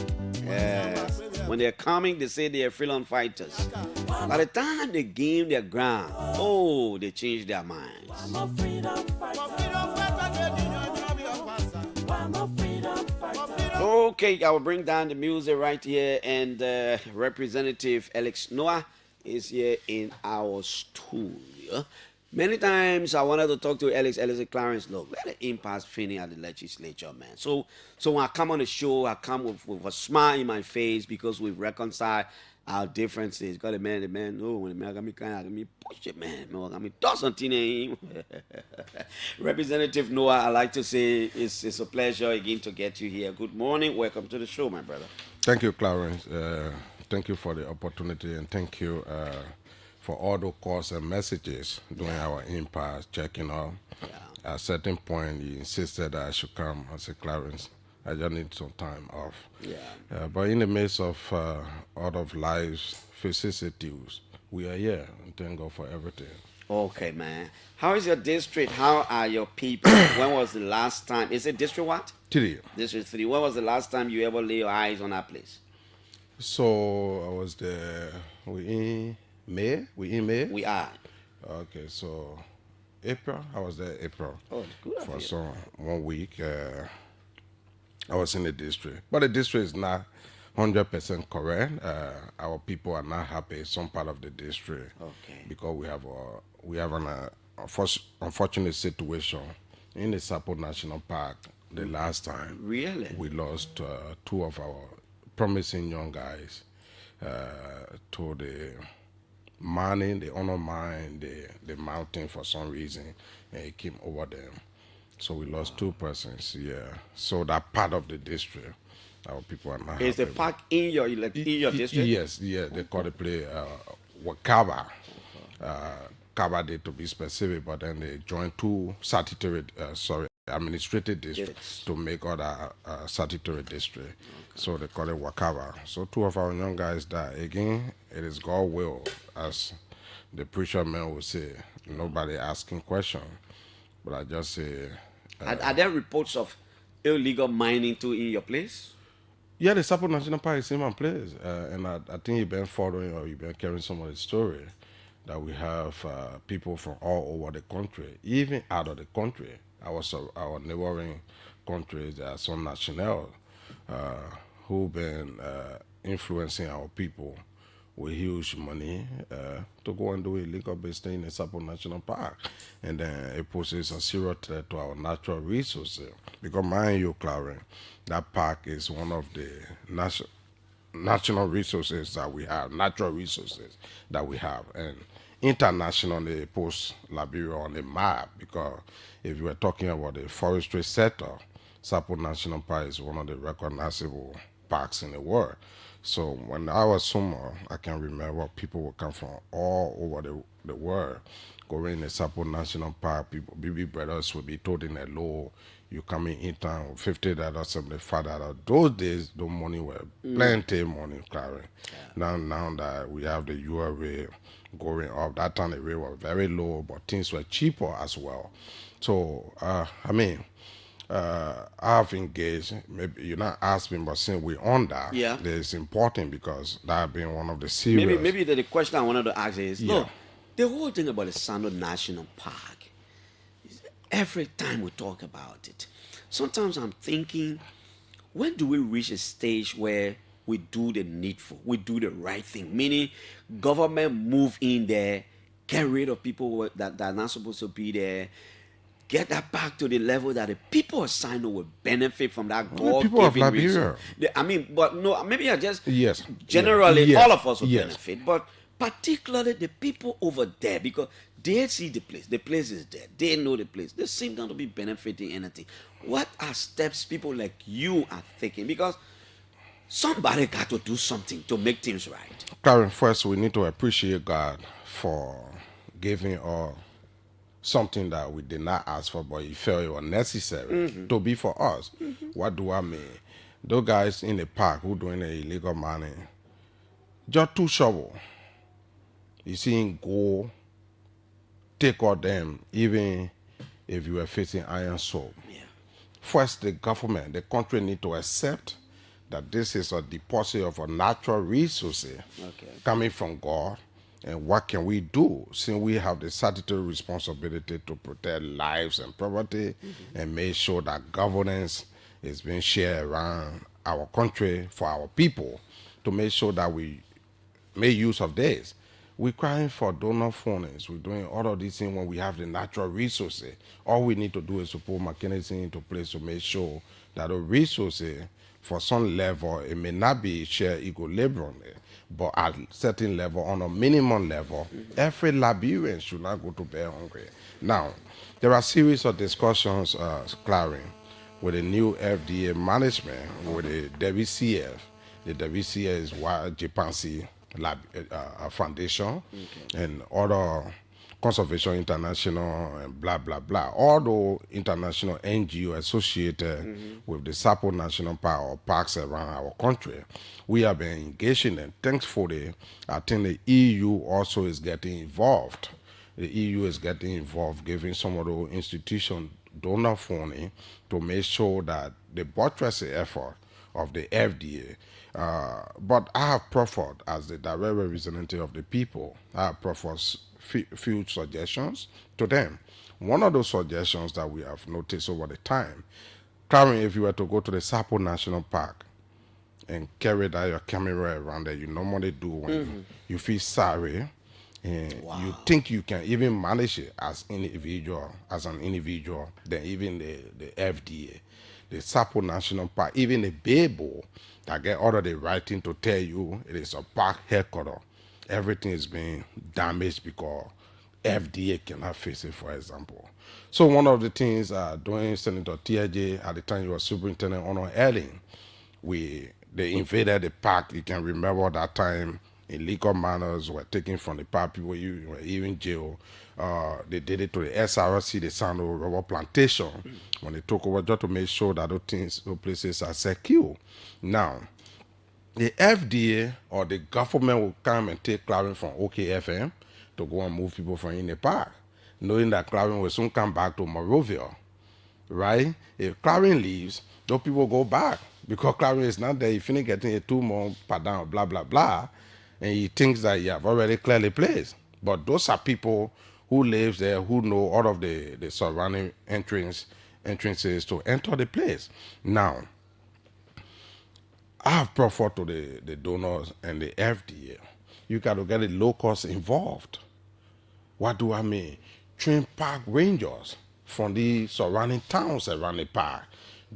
Yes. When they're coming, they say they are freelance fighters. By the time they gain their ground, oh, they change their minds. Okay, I will bring down the music right here, and Representative Alex Noah is here in our studio. Many times I wanted to talk to Alex and Clarence. Look, let the impasse finish at the legislature, man. So when I come on the show, I come with a smile in my face because we've reconciled our differences. Got the man, no, when the man got me kind of me push it, man. No, got me do something. Representative Noah, I'd like to say it's a pleasure again to get you here. Good morning. Welcome to the show, my brother.
Thank you, Clarence. Thank you for the opportunity, and thank you for all the calls and messages during our impasse, checking up. At a certain point, he insisted that I should come. I said, Clarence, I just need some time off. But in the midst of all of life's vicissitudes, we are here, and thank God for everything.
Okay, man. How is your district? How are your people? When was the last time? Is it District what?
3.
District 3. When was the last time you ever lay your eyes on that place?
So I was there. We in May?
We are.
Okay, so April. I was there April.
Oh, good
for
of you.
some 1 week. I was in the district, but the district is not 100% correct. Our people are not happy. Some part of the district,
Okay.
because we have an unfortunate situation in the Sapo National Park. The last time,
Really?
we lost two of our promising young guys to the mining, the honor mine, the mountain for some reason, and it came over them. So we lost two persons, yeah. So that part of the district, our people are not
Is the
happy.
park in your district?
Yes, yeah. They call the place Wakaba. Kaba Day to be specific, but then they joined two statutory, administrative districts to make other statutory district. So they call it Wakaba. So two of our young guys died. Again, it is God will, as the preacher man would say. Nobody asking question, but I just say.
Are there reports of illegal mining too in your place?
Yeah, the Sapo National Park is in my place, and I think you've been following or you've been carrying some of the story that we have people from all over the country, even out of the country. Our neighboring countries, there are some nationals who've been influencing our people with huge money to go and do illegal business in the Sapo National Park. And then it poses a serious threat to our natural resources. Because mind you, Clarence, that park is one of the national resources that we have, natural resources that we have. And internationally, it puts Liberia on the map, because if you were talking about the forestry sector, Sapo National Park is one of the recognizable parks in the world. So when I was small, I can remember people would come from all over the world, going in the Sapo National Park. People, baby brothers would be told in a low, you come in town with $50, $75. Those days, the money were plenty money, Clarence. Yeah. Now that we have the UR rate going up, that time the rate was very low, but things were cheaper as well. So, I've engaged, maybe you're not asking, but since we're on that,
yeah,
it's important because that being one of the serious.
Maybe the question I wanted to ask is, look, the whole thing about the Sando National Park, every time we talk about it, sometimes I'm thinking, when do we reach a stage where we do the needful, we do the right thing, meaning government move in there, get rid of people that are not supposed to be there, get that back to the level that the people of Sino will benefit from that God-given reason. But no, maybe I just generally all of us will benefit, but particularly the people over there, because they see the place is there, they know the place, they seem not to be benefiting anything. What are steps people like you are taking? Because somebody got to do something to make things right.
Karen, first we need to appreciate God for giving us something that we did not ask for, but he felt it was necessary to be for us. What do I mean? Those guys in the park who doing the illegal mining, just two shovel. You see him go take out them, even if you were facing iron soap. Yeah. First, the government, the country need to accept that this is a deposit of a natural resources coming from God. And what can we do, since we have the statutory responsibility to protect lives and property and make sure that governance is being shared around our country for our people, to make sure that we make use of this. We're crying for donor fundings. We're doing all of these things when we have the natural resources. All we need to do is to put mechanism into place to make sure that the resources, for some level, it may not be shared equilibriumly, but at certain level, on a minimum level, every Liberian should not go to bed hungry. Now, there are a series of discussions, Clarence, with the new FDA management, with the WCF. The WCF is Japanese Foundation and other Conservation International and blah, blah, blah. All the international NGO associated with the Sapo National Park or parks around our country, we have been engaging them. Thankfully, I think the EU also is getting involved. The EU is getting involved, giving some of those institutions donor funding to make sure that the buttress effort of the FDA. But I have proffered, as the direct representative of the people, I have proffered few suggestions to them. One of those suggestions that we have noticed over the time, Clarence, if you were to go to the Sapo National Park and carry that your camera around there, you normally do when you feel sorry and you think you can even manage it as an individual, then even the FDA, the Sapo National Park, even the Bebo that get all of the writing to tell you it is a park headquarters, everything is being damaged because FDA cannot face it, for example. So one of the things doing Senator TJ at the time he was Superintendent Honor Erling, they invaded the park. You can remember that time illegal manners were taken from the park. People were even jail. They did it to the SRC, the Sando Rubber Plantation, when they took over just to make sure that those places are secure. Now, the FDA or the government will come and take Clarence from OKFM to go and move people from in the park, knowing that Clarence will soon come back to Morovia, right? If Clarence leaves, those people go back because Clarence is not there. He finished getting a 2 month pardon, blah, blah, blah, and he thinks that you have already clearly placed. But those are people who live there, who know all of the surrounding entrances to enter the place. Now, I have proffered to the donors and the FDA, you got to get the locals involved. What do I mean? Train park rangers from the surrounding towns around the park.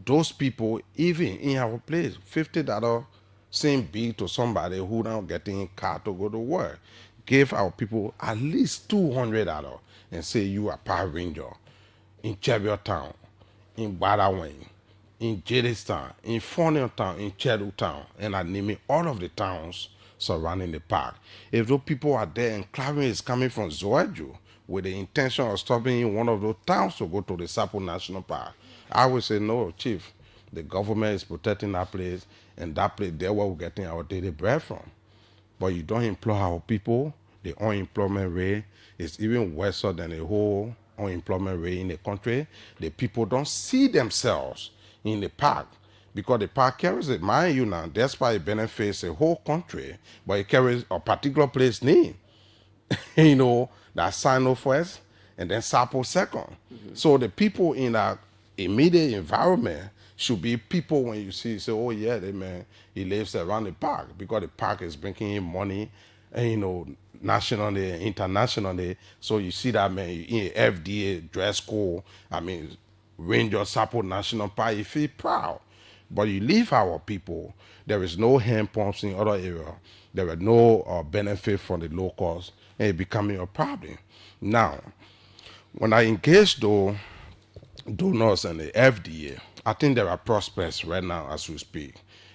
Those people, even in our place, $50 seem big to somebody who now getting a car to go to work. Give our people at least $200 and say you are park ranger in Cheviot Town, in Badawang, in Jadestown, in Fornell Town, in Chedu Town, and I name it all of the towns surrounding the park. If those people are there and Clarence is coming from Zoeju with the intention of stopping in one of those towns to go to the Sapo National Park, I would say, no, Chief, the government is protecting that place, and that place, there where we're getting our daily bread from. But you don't employ our people, the unemployment rate is even worse than the whole unemployment rate in the country. The people don't see themselves in the park because the park carries it. Mind you now, that's why it benefits the whole country, but it carries a particular place name. You know, that's Sino first and then Sapo second. So the people in our immediate environment should be people when you see, say, oh yeah, that man, he lives around the park because the park is bringing in money, and you know, nationally and internationally. So you see that man in FDA dress code, I mean, Ranger Sapo National Park, you feel proud. But you leave our people, there is no hand pumps in other areas. There are no benefit from the locals, and it becoming a problem. Now, when I engage those donors and the FDA, I think there are prospects right now as we speak.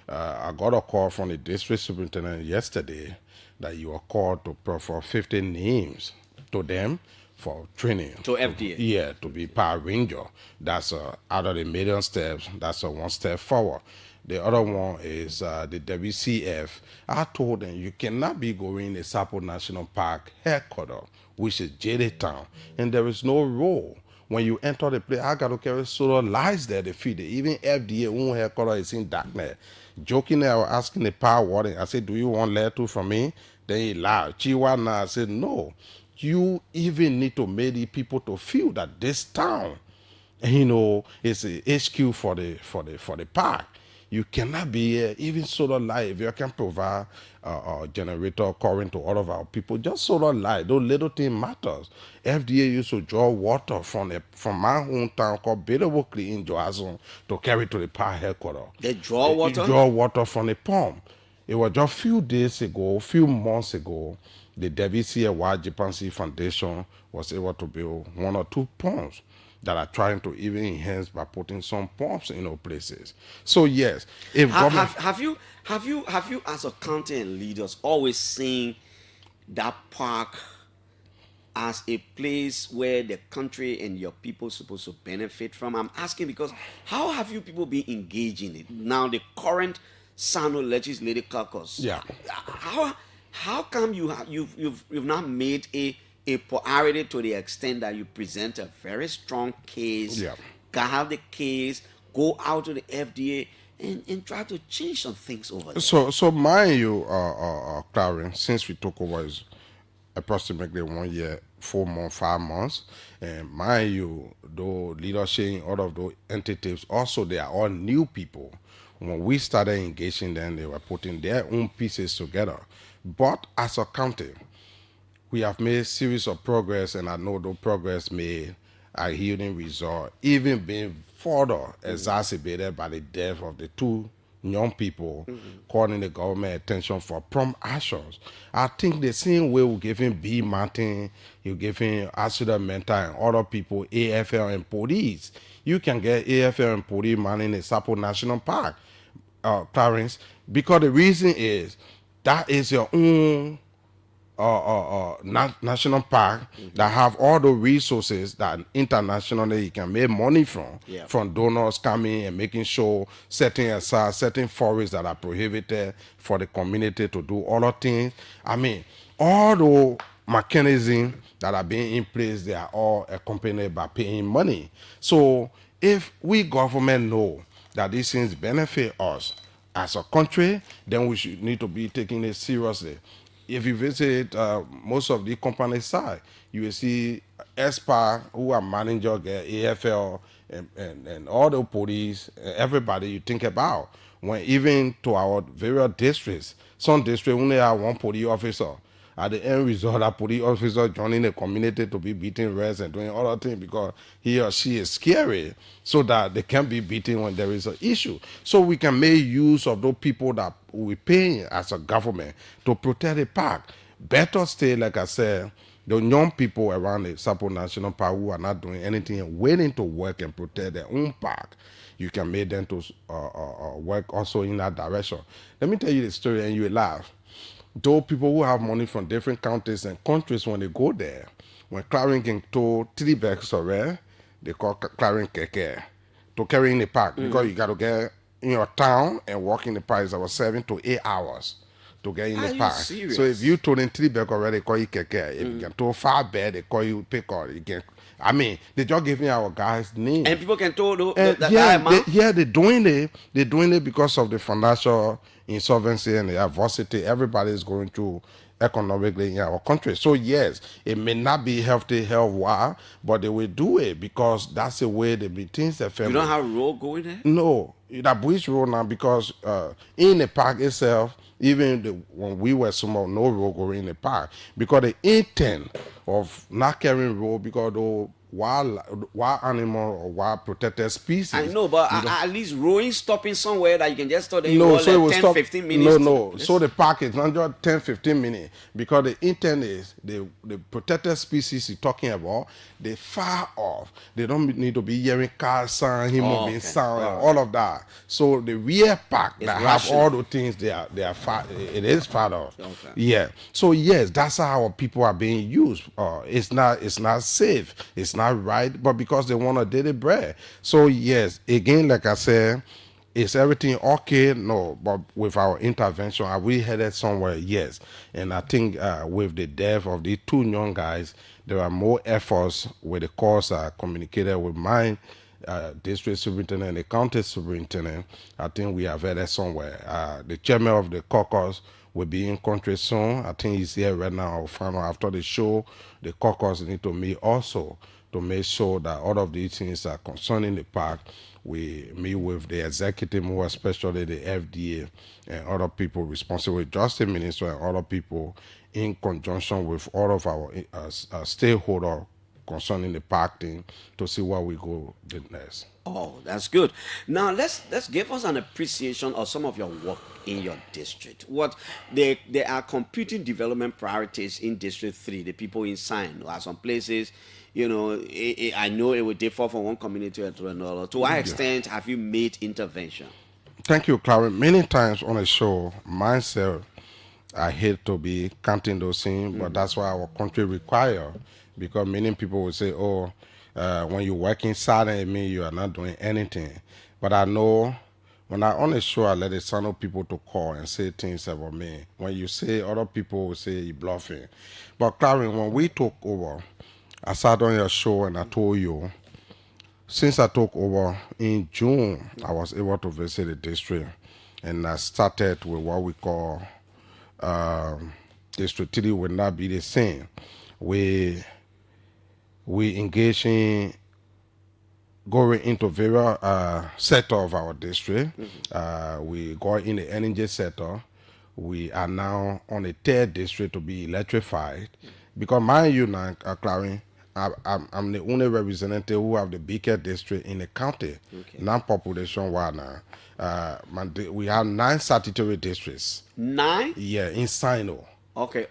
I got a call from the district superintendent yesterday that you are called to proffer 50 names to them for training.
To FDA?
Yeah, to be Power Ranger. That's out of the million steps, that's a one step forward. The other one is the WCF. I told them you cannot be going to Sapo National Park headquarters, which is Jade Town, and there is no role. When you enter the place, I got to carry solar lights there to feed it. Even FDA own headquarters is in darkness. Jokingly, I was asking the power warden, I said, do you want letter 2 from me? Then he laughed. Chihuahua, I said, no. You even need to make the people to feel that this town, you know, is a HQ for the park. You cannot be here, even solar light. If you can provide a generator current to all of our people, just solar light, those little things matters. FDA used to draw water from my hometown called Bedawokli in Joazon to carry to the park headquarters.
They draw water?
They draw water from the pump. It was just a few days ago, few months ago, the WCY Japan Sea Foundation was able to build 1 or 2 pumps that are trying to even enhance by putting some pumps in those places. So yes, if
have you as a county and leaders always seen that park as a place where the country and your people supposed to benefit from? I'm asking because how have you people been engaging it? Now the current Sano Legislative Caucus.
Yeah.
How come you've not made a priority to the extent that you present a very strong case, have the case, go out to the FDA and try to change some things over there.
So mind you, Clarence, since we took over is approximately 1 year, 4 months, 5 months, and mind you, though leadership in all of those entities, also they are all new people. When we started engaging them, they were putting their own pieces together. But as a county, we have made a series of progress, and I know the progress made are yielding result, even being further exacerbated by the death of the 2 young people, calling the government attention for prompt actions. I think the same way we're giving B. Martin, you're giving Accident Mental and other people, AFL and police. You can get AFL and police man in the Sapo National Park, Clarence, because the reason is that is your own national park that have all the resources that internationally you can make money from donors coming and making sure setting aside certain forests that are prohibited for the community to do other things. I mean, all the mechanisms that are being in place, they are all accompanied by paying money. So if we government know that these things benefit us as a country, then we should need to be taking it seriously. If you visit most of the company side, you will see ESPA, who are manager, AFL, and all the police, everybody you think about. When even to our various districts, some districts only have 1 police officer. At the end result, that police officer joining the community to be beating rest and doing other things because he or she is scary, so that they can be beaten when there is an issue. So we can make use of those people that we pay as a government to protect the park. Better stay, like I said, the young people around the Sapo National Park who are not doing anything and waiting to work and protect their own park. You can make them to work also in that direction. Let me tell you the story and you will laugh. Those people who have money from different counties and countries, when they go there, when Clarence can tow 3 bags of rare, they call Clarence Keke to carry in the park because you got to get in your town and walk in the park is about 7 to 8 hours to get in the park.
Serious?
So if you tow in 3 bags already, they call you Keke. If you can tow 5 bags, they call you Pico. You can. I mean, they just giving our guys name.
And people can tow that amount?
They're doing it. They're doing it because of the financial insolvency and the adversity everybody is going through economically in our country. So yes, it may not be healthy health-wise, but they will do it because that's the way they maintain their family.
You don't have a road going there?
No, that bridge road now because in the park itself, even when we were small, no road going in the park because the intent of not carrying road because the wild animal or wild protected species.
I know, but at least rowing stopping somewhere that you can just stop there.
No, so it will
10,
stop.
15 minutes.
No. So the park is not just 10, 15 minutes because the intent is the protected species you're talking about, they far off. They don't need to be hearing car sound, human being sound, and all of that. So the real park
It's
that
rational.
have all the things they are far. It is far off.
Okay.
Yeah. So yes, that's how our people are being used. It's not safe. It's not right, but because they want a daily bread. So yes, again, like I said, is everything okay? No, but with our intervention, are we headed somewhere? Yes. And I think with the death of the 2 young guys, there are more efforts with the cause communicated with my district superintendent and the county superintendent. I think we have headed somewhere. The chairman of the caucus will be in country soon. I think he's here right now. I'll find out after the show. The caucus need to meet also to make sure that all of these things are concerning the park. We meet with the executive, more especially the FDA and other people responsible, justice minister and other people in conjunction with all of our stakeholders concerning the park thing to see where we go the next.
Oh, that's good. Now let's give us an appreciation of some of your work in your district. What there are computing development priorities in District 3. The people in sign. There are some places, you know, I know it will differ from one community to another. To what extent have you made intervention?
Thank you, Clarence. Many times on the show, myself, I hate to be counting those things, but that's why our country require. Because many people will say, oh, when you work inside, it means you are not doing anything. But I know when I on the show, I let the son of people to call and say things about me. When you say, other people will say you're bluffing. But Clarence, when we took over, I sat on your show and I told you, Since I took over in June, I was able to visit the district, and I started with what we call District 3 will not be the same. We engage in going into various sector of our district. We go in the energy sector. We are now on the third district to be electrified. Because mind you now, Clarence, I'm the only representative who have the biggest district in the county, non-population wise now. We have 9 statutory districts.
9?
Yeah, in Sino.
Okay,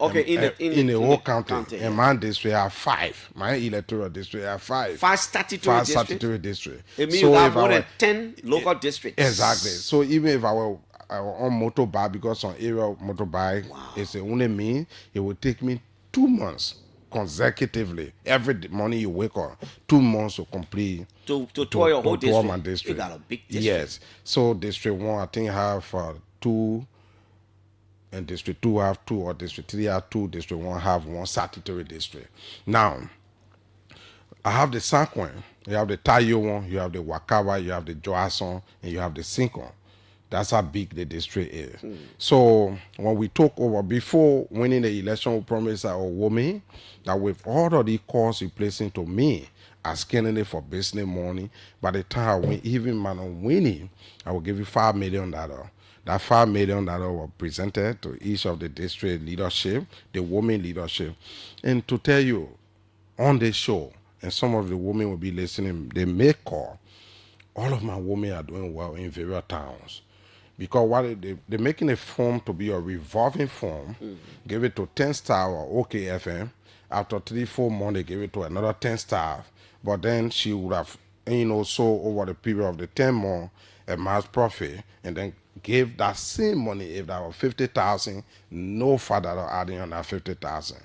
in the whole county. And my district have 5. My electoral district have 5.
5 statutory
districts.
It means you have more than 10 local districts.
Exactly. So even if I were on motorbike, because on area motorbike, it's only me, it would take me 2 months consecutively. Every morning you wake up, 2 months to complete
to tour your whole district.
My district.
You got a big district.
Yes. So District 1, I think have 2, and District 2 have 2, or District 3 have 2, District 1 have 1 statutory district. Now, I have the Sancoin, you have the Tayo one, you have the Wakawa, you have the Joasson, and you have the Sinkon. That's how big the district is. So when we took over, before winning the election, we promised our women that with all of the calls you placing to me as candidate for business money, by the time I win, even man on winning, I will give you $5 million. That $5 million was presented to each of the district leadership, the women leadership. And to tell you, on this show, and some of the women will be listening, they may call, all of my women are doing well in various towns. Because what they're making a form to be a revolving form, give it to 10 staff or OKFM. After 3-4 months, they give it to another 10 staff. But then she would have, sold over the period of the 10 months a mass profit, and then give that same money. If that was 50,000, no further adding on that 50,000.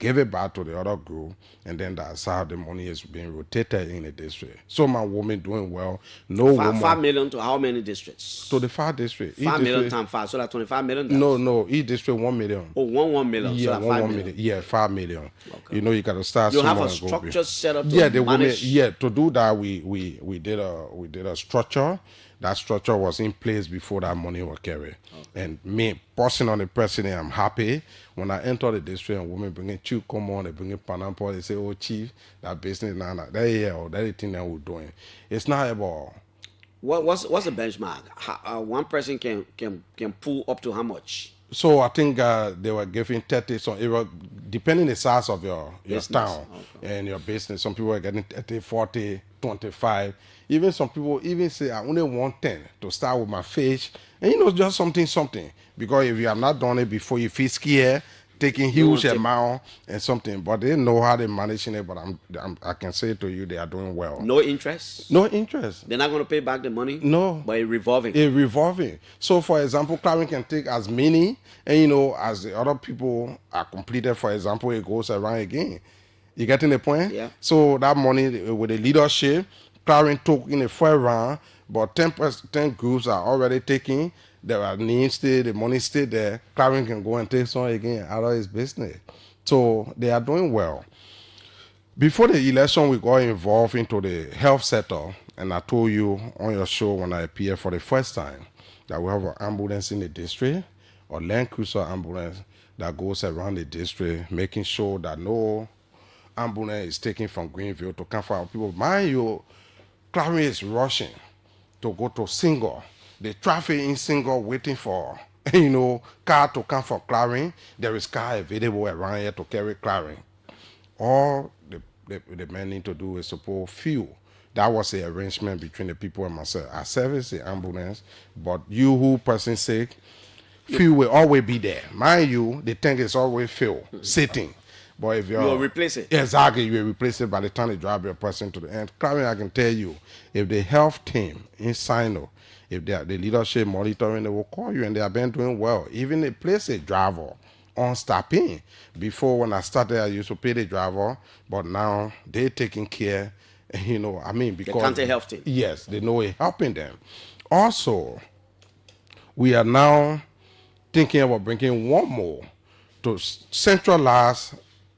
Give it back to the other group, and then that's how the money is being rotated in the district. So my woman doing well. No woman.
5 million to how many districts?
To the 5 districts.
5 million times 5, so that's 25 million.
No, each district 1 million.
Oh, 1 million.
Yeah,
so 5 million.
Yeah, 5 million. Okay. You got to start.
You have a structure set up.
Yeah, the manage. Women. Yeah, to do that, we did a structure. That structure was in place before that money was carried. Okay. And me, passing on the president, I'm happy. When I enter the district and women bringing chew, come on, they bring in pineapple, they say, oh, chief, that business, that's the thing that we're doing. It's not about...
What's the benchmark? One person can pull up to how much?
So I think they were giving 30, so it was depending the size of your town and your business. Some people were getting 30, 40, 25. Even some people even say, I only want 10 to start with my fish. And just something. Because if you have not done it before, you feel scared, taking huge amount and something. But they know how they're managing it. But I can say to you, they are doing well.
No interest?
No interest.
They're not going to pay back the money?
No.
But it's revolving?
It's revolving. So, for example, Clarence can take as many, and as the other people are completed, for example, it goes around again. You getting the point?
Yeah.
So that money with the leadership, Clarence took in the first round, but 10 groups are already taking. There are names still, the money still there. Clarence can go and take some again out of his business. So they are doing well. Before the election, we got involved into the health sector, and I told you on your show when I appeared for the first time that we have an ambulance in the district, or Land Cruiser ambulance that goes around the district, making sure that no ambulance is taken from Greenville to come for our people. Mind you, Clarence is rushing to go to Single. The traffic in Single waiting for, car to come from Clarence. There is car available around here to carry Clarence. All the men need to do is support fuel. That was the arrangement between the people and myself. I service the ambulance, but you who person sick, fuel will always be there. Mind you, the tank is always filled, sitting. But if you'll
replace it.
Exactly, you will replace it by the time they drive your person to the end. Clarence, I can tell you, if the health team in Sino, if they are the leadership monitoring, they will call you, and they have been doing well. Even they place a driver on stopping. Before, when I started, I used to pay the driver, but now they're taking care, because
the county health team.
Yes, they know it's helping them. Also, we are now thinking about bringing one more to centralize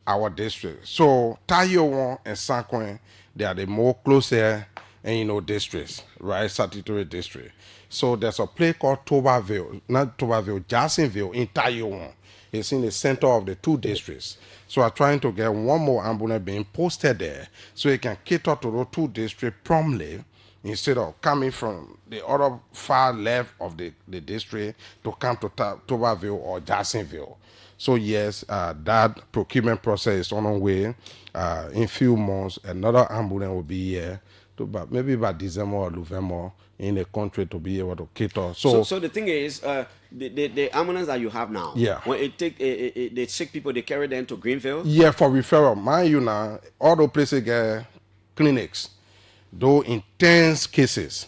our district. So Tayo 1 and Sancoin, they are the more closer and districts, right? Statutory district. So there's a place called not Toberville, Jacksonville in Taiwan. It's in the center of the 2 districts. So I'm trying to get one more ambulance being posted there so it can cater to those 2 districts promptly instead of coming from the other far left of the district to come to Toberville or Jacksonville. So yes, that procurement process is on the way. In few months, another ambulance will be here to maybe by December or November in the country to be able to cater.
So the thing is, the ambulance that you have now,
yeah,
when it take the sick people, they carry them to Greenville.
Yeah, for referral. Mind you now, all the places get clinics, though intense cases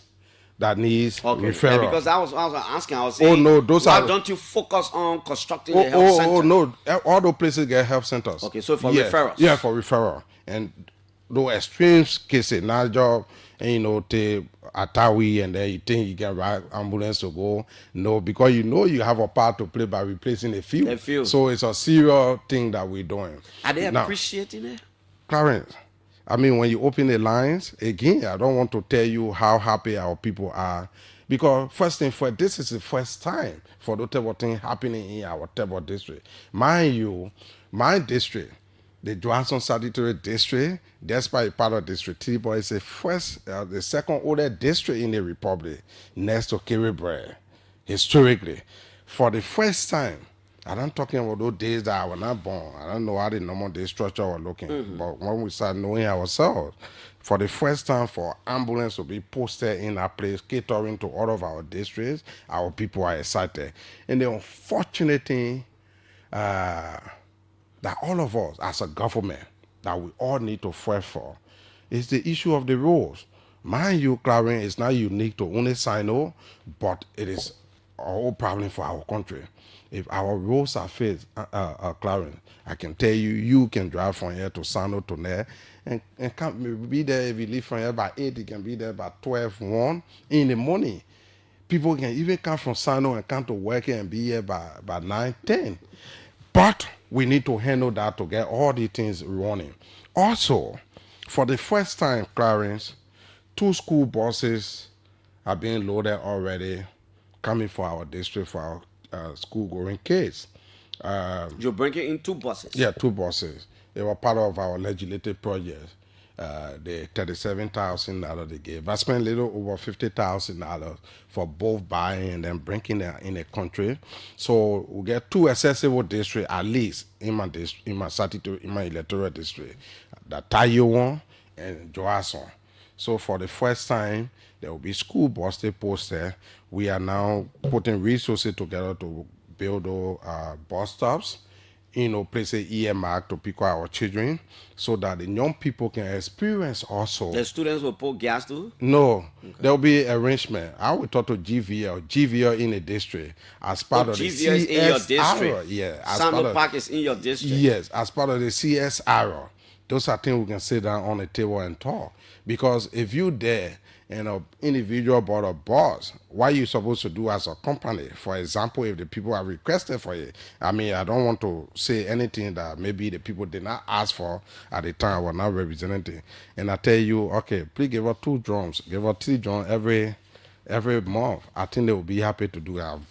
that needs referral.
Yeah, because I was asking, I was saying,
no, those
why
are.
don't you focus on constructing a health center?
Oh no, all those places get health centers.
Okay, so for referrals.
Yeah, for referral. And those extreme cases, not job, and to Atawi, and then you think you can ride ambulance to go. No, because you have a part to play by replacing a few. So it's a serious thing that we're doing.
Are they appreciating it?
Clarence, I mean, when you open the lines, again, I don't want to tell you how happy our people are. Because first thing first, this is the first time for the type of thing happening in our Table district. Mind you, my district, the Johnson Statutory District, despite part of District 3, but it's the second oldest district in the Republic, next to Kiribati, historically. For the first time, I don't talking about those days that I was not born. I don't know how the normal day structure was looking. But when we start knowing ourselves, for the first time for ambulance to be posted in a place catering to all of our districts, our people are excited. And the unfortunate thing that all of us as a government that we all need to fight for is the issue of the roads. Mind you, Clarence, is not unique to only Sino, but it is a whole problem for our country. If our roads are fixed, Clarence, I can tell you, you can drive from here to Sino to there and can be there. If you leave from here by 8, you can be there by 12, 1 in the morning. People can even come from Sino and come to work and be here by 9, 10. But we need to handle that to get all the things running. Also, for the first time, Clarence, 2 school buses are being loaded already, coming for our district for our school-going kids.
You're bringing in 2 buses?
Yeah, 2 buses. They were part of our legislative project. The $37,000 they gave. I spent a little over $50,000 for both buying and then bringing them in the country. So we get 2 accessible districts at least in my electoral district, the Taiwan and Joasson. So for the first time, there will be school buses posted. We are now putting resources together to build bus stops, places EMR to pick up our children so that the young people can experience also.
The students will put gas too?
No, there will be arrangement. I will talk to GVL in the district as part of the CSR.
Is in your district?
Yeah.
Sandal Park is in your district?
Yes, as part of the CSR. Those are things we can sit down on the table and talk. Because if you there and an individual bought a bus, what are you supposed to do as a company? For example, if the people are requested for it, I mean, I don't want to say anything that maybe the people did not ask for at the time I was not representing. And I tell you, okay, please give her 2 drums, give her 3 drums every month. I think they will be happy to do it. I'm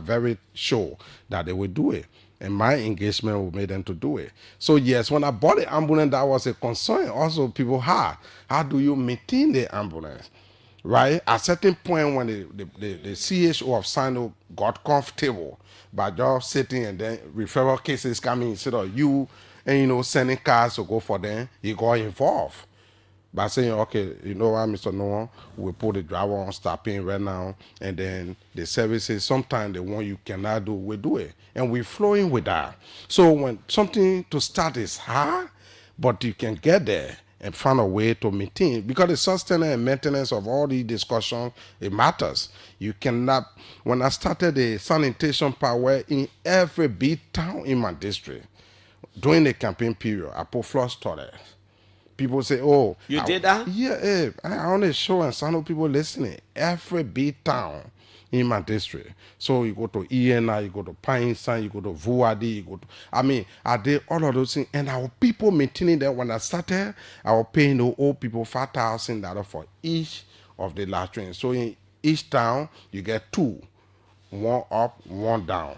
very sure that they will do it. And my engagement will make them to do it. So yes, when I bought the ambulance, that was a concern. Also, people had, how do you maintain the ambulance? Right? At a certain point when the CHO of Sino got comfortable by just sitting and then referral cases coming instead of you and sending cars to go for them, he got involved. By saying, okay, you know what, Mr. Noah, we'll put the driver on stopping right now, and then the services, sometimes the one you cannot do, we do it. And we're flowing with that. So when something to start is hard, but you can get there and find a way to maintain, because the sustenance and maintenance of all these discussions, it matters. You cannot, when I started the sanitation power in every big town in my district, during the campaign period, I put flush toilets. people say, oh.
You did that?
Yeah, I on a show and some people listening. Every big town in my district. So you go to ENI, you go to Pine San, you go to Vuadi, you go to, I did all of those things. And our people maintaining that when I started, I was paying the old people $5,000 for each of the latrines. So in each town, you get two. One up, one down.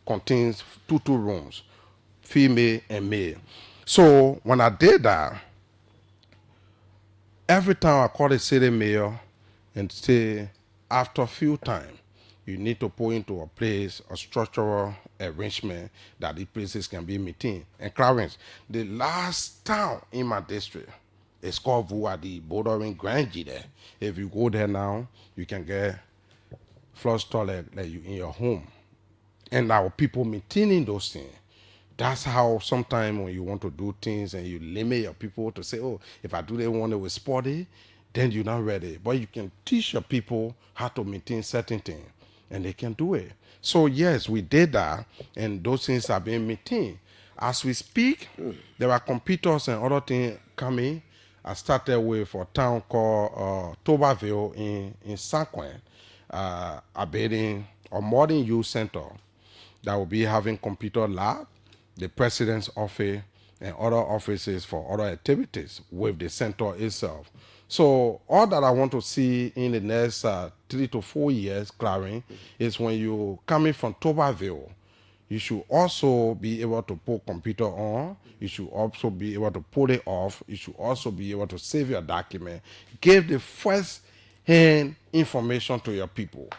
Contains two rooms, female and male. So when I did that, every time I call the city mayor and say, after a few times, you need to put into a place a structural arrangement that the places can be maintained. And Clarence, the last town in my district is called Vuadi, bordering Grangy there. If you go there now, you can get flush toilet like you in your home. And our people maintaining those things. That's how sometimes when you want to do things and you limit your people to say, oh, if I do they want it with sporty, then you're not ready. But you can teach your people how to maintain certain things, and they can do it. So yes, we did that, and those things are being maintained. As we speak, there are computers and other things coming. I started with a town called Toberville in San Quentin, building a modern youth center that will be having computer lab, the president's office, and other offices for other activities with the center itself. So all that I want to see in the next 3 to 4 years, Clarence, is when you coming from Toberville, you should also be able to put computer on. You should also be able to put it off. You should also be able to save your document. Give the first hand information to your people.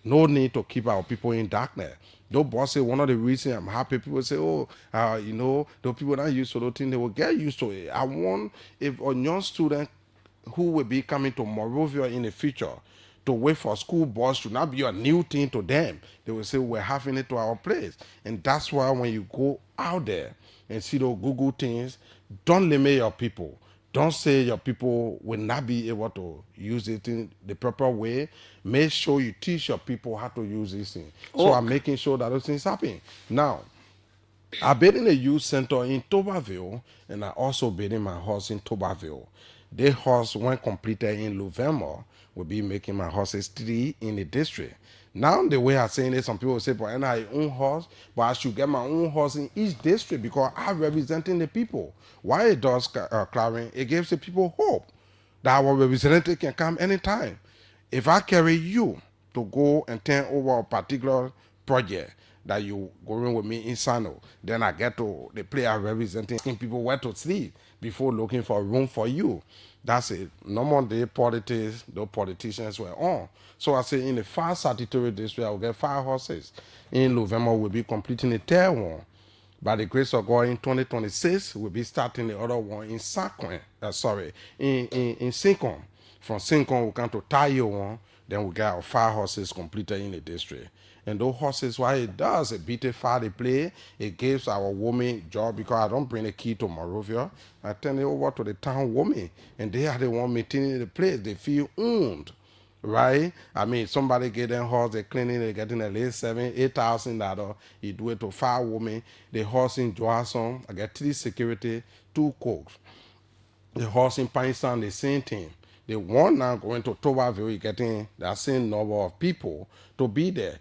No need to keep our people in darkness. Those bosses, one of the reasons I'm happy, people say, oh, those people not used to those things, they will get used to it. I want, if a young student who will be coming to Morovia in the future to wait for school bus should not be a new thing to them. They will say, we're having it to our place. And that's why when you go out there and see those Google things, don't limit your people. Don't say your people will not be able to use it in the proper way. Make sure you teach your people how to use these things. So I'm making sure that those things happen. Now, I've been in a youth center in Toberville, and I also been in my house in Toberville. The house, when completed in November, will be making my houses 3 in the district. Now, the way I'm saying it, some people say, but I have own house, but I should get my own house in each district because I'm representing the people. Why it does, Clarence, it gives the people hope that our representative can come anytime. If I carry you to go and turn over a particular project that you going with me in Sano, then I get to the player representing people where to sleep before looking for a room for you. That's it. No more day politics, those politicians were on. So I say in the far statutory district, I will get 5 horses. In November, we'll be completing the 3rd one. By the grace of God, in 2026, we'll be starting the other one in Saquin. In Sincon. From Sincon, we'll come to Tayo one. Then we got our 5 horses completed in the district. And those horses, what it does, it beat it far they play. It gives our women job because I don't bring the key to Morovia. I turn it over to the town women. And they are the one maintaining the place. They feel owned. Right? I mean, somebody get them horse, they cleaning, they getting at least $7,000-8,000. You do it to 5 women. The horse in Johansson, I get 3 security, 2 cooks. The horse in Pine Sound, the same thing. The one now going to Toberville, you getting that same number of people to be there.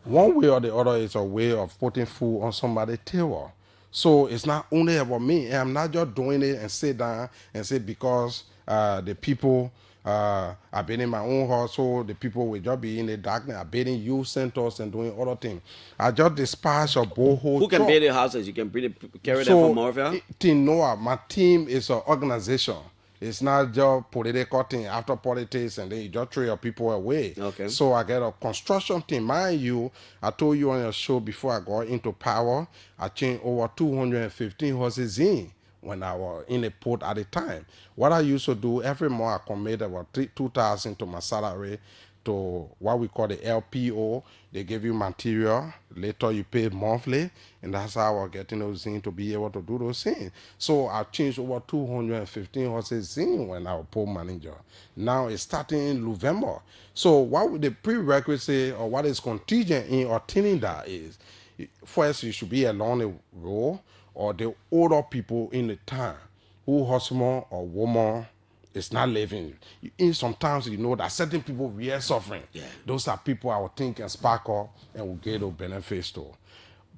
One way or the other is a way of putting food on somebody's table. So it's not only about me. I'm not just doing it and sit down and say because the people I've been in my own household, the people will just be in the darkness. I've been in youth centers and doing other things. I just despise your boho.
Who can build the houses? You can carry them from Morovia?
Team Noah, my team is an organization. It's not just political thing after politics and then you just throw your people away.
Okay.
So I get a construction team. Mind you, I told you on your show before I got into power, I changed over 215 horses in when I was in the port at the time. What I used to do, every month I commit about $2,000 to my salary to what we call the LPO. They give you material. Later you pay monthly. And that's how I was getting those things to be able to do those things. So I changed over 215 horses in when I was port manager. Now it's starting in November. So what would the prerequisite or what is contingent in obtaining that is, first you should be along the road or the older people in the town who husband or woman is not living. Sometimes you know that certain people we are suffering.
Yeah.
Those are people I would think can spark up and will get those benefits to.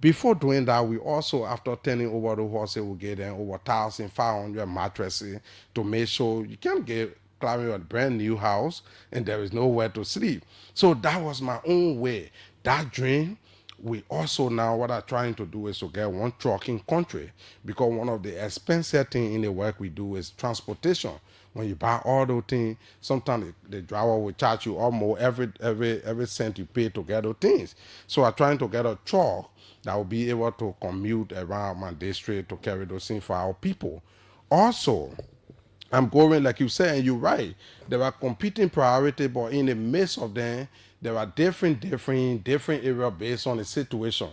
Before doing that, we also, after turning over the horses, we get them over 1,500 mattresses to make sure you can get climbing a brand new house and there is nowhere to sleep. So that was my own way. That dream, we also now what I'm trying to do is to get one truck in country, because one of the expensive things in the work we do is transportation. When you buy all those things, sometimes the driver will charge you almost every cent you pay to get those things. So I'm trying to get a truck that will be able to commute around my district to carry those things for our people. Also, I'm going, like you said, and you're right. There are competing priorities, but in the midst of them, there are different areas based on the situation.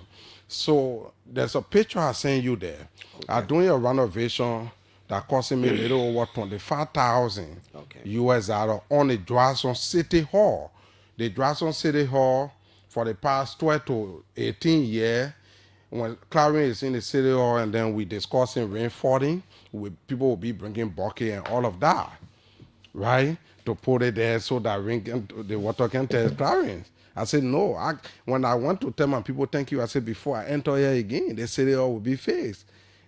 So there's a picture I sent you there. Okay. I'm doing a renovation that costing me a little over 25,000 US dollar on the Drawson City Hall. The Drawson City Hall for the past 12 to 18 years, when Clarence is in the city hall and then we discussing rainfalling, people will be bringing bucket and all of that, right? To put it there so that the water can test Clarence. I said, no. When I want to tell my people thank you, I said, before I enter here again, the city hall will be fixed.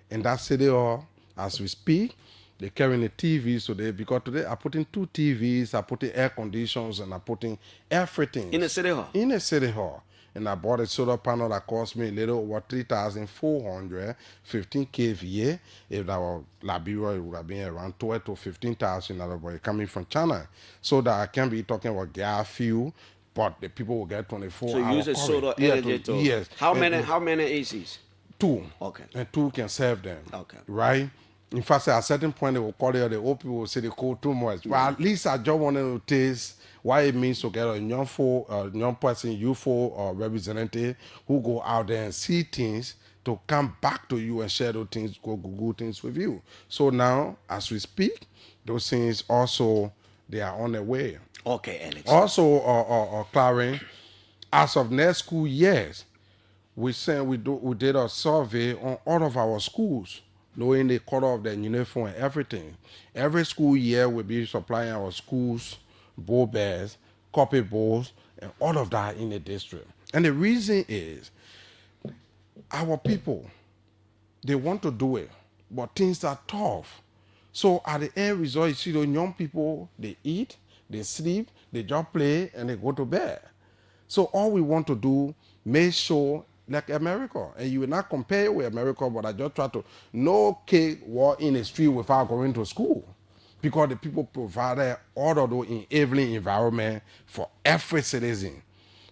And that city hall, as we speak, they're carrying the TV, so because today I put in 2 TVs, I put in air conditions, and I put in everything.
In the city hall?
In the city hall. And I bought a solar panel that cost me a little over 3,400, 15 kVA. If that were Liberia, it would have been around 12 to 15,000 dollars coming from China. So that I can be talking about gas fuel, but the people will get 24 hours.
So you use a solar energy to...
Yes.
How many ACs?
2.
Okay.
And 2 can serve them.
Okay.
Right? In fact, at a certain point, they will call it, the old people will say they cold too much. But at least I just wanted to taste what it means to get a young person, youthful representative who go out there and see things to come back to you and share those things, go good things with you. So now, as we speak, those things also, they are on their way.
Okay, Alex.
Also, Clarence, as of next school years, we did a survey on all of our schools, knowing the color of their uniform and everything. Every school year, we'll be supplying our schools bowl bears, copy bowls, and all of that in the district. And the reason is our people, they want to do it, but things are tough. So at the end result, you see those young people, they eat, they sleep, they just play, and they go to bed. So all we want to do, make sure, like America, and you will not compare it with America, but I just try to, no kid walk in the street without going to school. Because the people provided all of those enabling environment for every citizen.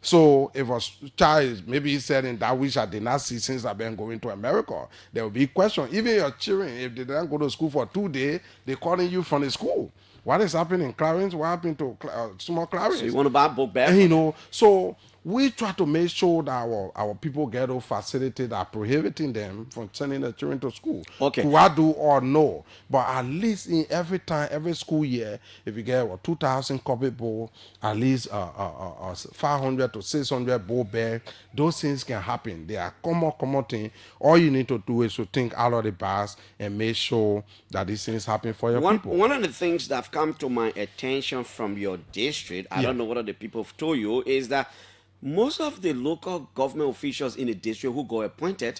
So if a child, maybe he said in that which I did not see since I've been going to America, there will be question. Even your children, if they didn't go to school for 2 days, they're calling you from the school. What is happening in Clarence? What happened to small Clarence?
So you want to buy a book bag?
And, so we try to make sure that our people get those facilities that are prohibiting them from sending their children to school.
Okay.
Do I do or no? But at least in every school year, if you get a 2,000 copy bowl, at least 500 to 600 bowl bag, those things can happen. They are common thing. All you need to do is to think out of the box and make sure that these things happen for your people.
One of the things that have come to my attention from your district, I don't know what other people have told you, is that most of the local government officials in the district who got appointed,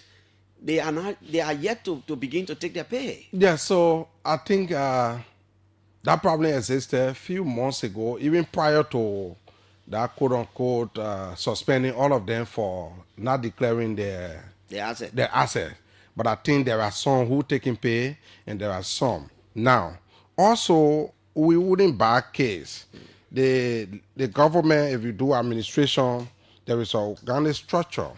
they are yet to begin to take their pay.
Yeah, so I think that problem existed a few months ago, even prior to that quote-unquote suspending all of them for not declaring their asset. But I think there are some who taking pay and there are some. Now, also, we wouldn't back case. The government, if you do administration, there is an organic structure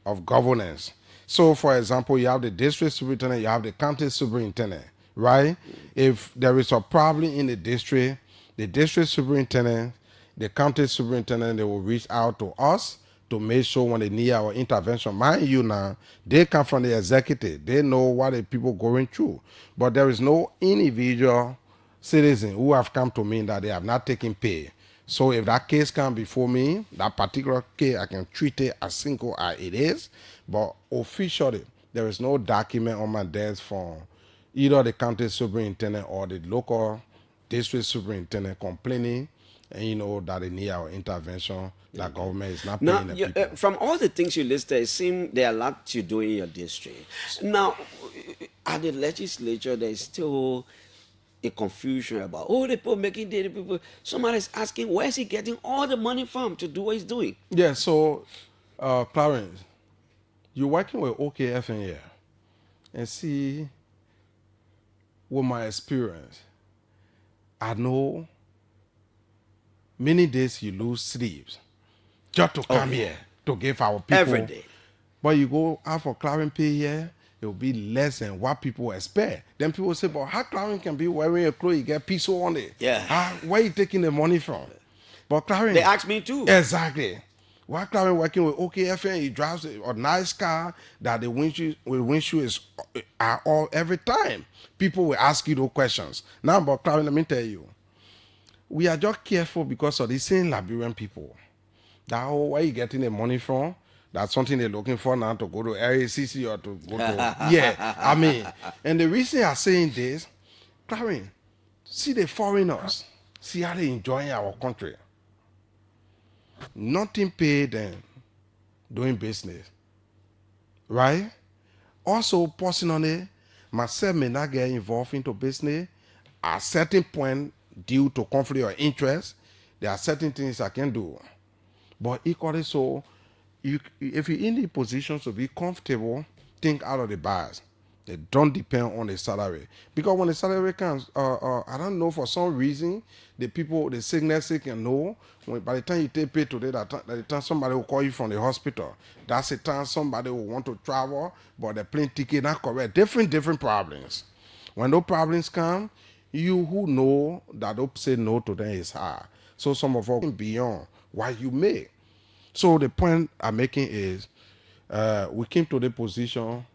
of governance. So, for example, you have the district superintendent, you have the county superintendent, right? If there is a problem in the district superintendent, the county superintendent, they will reach out to us to make sure when they need our intervention. Mind you now, they come from the executive. They know what the people going through. But there is no individual citizen who have come to me that they have not taken pay. So if that case comes before me, that particular case, I can treat it as simple as it is. But officially, there is no document on my desk from, either the county superintendent or the local district superintendent complaining, and that they need our intervention. That government is not
Now,
paying the people.
from all the things you listed, it seems there are a lot you do in your district. Now, at the legislature, there's still a confusion about, the people making the people. Somebody's asking, where is he getting all the money from to do what he's doing?
Yeah, so, Clarence, you're working with OKFN here, and see, with my experience, I know many days you lose sleeps just to come here to give our people.
Every day.
But you go out for Clarence pay here, it will be less than what people expect. Then people say, but how Clarence can be wearing a clothes, you get Piso on it?
Yeah.
Where you taking the money from? But Clarence...
They ask me too.
Exactly. Why Clarence working with OKFN, he drives a nice car that the windshield is all every time. People will ask you those questions. Now, but Clarence, let me tell you, we are just careful because of the same Liberian people. That where you getting the money from? That's something they're looking for now to go to RACC or to go to... Yeah, I mean, and the reason I'm saying this, Clarence, see the foreigners, see how they enjoying our country. Nothing paid them doing business. Right? Also, personally, myself may not get involved into business. At a certain point, due to conflict of interest, there are certain things I can do. But equally so, if you're in the position to be comfortable, think out of the box. They don't depend on the salary. Because when the salary comes, I don't know, for some reason, the sickness can know. By the time you take pay today, the time somebody will call you from the hospital. That's the time somebody will want to travel, but the plane ticket not correct. Different problems. When those problems come, you who know that don't say no to them is hard. So some of us beyond what you make. So the point I'm making is, we came to the position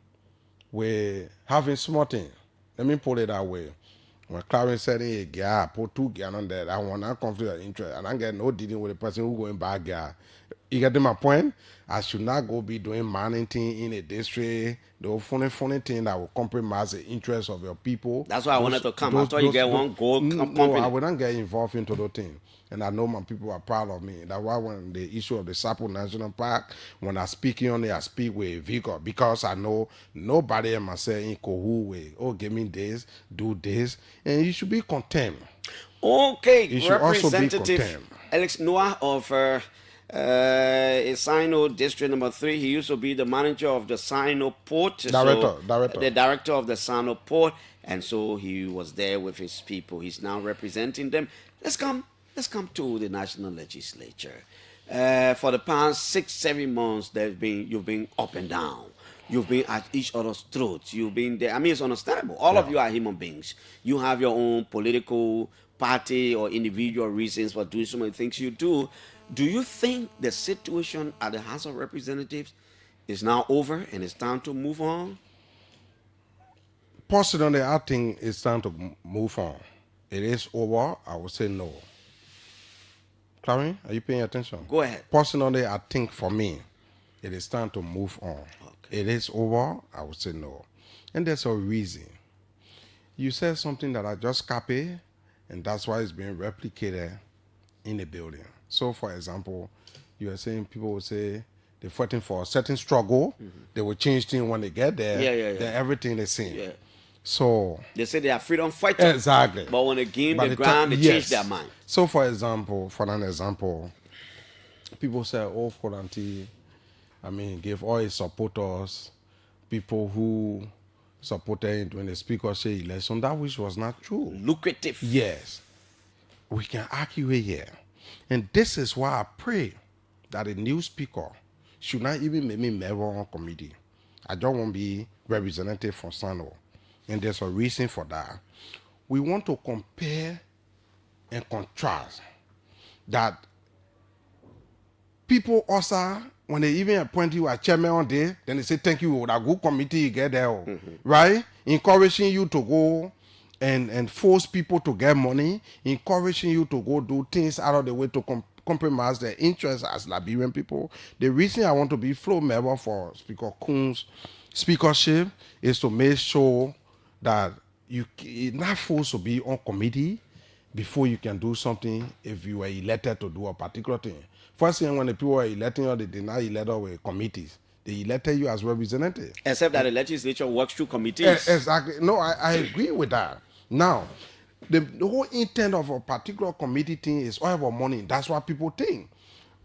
where having small things. Let me put it that way. When Clarence said, hey, guy, put 2 guys on there, I want not conflict of interest, and I get no dealing with the person who going buy guy. You get my point? I should not go be doing managing thing in a district, the funny thing that will compromise the interest of your people.
That's why I wanted to come. I thought you get one gold company.
No, I would not get involved into the thing. And I know my people are proud of me. That's why when the issue of the Sapo National Park, when I speak on it, I speak with vigor because I know nobody in myself in Kohu way. Give me this, do this, and you should be content.
Okay,
you should
Representative
also be content.
Alex Noah of Sino District Number 3. He used to be the manager of the Sino Port.
Director.
The director of the Sino Port, and so he was there with his people. He's now representing them. Let's come to the national legislature. For the past 6-7 months, you've been up and down. You've been at each other's throats. You've been there. I mean, it's understandable. All of you are human beings. You have your own political party or individual reasons for doing so many things you do. Do you think the situation at the House of Representatives is now over and it's time to move on?
Personally, I think it's time to move on. It is over. I would say no. Clarence, are you paying attention?
Go ahead.
Personally, I think for me, it is time to move on.
Okay.
It is over. I would say no. And there's a reason. You said something that I just copied, and that's why it's being replicated in the building. So, for example, you are saying people will say they're fighting for a certain struggle. Mm-hmm. They will change things when they get there.
Yeah.
Then everything the same.
Yeah.
So
they say they are freedom fighters.
Exactly.
But when they gain the ground, they change their mind.
So, for an example, people say, oh, Kolanti, give all his supporters, people who supported him during the speakership election, that which was not true.
Lucrative.
Yes. We can argue it here. And this is why I pray that a new speaker should not even make me member on committee. I don't want to be representative from Sano. And there's a reason for that. We want to compare and contrast that people also, when they even appoint you as chairman on day, then they say, thank you, with a good committee you get there. Mm-hmm. Right? Encouraging you to go and force people to get money, encouraging you to go do things out of the way to compromise their interests as Liberian people. The reason I want to be floor member for Speaker Kuhn's speakership is to make sure that you're not forced to be on committee before you can do something if you were elected to do a particular thing. First thing, when the people were electing you, they did not elect us with committees. They elected you as representative.
Except that the legislature works through committees.
Exactly. No, I agree with that. Now, the whole intent of a particular committee thing is all about money. That's what people think.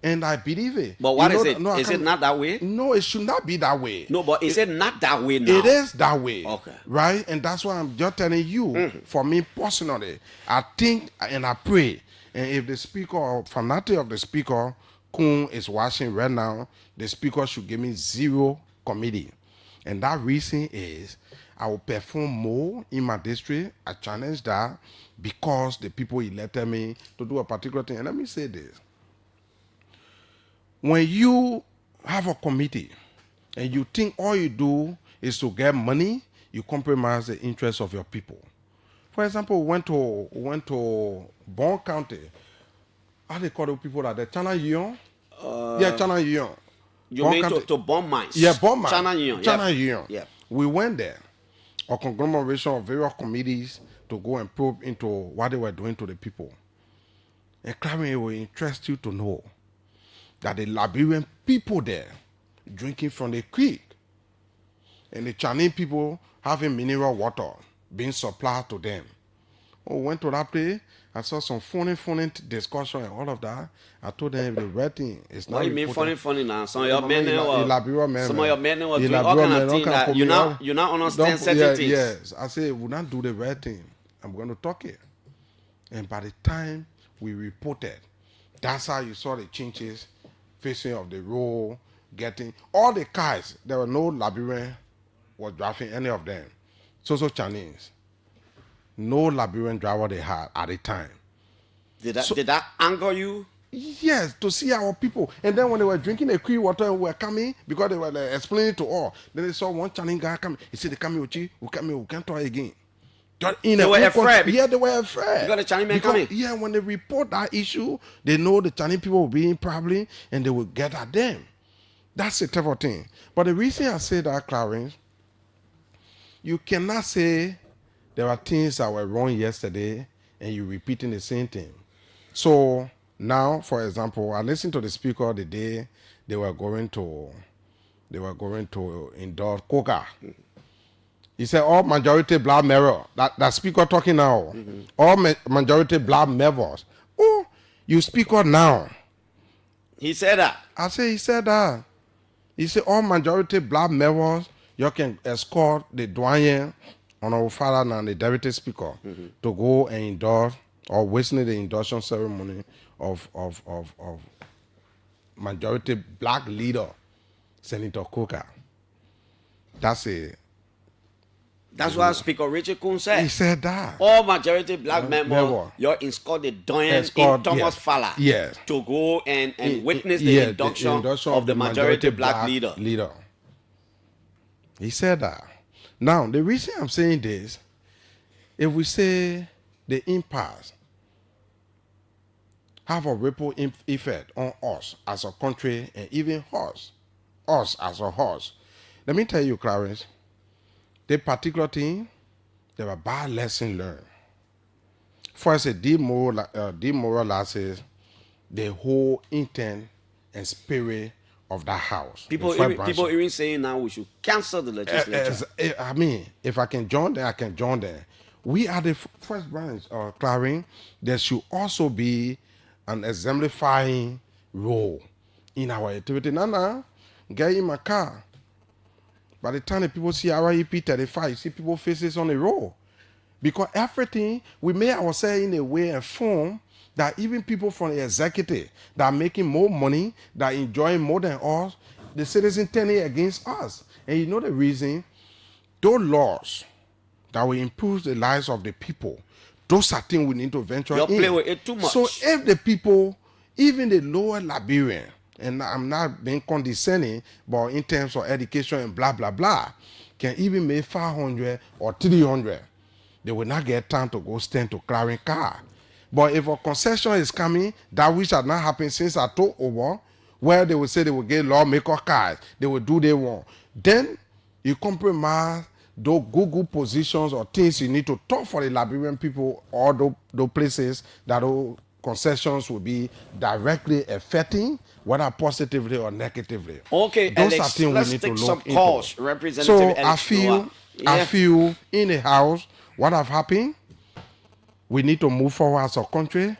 And I believe it.
But what is it? Is it not that way?
No, it should not be that way.
No, but is it not that way now?
It is that way.
Okay.
Right? And that's why I'm just telling you, for me personally, I think and I pray. And if the speaker or fanatic of the speaker, Kun, is watching right now, the speaker should give me 0 committee. And that reason is I will perform more in my district. I challenge that because the people elected me to do a particular thing. And let me say this. When you have a committee and you think all you do is to get money, you compromise the interests of your people. For example, we went to Bon County. How they call the people that the Chana Yuan? Chana Yuan.
You mean to Bon Mines?
Yeah, Bon Mines.
Chana Yuan.
Chana Yuan.
Yeah.
We went there, a conglomeration of various committees to go and probe into what they were doing to the people. And Clarence, it will interest you to know that the Liberian people there drinking from the creek and the Chinese people having mineral water being supplied to them. We went to that place. I saw some funny discussion and all of that. I told them the red thing is not.
What do you mean funny now? Some of your men were doing all kind of things that you not understand certain things.
Yes, I said we not do the red thing. I'm going to talk it. And by the time we reported, that's how you saw the changes facing of the road, getting all the cars. There were no Liberian was driving any of them. So Chinese. No Liberian driver they had at the time.
Did that anger you?
Yes, to see our people. And then when they were drinking the creek water and were coming, because they were explaining to all, then they saw one Chinese guy coming. He said, they come here, we can't talk again.
They were afraid.
Yeah, they were afraid.
Because the Chinese men coming.
Yeah, when they report that issue, they know the Chinese people will be in problem and they will get at them. That's a terrible thing. But the reason I say that, Clarence, you cannot say there are things that were wrong yesterday and you're repeating the same thing. So now, for example, I listened to the speaker the day they were going to endorse coca. He said all majority black members. That speaker talking now. All majority black members. Oh, you speaker now.
He said that.
I say he said that. He said all majority black members, you can escort the doyen on our father and the deputy speaker to go and endorse or witness the endorsement ceremony of majority black leader, Senator Coker.
That's what Speaker Richard Kun said.
He said that.
All majority black members, you're escort the doyen in Thomas Falla to go and witness the induction of the majority black leader.
He said that. Now, the reason I'm saying this, if we say the impasse have a ripple effect on us as a country and even us as a horse, let me tell you, Clarence, the particular thing, there are bad lessons learned. First, it demoralizes the whole intent and spirit of that house.
People even saying now we should cancel the legislature.
I mean, if I can join them, I can join them. We are the first branch, Clarence. There should also be an exemplifying role in our activity. Now, get in my car. By the time the people see RIP 35, you see people faces on the road. Because everything, we make ourselves in a way and form that even people from the executive that are making more money, that are enjoying more than us, the citizens turning against us. And you know the reason? Those laws that will improve the lives of the people, those are things we need to venture in.
You play with it too much.
So if the people, even the lower Liberian, and I'm not being condescending, but in terms of education and blah, blah, blah, can even make 500 or 300, they will not get time to go stand to Clarence car. But if a concession is coming, that which has not happened since I took over, where they will say they will get lawmaker cars, they will do they want. Then you compromise those good positions or things you need to talk for the Liberian people, or those places that those concessions will be directly affecting, whether positively or negatively.
Okay,
Those
Alex,
are things
let's
we need to
take some
look into.
calls. Representative
So
Alex Noah.
I feel in the house, what have happened, we need to move forward as a country,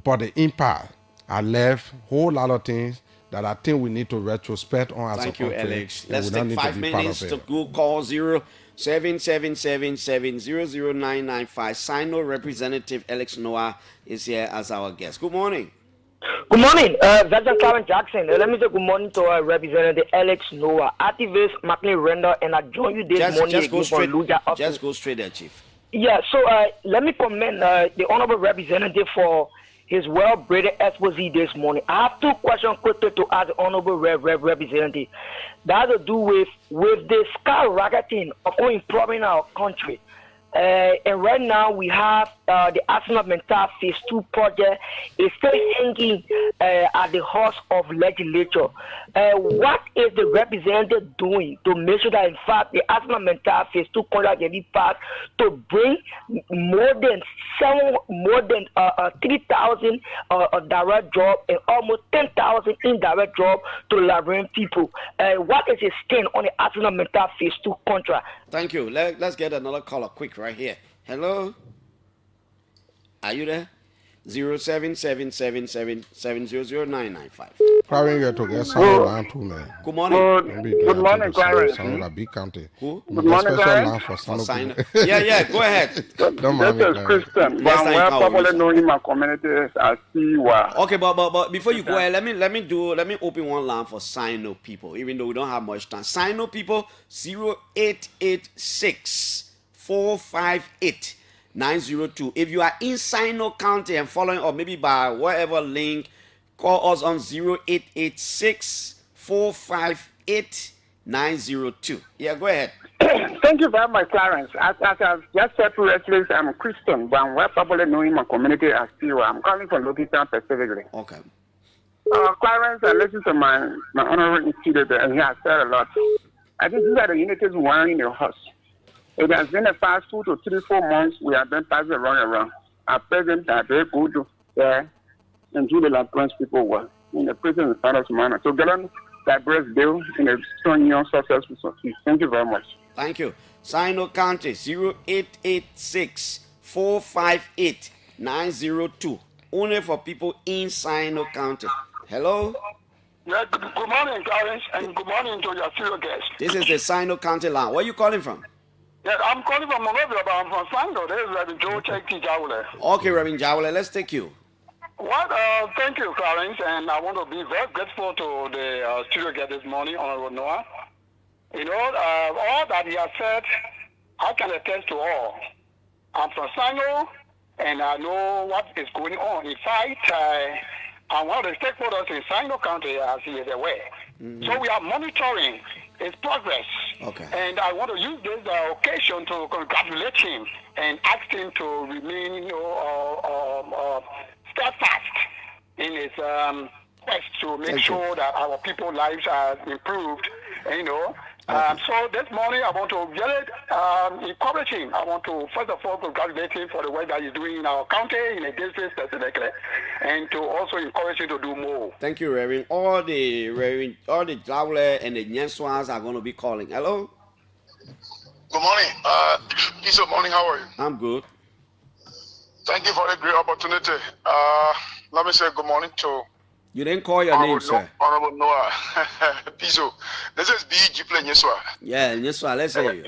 but the impact, I left whole lot of things that I think we need to retrospect on as
Thank
a
you,
country.
Alex.
And
Let's
we don't
take
need to
5
be part
minutes
of
to
it.
go call 0777700995. Sino Representative Alex Noah is here as our guest. Good morning.
Good morning, Veteran Clarence Jackson. Let me say good morning to Representative Alex Noah, activist McLean Render, and I join you this morning
Just go
again from
straight.
Luja office.
Just go straight there, Chief.
Yeah, so let me commend the honorable representative for his well-braided expose this morning. I have two questions quickly to ask the honorable representative. That has to do with the skyrocketing of unemployment in our country. And right now we have the Arsenal Mental Phase 2 project is still hanging at the horse of legislature. What is the representative doing to make sure that in fact the Arsenal Mental Phase 2 contract can be passed to bring more than 3,000 direct jobs and almost 10,000 indirect jobs to the Liberian people? What is his stand on the Arsenal Mental Phase 2 contract?
Thank you. Let's get another caller quick right here. Hello? Are you there? 0777700995.
Probably get to get someone line too, man.
Good morning.
Good
morning, Clarence.
Someone a big county.
Who?
Good morning, Clarence. For
Sino.
people.
Yeah, go ahead.
Don't mind me,
This is
Clarence.
Christian.
Yes,
But
thank
we're
you.
probably knowing my community as Siwa.
Okay, but before you go ahead, let me open one line for Sino people, even though we don't have much time. Sino people 0886 458 902. If you are in Sino County and following, or maybe by whatever link, call us on 0886 458 902. Yeah, go ahead.
Thank you very much, Clarence. As I've just said previously, I'm a Christian, but we're probably knowing my community as Siwa. I'm calling from Lokitan specifically.
Okay.
Clarence, I listened to my honorable institute, and he has said a lot. I think these are the unities we want in the house. It has been the past 2 to 3, 4 months we have been passing around. Our president are very good there and do the Prince people well in the prison and father's manner. So get on that breast bill in a strong young successful success. Thank you very much.
Thank you. Sino County 0886 458 902. Only for people in Sino County. Hello?
Yeah, good morning, Clarence, and good morning to your studio guest.
This is the Sino County line. Where are you calling from?
Yeah, I'm calling from Monrovia, but I'm from Sango. This is Reverend Joe Cheki Jawule.
Okay, Reverend Jawule, let's take you.
Thank you, Clarence, and I want to be very grateful to the studio guest this morning, Honorable Noah. You know, all that he has said, I can attest to all. I'm from Sango, and I know what is going on. In fact, I'm one of the stakeholders in Sango County, as he is aware. So we are monitoring his progress.
Okay.
And I want to use this occasion to congratulate him and ask him to remain steadfast in his quest to make sure that our people's lives are improved. And, so this morning I want to really encourage him. I want to first of all congratulate him for the work that he's doing in our county, in the district specifically, and to also encourage him to do more.
Thank you, Reverend. All the Jawule and the Nyenswans are going to be calling. Hello?
Good morning. Piso, morning. How are you?
I'm good.
Thank you for the great opportunity. Let me say good morning to
You didn't call your name, sir.
Honorable Noah. Piso. This is BG Play Nyeswa.
Yeah, Nyeswa, let's hear you.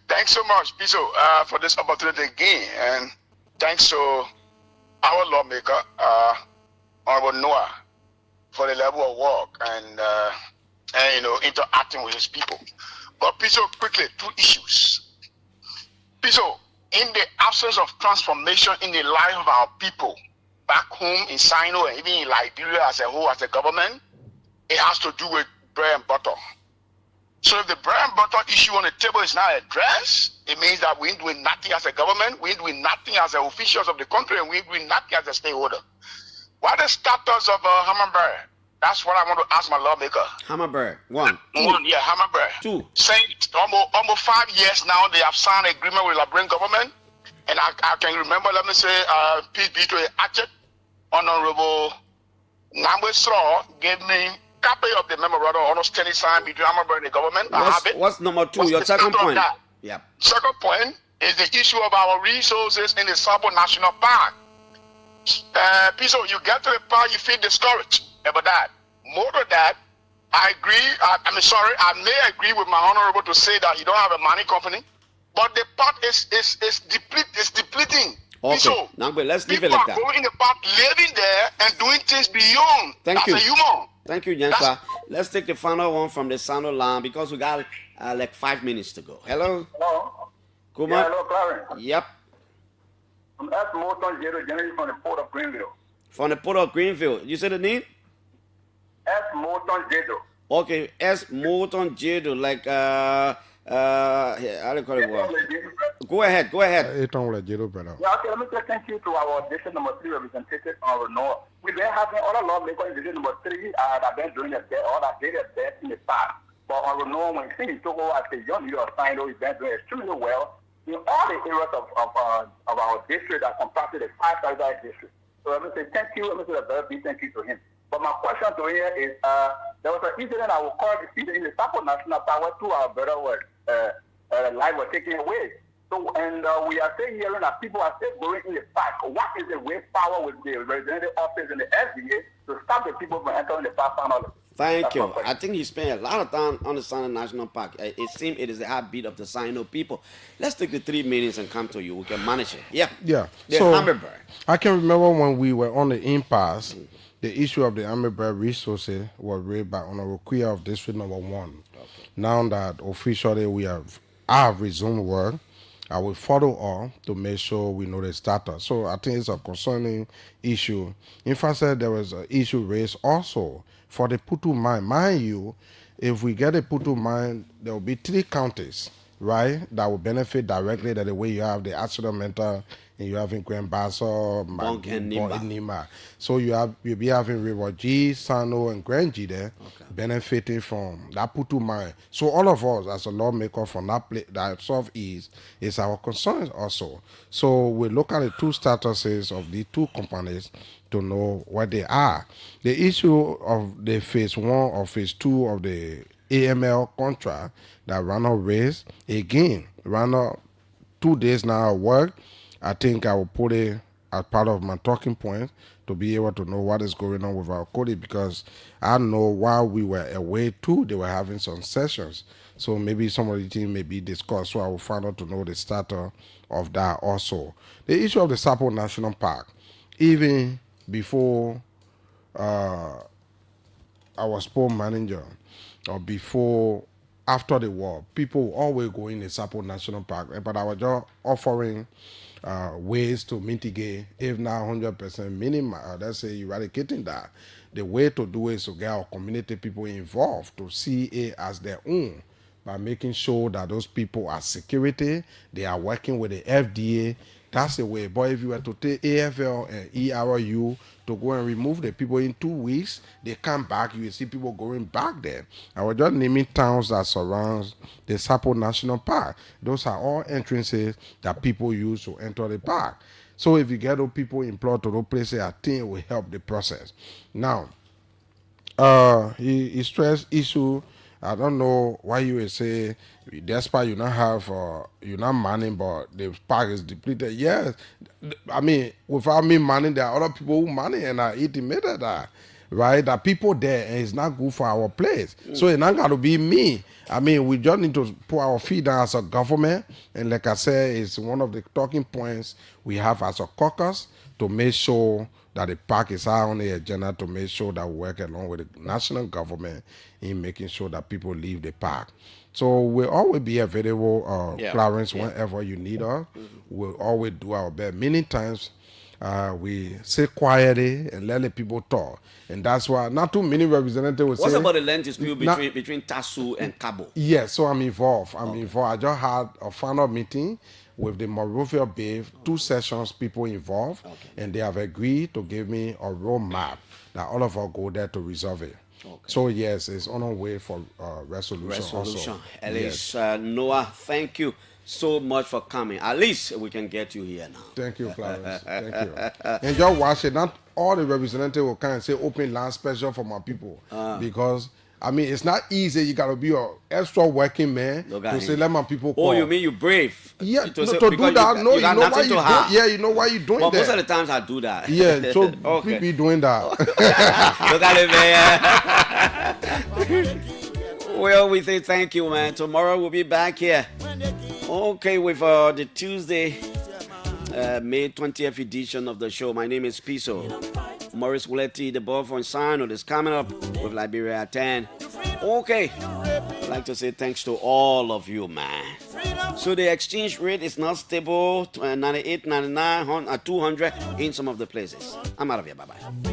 Thanks so much, Piso, for this opportunity again. And thanks to our lawmaker, Honorable Noah, for the level of work and interacting with his people. But Piso, quickly, 2 issues. Piso, in the absence of transformation in the life of our people, back home in Sino and even in Liberia as a whole, as a government, it has to do with bread and butter. So if the bread and butter issue on the table is not addressed, it means that we ain't doing nothing as a government, we ain't doing nothing as the officials of the country, and we ain't doing nothing as a stakeholder. What is the status of Hamambari?
That's what I want to ask my lawmaker.
Hammerberg, one.
Yeah, Hammerberg.
Two.
Saying almost 5 years now, they have signed an agreement with Liberian government. And I can remember, let me say, peace be to Achet, Honorable Nambwe Straw gave me copy of the memorandum of understanding signed between Hammerberg and the government. I have it.
What's number two?
What's
Your
the
second
status of
point.
that?
Yeah.
Second point is the issue of our resources in the Sabo National Park. Piso, you get to the park, you feel discouraged about that. More than that, I agree. I may agree with my honorable to say that you don't have a mining company, but the park is depleting.
Okay.
Piso,
Now, but let's leave it like that.
people are going in the park, living there, and doing things beyond.
Thank you.
That's a human.
Thank you, Jensa. Let's take the final one from the Sano line because we got like 5 minutes to go. Hello.
Hello.
Come
Yeah,
on.
hello, Clarence.
Yep.
I'm S. Morton Jado, generally from the Port of Greenville.
From the Port of Greenville. You said the name?
S. Morton Jado.
Okay, S. Morton Jado, like how do you call it? What? Go ahead.
Yeah, okay, let me say thank you to our district number 3 representative on Renault. We've been having other lawmakers in district number 3 that have been doing their best, or that did their best in the past. But on Renault, when he took over as a young leader of Sino, he's been doing extremely well in all the areas of our district that comprise the 5 district. So let me say thank you, let me say a very big thank you to him. But my question to him is, there was an incident I will call the in the Sapo National Park where 2 our brother life were taken away. So, and we are still hearing that people are still going in the park. What is the way forward with the representative office and the FDA to stop the people from entering the park finally?
Thank you. I think you spent a lot of time on the Sino National Park. It seems it is the heartbeat of the Sino people. Let's take the 3 minutes and come to you. We can manage it. Yeah.
Yeah.
The
So
Hammerberg.
I can remember when we were on the impasse, the issue of the Hammerberg resources was raised by Honorable Kuya of District Number 1. Okay. Now that officially I have resumed work, I will follow up to make sure we know the status. So I think it's a concerning issue. In fact, there was an issue raised also for the Putu mine. Mind you, if we get a Putu mine, there will be 3 counties, right, that will benefit directly that the way you have the accidental and you have in Grand Basso,
Bonk and
Nima. So you'll be having River G, Sano, and Grand G there benefiting from that Putu mine. So all of us as a lawmaker from that southeast is our concern also. So we look at the 2 statuses of the 2 companies to know what they are. The issue of the phase 1 or phase 2 of the AML contract that Ronald raised, again, Ronald 2 days now at work, I think I will put it as part of my talking point to be able to know what is going on with our code, because I know while we were away too, they were having some sessions. So maybe some of the things may be discussed. So I will find out to know the status of that also. The issue of the Sapo National Park, even before I was poor manager or after the war, people always go in the Sapo National Park, but I was just offering ways to mitigate, if not 100% minimum, let's say eradicating that. The way to do it is to get our community people involved to see it as their own by making sure that those people are security, they are working with the FDA. That's the way. But if you were to take AFL and ERU to go and remove the people in 2 weeks, they come back, you will see people going back there. I was just naming towns that surround the Sapo National Park. Those are all entrances that people use to enter the park. So if you get those people employed to those places, I think it will help the process. Now, he stressed issue. I don't know why you would say, despite you not have, you're not manning, but the park is depleted. Yes, I mean, without me manning, there are other people who manning and are intimated that, right? That people there, and it's not good for our place. So it's not got to be me. I mean, we just need to put our feet down as a government. And like I said, it's one of the talking points we have as a caucus to make sure that the park is high on the agenda, to make sure that we work along with the national government in making sure that people leave the park. So we'll always be available, Clarence, whenever you need us. We'll always do our best. Many times we sit quietly and let the people talk. And that's why not too many representatives will say...
What's about the land dispute between Tasu and Cabo?
Yes, so I'm involved. I just had a final meeting with the Monrovia Bay, 2 sessions, people involved, and they have agreed to give me a roadmap that all of us go there to resolve it. Okay. So yes, it's on our way for resolution. Also.
At least Noah, thank you so much for coming. At least we can get you here now.
Thank you, Clarence. Thank you. And just watch it. Not all the representatives will kind of say open land special for my people because. I mean, it's not easy. You got to be an extra working man to say, let my people call.
Oh, you mean you brave?
Yeah, to do that. No, you know why you do. Yeah, you know why you doing that.
Most of the times I do that.
Yeah, so we be doing that.
Look at it, man. Well, we say thank you, man. Tomorrow we'll be back here. Okay, with the Tuesday, May 20th edition of the show. My name is Piso. Maurice Wuleti, the ball from Sino, is coming up with Liberia at 10. Okay, I'd like to say thanks to all of you, man. So the exchange rate is not stable, 98, 99, 200 in some of the places. I'm out of here. Bye-bye.